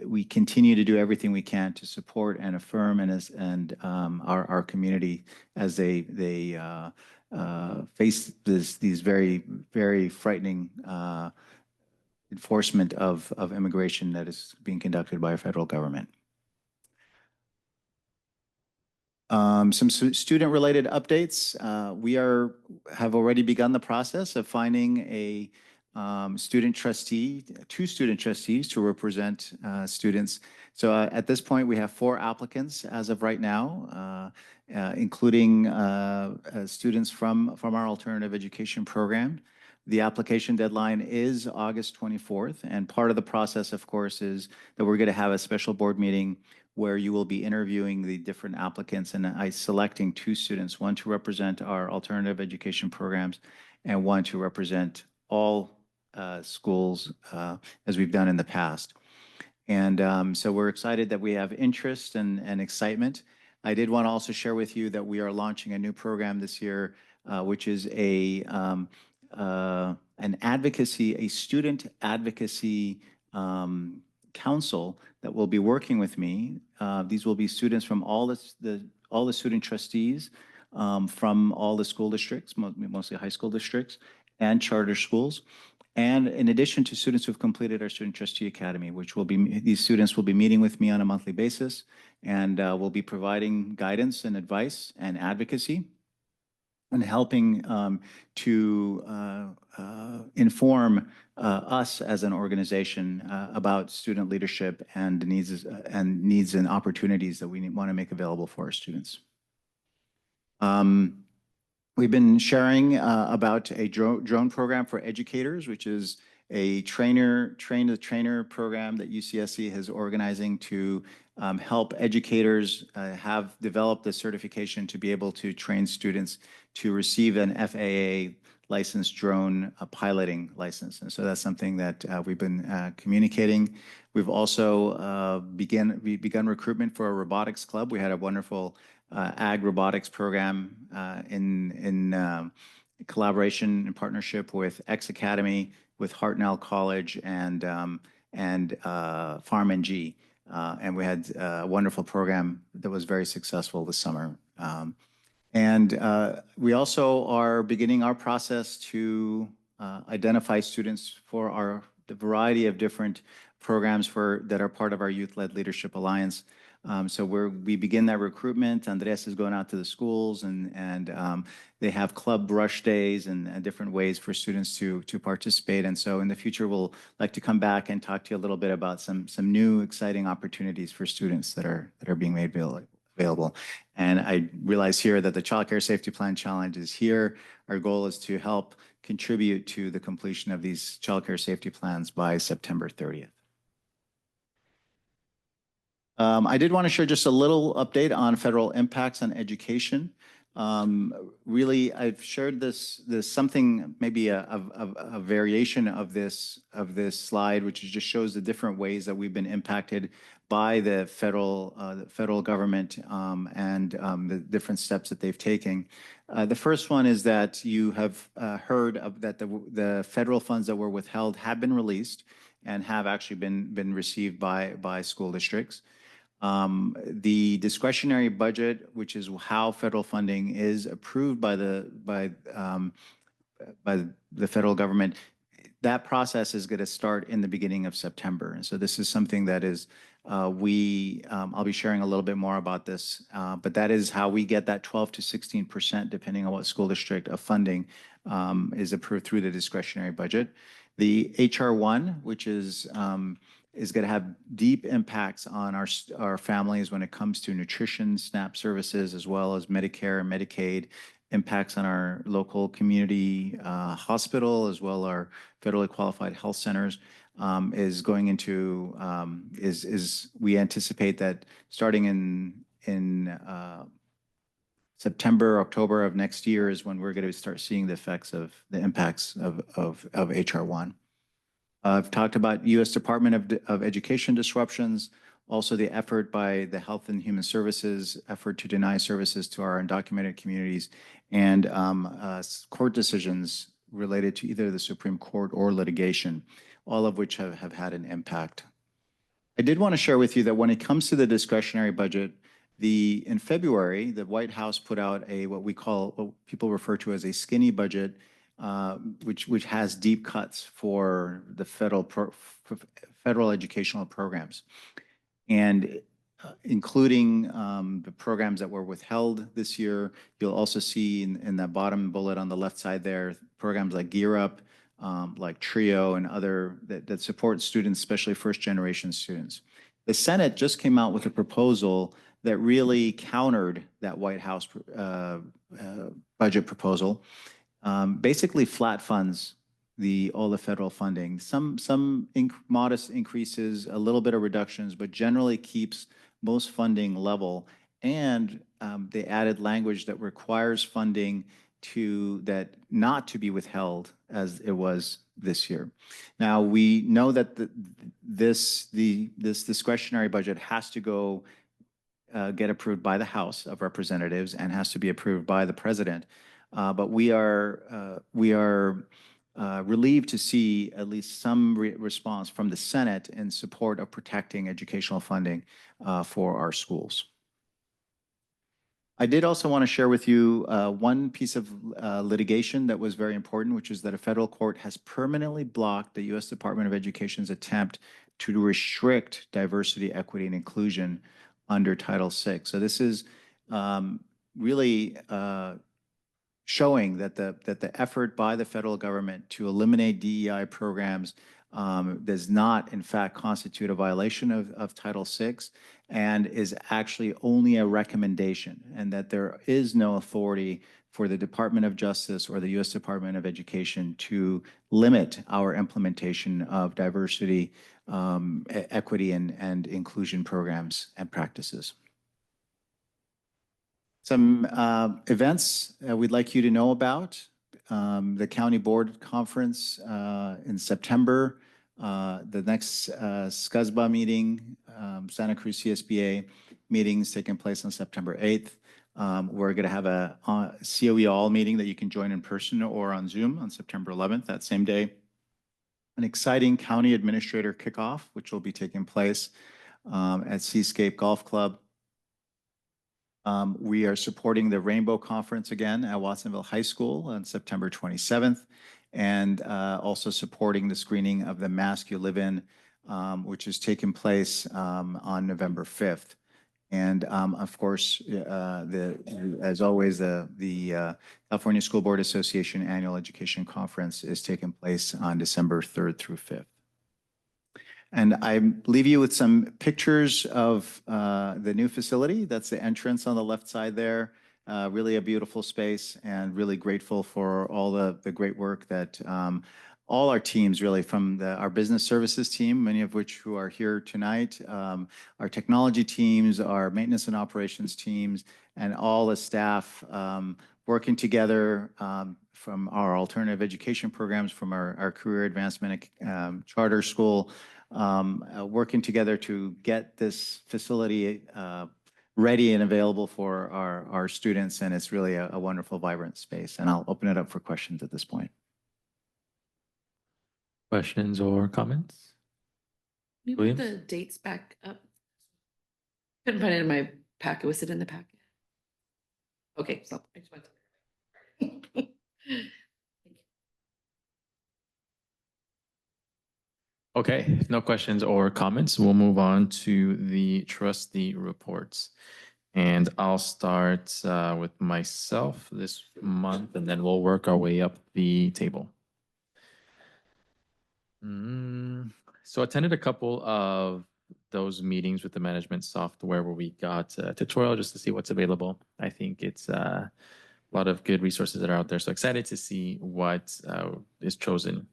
We continue to do everything we can to support and affirm our community as they face these very, very frightening enforcement of immigration that is being conducted by our federal government. Some student-related updates. We have already begun the process of finding a student trustee, 2 student trustees to represent students. So at this point, we have 4 applicants as of right now, including students from our alternative education program. The application deadline is August 24th, and part of the process, of course, is that we're going to have a special board meeting where you will be interviewing the different applicants and selecting 2 students, one to represent our alternative education programs and one to represent all schools as we've done in the past. And so we're excited that we have interest and excitement. I did want to also share with you that we are launching a new program this year, which is an advocacy, a student advocacy council that will be working with me. These will be students from all the student trustees from all the school districts, mostly high school districts and charter schools. And in addition to students who've completed our Student Trustee Academy, these students will be meeting with me on a monthly basis and will be providing guidance and advice and advocacy and helping to inform us as an organization about student leadership and needs and opportunities that we want to make available for our students. We've been sharing about a drone program for educators, which is a train-the-trainer program that UCSC is organizing to help educators have developed the certification to be able to train students to receive an FAA licensed drone piloting license. And so that's something that we've been communicating. We've also begun recruitment for a robotics club. We had a wonderful ag robotics program in collaboration and partnership with X Academy, with Hartnell College, and Farm&G. And we had a wonderful program that was very successful this summer. And we also are beginning our process to identify students for the variety of different programs that are part of our Youth-Led Leadership Alliance. So we begin that recruitment. Andres is going out to the schools, and they have club brush days and different ways for students to participate. And so in the future, we'll like to come back and talk to you a little bit about some new exciting opportunities for students that are being made available. And I realize here that the Child Care Safety Plan Challenge is here. Our goal is to help contribute to the completion of these child care safety plans by September 30th. I did want to share just a little update on federal impacts on education. Really, I've shared this something, maybe a variation of this slide, which just shows the different ways that we've been impacted by the federal government and the different steps that they've taken. The first one is that you have heard of that the federal funds that were withheld have been released and have actually been received by school districts. The discretionary budget, which is how federal funding is approved by the federal government, that process is going to start in the beginning of September. And so this is something that is I'll be sharing a little bit more about this, but that is how we get that 12 to 16%, depending on what school district of funding is approved through the discretionary budget. The HR1, which is going to have deep impacts on our families when it comes to nutrition, SNAP services, as well as Medicare and Medicaid, impacts on our local community hospital, as well as our federally qualified health centers, is going into, we anticipate that starting in September, October of next year is when we're going to start seeing the effects of the impacts of HR1. I've talked about U.S. Department of Education disruptions, also the effort by the Health and Human Services effort to deny services to our undocumented communities, and court decisions related to either the Supreme Court or litigation, all of which have had an impact. I did want to share with you that when it comes to the discretionary budget, in February, the White House put out what people refer to as a skinny budget, which has deep cuts for the federal educational programs, and including the programs that were withheld this year. You'll also see in that bottom bullet on the left side there, programs like Gear Up, like TRIO, and other that support students, especially first-generation students. The Senate just came out with a proposal that really countered that White House budget proposal. Basically flat funds all the federal funding. Some modest increases, a little bit of reductions, but generally keeps most funding level. And they added language that requires funding that not to be withheld as it was this year. Now, we know that this discretionary budget has to go get approved by the House of Representatives and has to be approved by the President. But we are relieved to see at least some response from the Senate in support of protecting educational funding for our schools. I did also want to share with you one piece of litigation that was very important, which is that a federal court has permanently blocked the U.S. Department of Education's attempt to restrict diversity, equity, and inclusion under Title VI. So this is really showing that the effort by the federal government to eliminate DEI programs does not, in fact, constitute a violation of Title VI and is actually only a recommendation, and that there is no authority for the Department of Justice or the U.S. Department of Education to limit our implementation of diversity, equity, and inclusion programs and practices. Some events we'd like you to know about. The County Board Conference in September, the next SCUSBA meeting, Santa Cruz CSBA meetings taking place on September 8th. We're going to have a COE All meeting that you can join in person or on Zoom on September 11th, that same day. An exciting county administrator kickoff, which will be taking place at Seascape Golf Club. We are supporting the Rainbow Conference again at Watsonville High School on September 27th, and also supporting the screening of The Mask You Live In, which is taking place on November 5th. And of course, as always, the California School Board Association Annual Education Conference is taking place on December 3rd through 5th. And I leave you with some pictures of the new facility. That's the entrance on the left side there. Really a beautiful space, and really grateful for all the great work that all our teams, really, from our business services team, many of which who are here tonight, our technology teams, our maintenance and operations teams, and all the staff working together from our alternative education programs, from our career advancement charter school, working together to get this facility ready and available for our students. And it's really a wonderful, vibrant space. And I'll open it up for questions at this point. Questions or comments? Maybe Williams? the dates back up. Couldn't find it in my packet. Was it in the packet? Okay, so I just went to. Okay, if no questions or comments, we'll move on to the trustee reports. And I'll start with myself this month, and then we'll work our way up the table. So attended a couple of those meetings with the management software where we got a tutorial just to see what's available. I think it's a lot of good resources that are out there. So excited to see what is chosen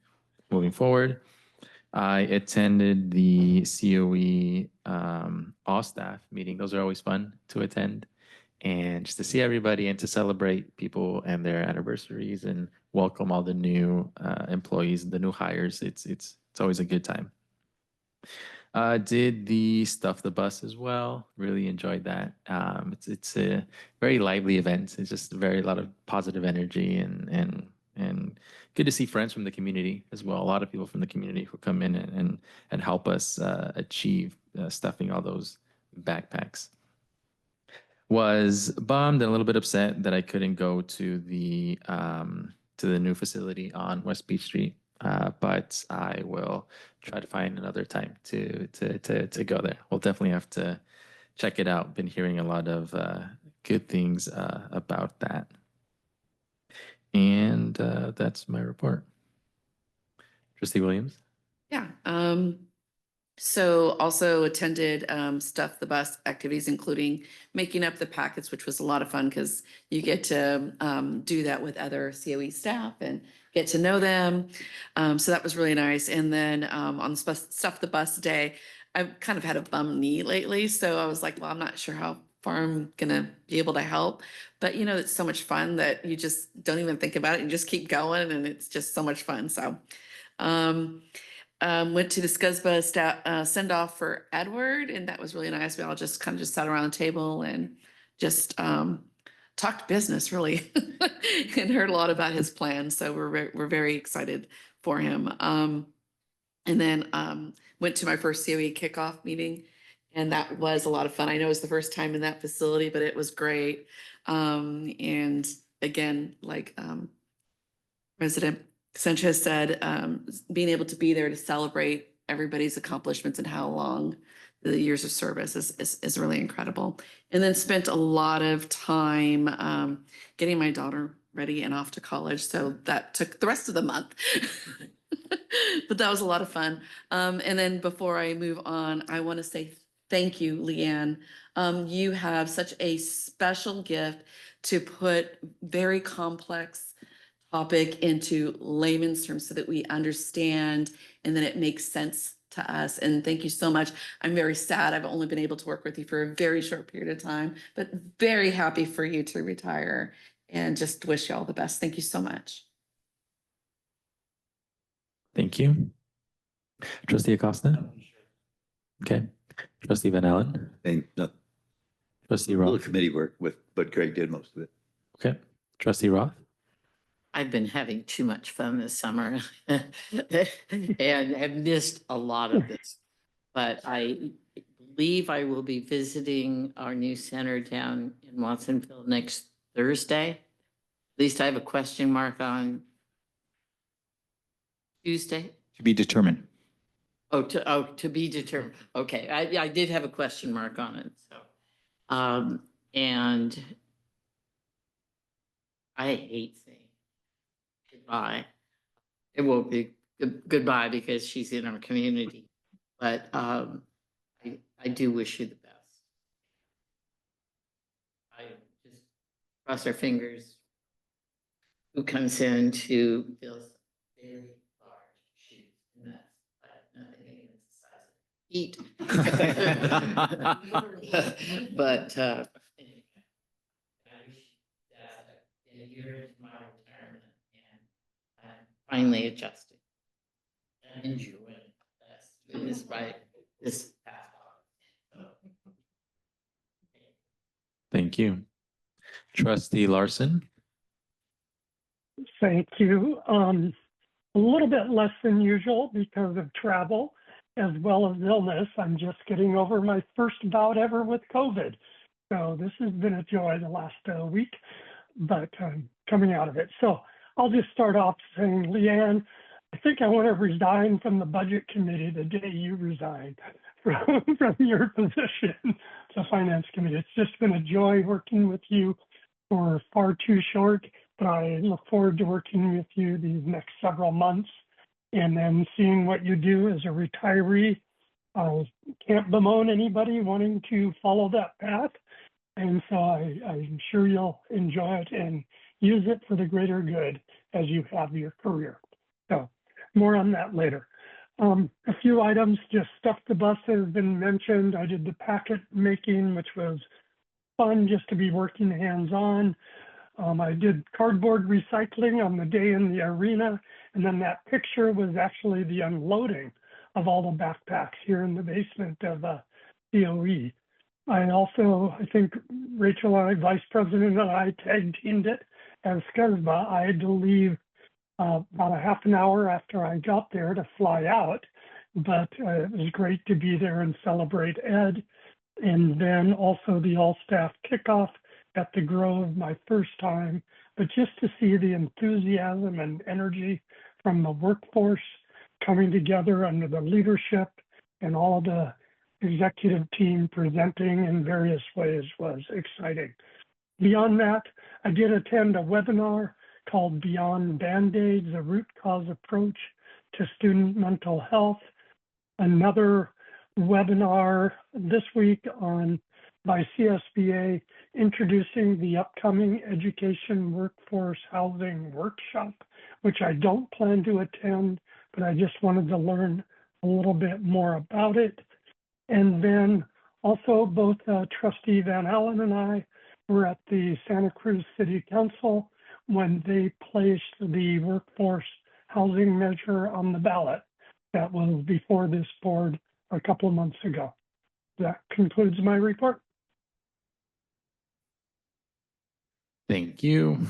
moving forward. I attended the COE all staff meeting. Those are always fun to attend, and just to see everybody and to celebrate people and their anniversaries and welcome all the new employees, the new hires. It's always a good time. Did the Stuff the Bus as well. Really enjoyed that. It's a very lively event. It's just a lot of positive energy and good to see friends from the community as well. A lot of people from the community who come in and help us achieve stuffing all those backpacks. Was bummed and a little bit upset that I couldn't go to the new facility on West Beach Street, but I will try to find another time to go there. We'll definitely have to check it out. Been hearing a lot of good things about that. And that's my report. Trustee Williams? Yeah. So also attended Stuff the Bus activities, including making up the packets, which was a lot of fun because you get to do that with other COE staff and get to know them. So that was really nice. And then on the Stuff the Bus day, I've kind of had a bum knee lately. So I was like, well, I'm not sure how far I'm gonna be able to help. But you know, it's so much fun that you just don't even think about it. You just keep going and it's just so much fun. So went to the SCUSBA send off for Edward, and that was really nice. We all just kind of just sat around the table and just talked business really and heard a lot about his plans. So we're very excited for him. And then went to my first COE kickoff meeting, and that was a lot of fun. I know it was the first time in that facility, but it was great. And again, like President Sanchez said, being able to be there to celebrate everybody's accomplishments and how long the years of service is really incredible. And then spent a lot of time getting my daughter ready and off to college. So that took the rest of the month. But that was a lot of fun. And then before I move on, I want to say thank you, Leanne. You have such a special gift to put very complex topic into layman's terms so that we understand and then it makes sense to us. And thank you so much. I'm very sad I've only been able to work with you for a very short period of time, but very happy for you to retire and just wish you all the best. Thank you so much. Thank you. Trustee Acosta? Okay. Trustee Van Allen? Trustee A little Roth? committee work with, but Greg did most of it. Okay. Trustee Roth? I've been having too much fun this summer and have missed a lot of this. But I believe I will be visiting our new center down in Watsonville next Thursday. At least I have a question mark on Tuesday. To be determined. To be determined. Okay, I did have a question mark on it. So, and I hate saying goodbye. It won't be goodbye because she's in our community, but I do wish you the best. I just cross our fingers. Who comes in to fill some very large shoes, and that's nothing against the size of feet. But anyway, I wish that in a year into my retirement, and I'm finally adjusting and enjoying this right this path. Thank you. Trustee Larson? Thank you. A little bit less than usual because of travel as well as illness. I'm just getting over my first bout ever with COVID. So this has been a joy the last week, but I'm coming out of it. So I'll just start off saying, Leanne, I think I want to resign from the budget committee the day you resign from your position, the finance committee. It's just been a joy working with you for far too short, but I look forward to working with you these next several months and then seeing what you do as a retiree. I can't bemoan anybody wanting to follow that path. And so I'm sure you'll enjoy it and use it for the greater good as you have your career. So more on that later. A few items, just Stuff the Bus has been mentioned. I did the packet making, which was fun just to be working hands-on. I did cardboard recycling on the day in the arena, and then that picture was actually the unloading of all the backpacks here in the basement of COE. I think Rachel and I, Vice President, and I tag teamed it as SCUSBA. I had to leave about a half an hour after I got there to fly out, but it was great to be there and celebrate Ed. And then also the all-staff kickoff at the Grove, my first time, but just to see the enthusiasm and energy from the workforce coming together under the leadership and all the executive team presenting in various ways was exciting. Beyond that, I did attend a webinar called Beyond Band-Aids, a root cause approach to student mental health. Another webinar this week by CSBA introducing the upcoming Education Workforce Housing Workshop, which I don't plan to attend, but I just wanted to learn a little bit more about it. And then also both Trustee Van Allen and I were at the Santa Cruz City Council when they placed the workforce housing measure on the ballot. That was before this board a couple of months ago. That concludes my report. Thank you.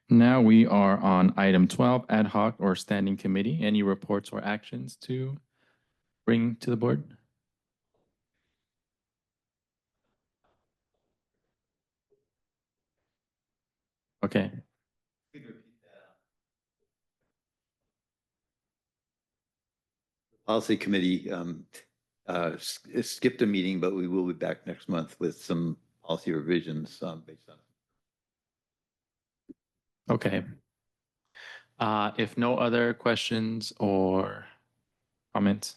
Now we are on item 12, ad hoc or standing committee. Any reports or actions to bring to the board? Okay. Policy Committee skipped a meeting, but we will be back next month with some policy revisions based on. Okay. If no other questions or comments.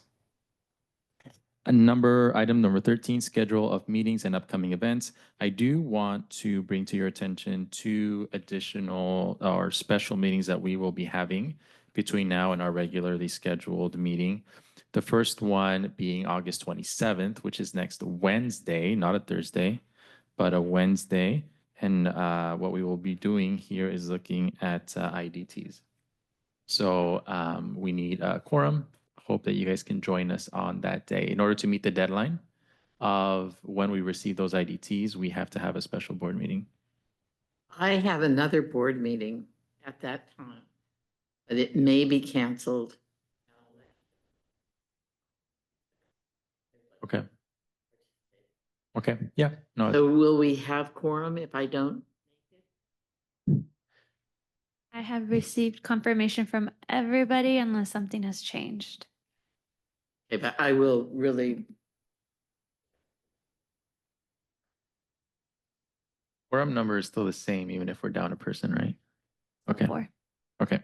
Item number 13, schedule of meetings and upcoming events. I do want to bring to your attention 2 additional or special meetings that we will be having between now and our regularly scheduled meeting. The first one being August 27th, which is next Wednesday, not a Thursday, but a Wednesday. And what we will be doing here is looking at IDTs. So we need a quorum. Hope that you guys can join us on that day. In order to meet the deadline of when we receive those IDTs, we have to have a special board meeting. I have another board meeting at that time, but it may be canceled. Okay. Okay. Yeah. No. So will we have quorum if I don't? I have received confirmation from everybody unless something has changed. Okay, but I will really. Quorum number is still the same, even if we're down a person, right? Okay. 4. Okay.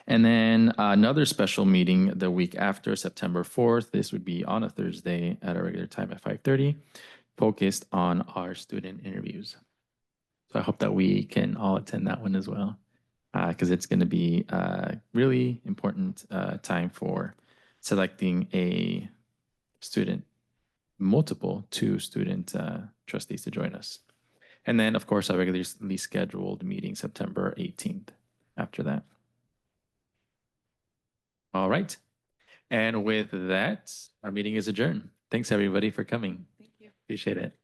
And then another special meeting the week after, September 4th. This would be on a Thursday at a regular time at 5:30, focused on our student interviews. So I hope that we can all attend that one as well, because it's going to be a really important time for selecting a student, multiple 2 student trustees to join us. And then, of course, our regularly scheduled meeting September 18th after that. All right. And with that, our meeting is adjourned. Thanks, everybody, for coming. Thank you. Appreciate it.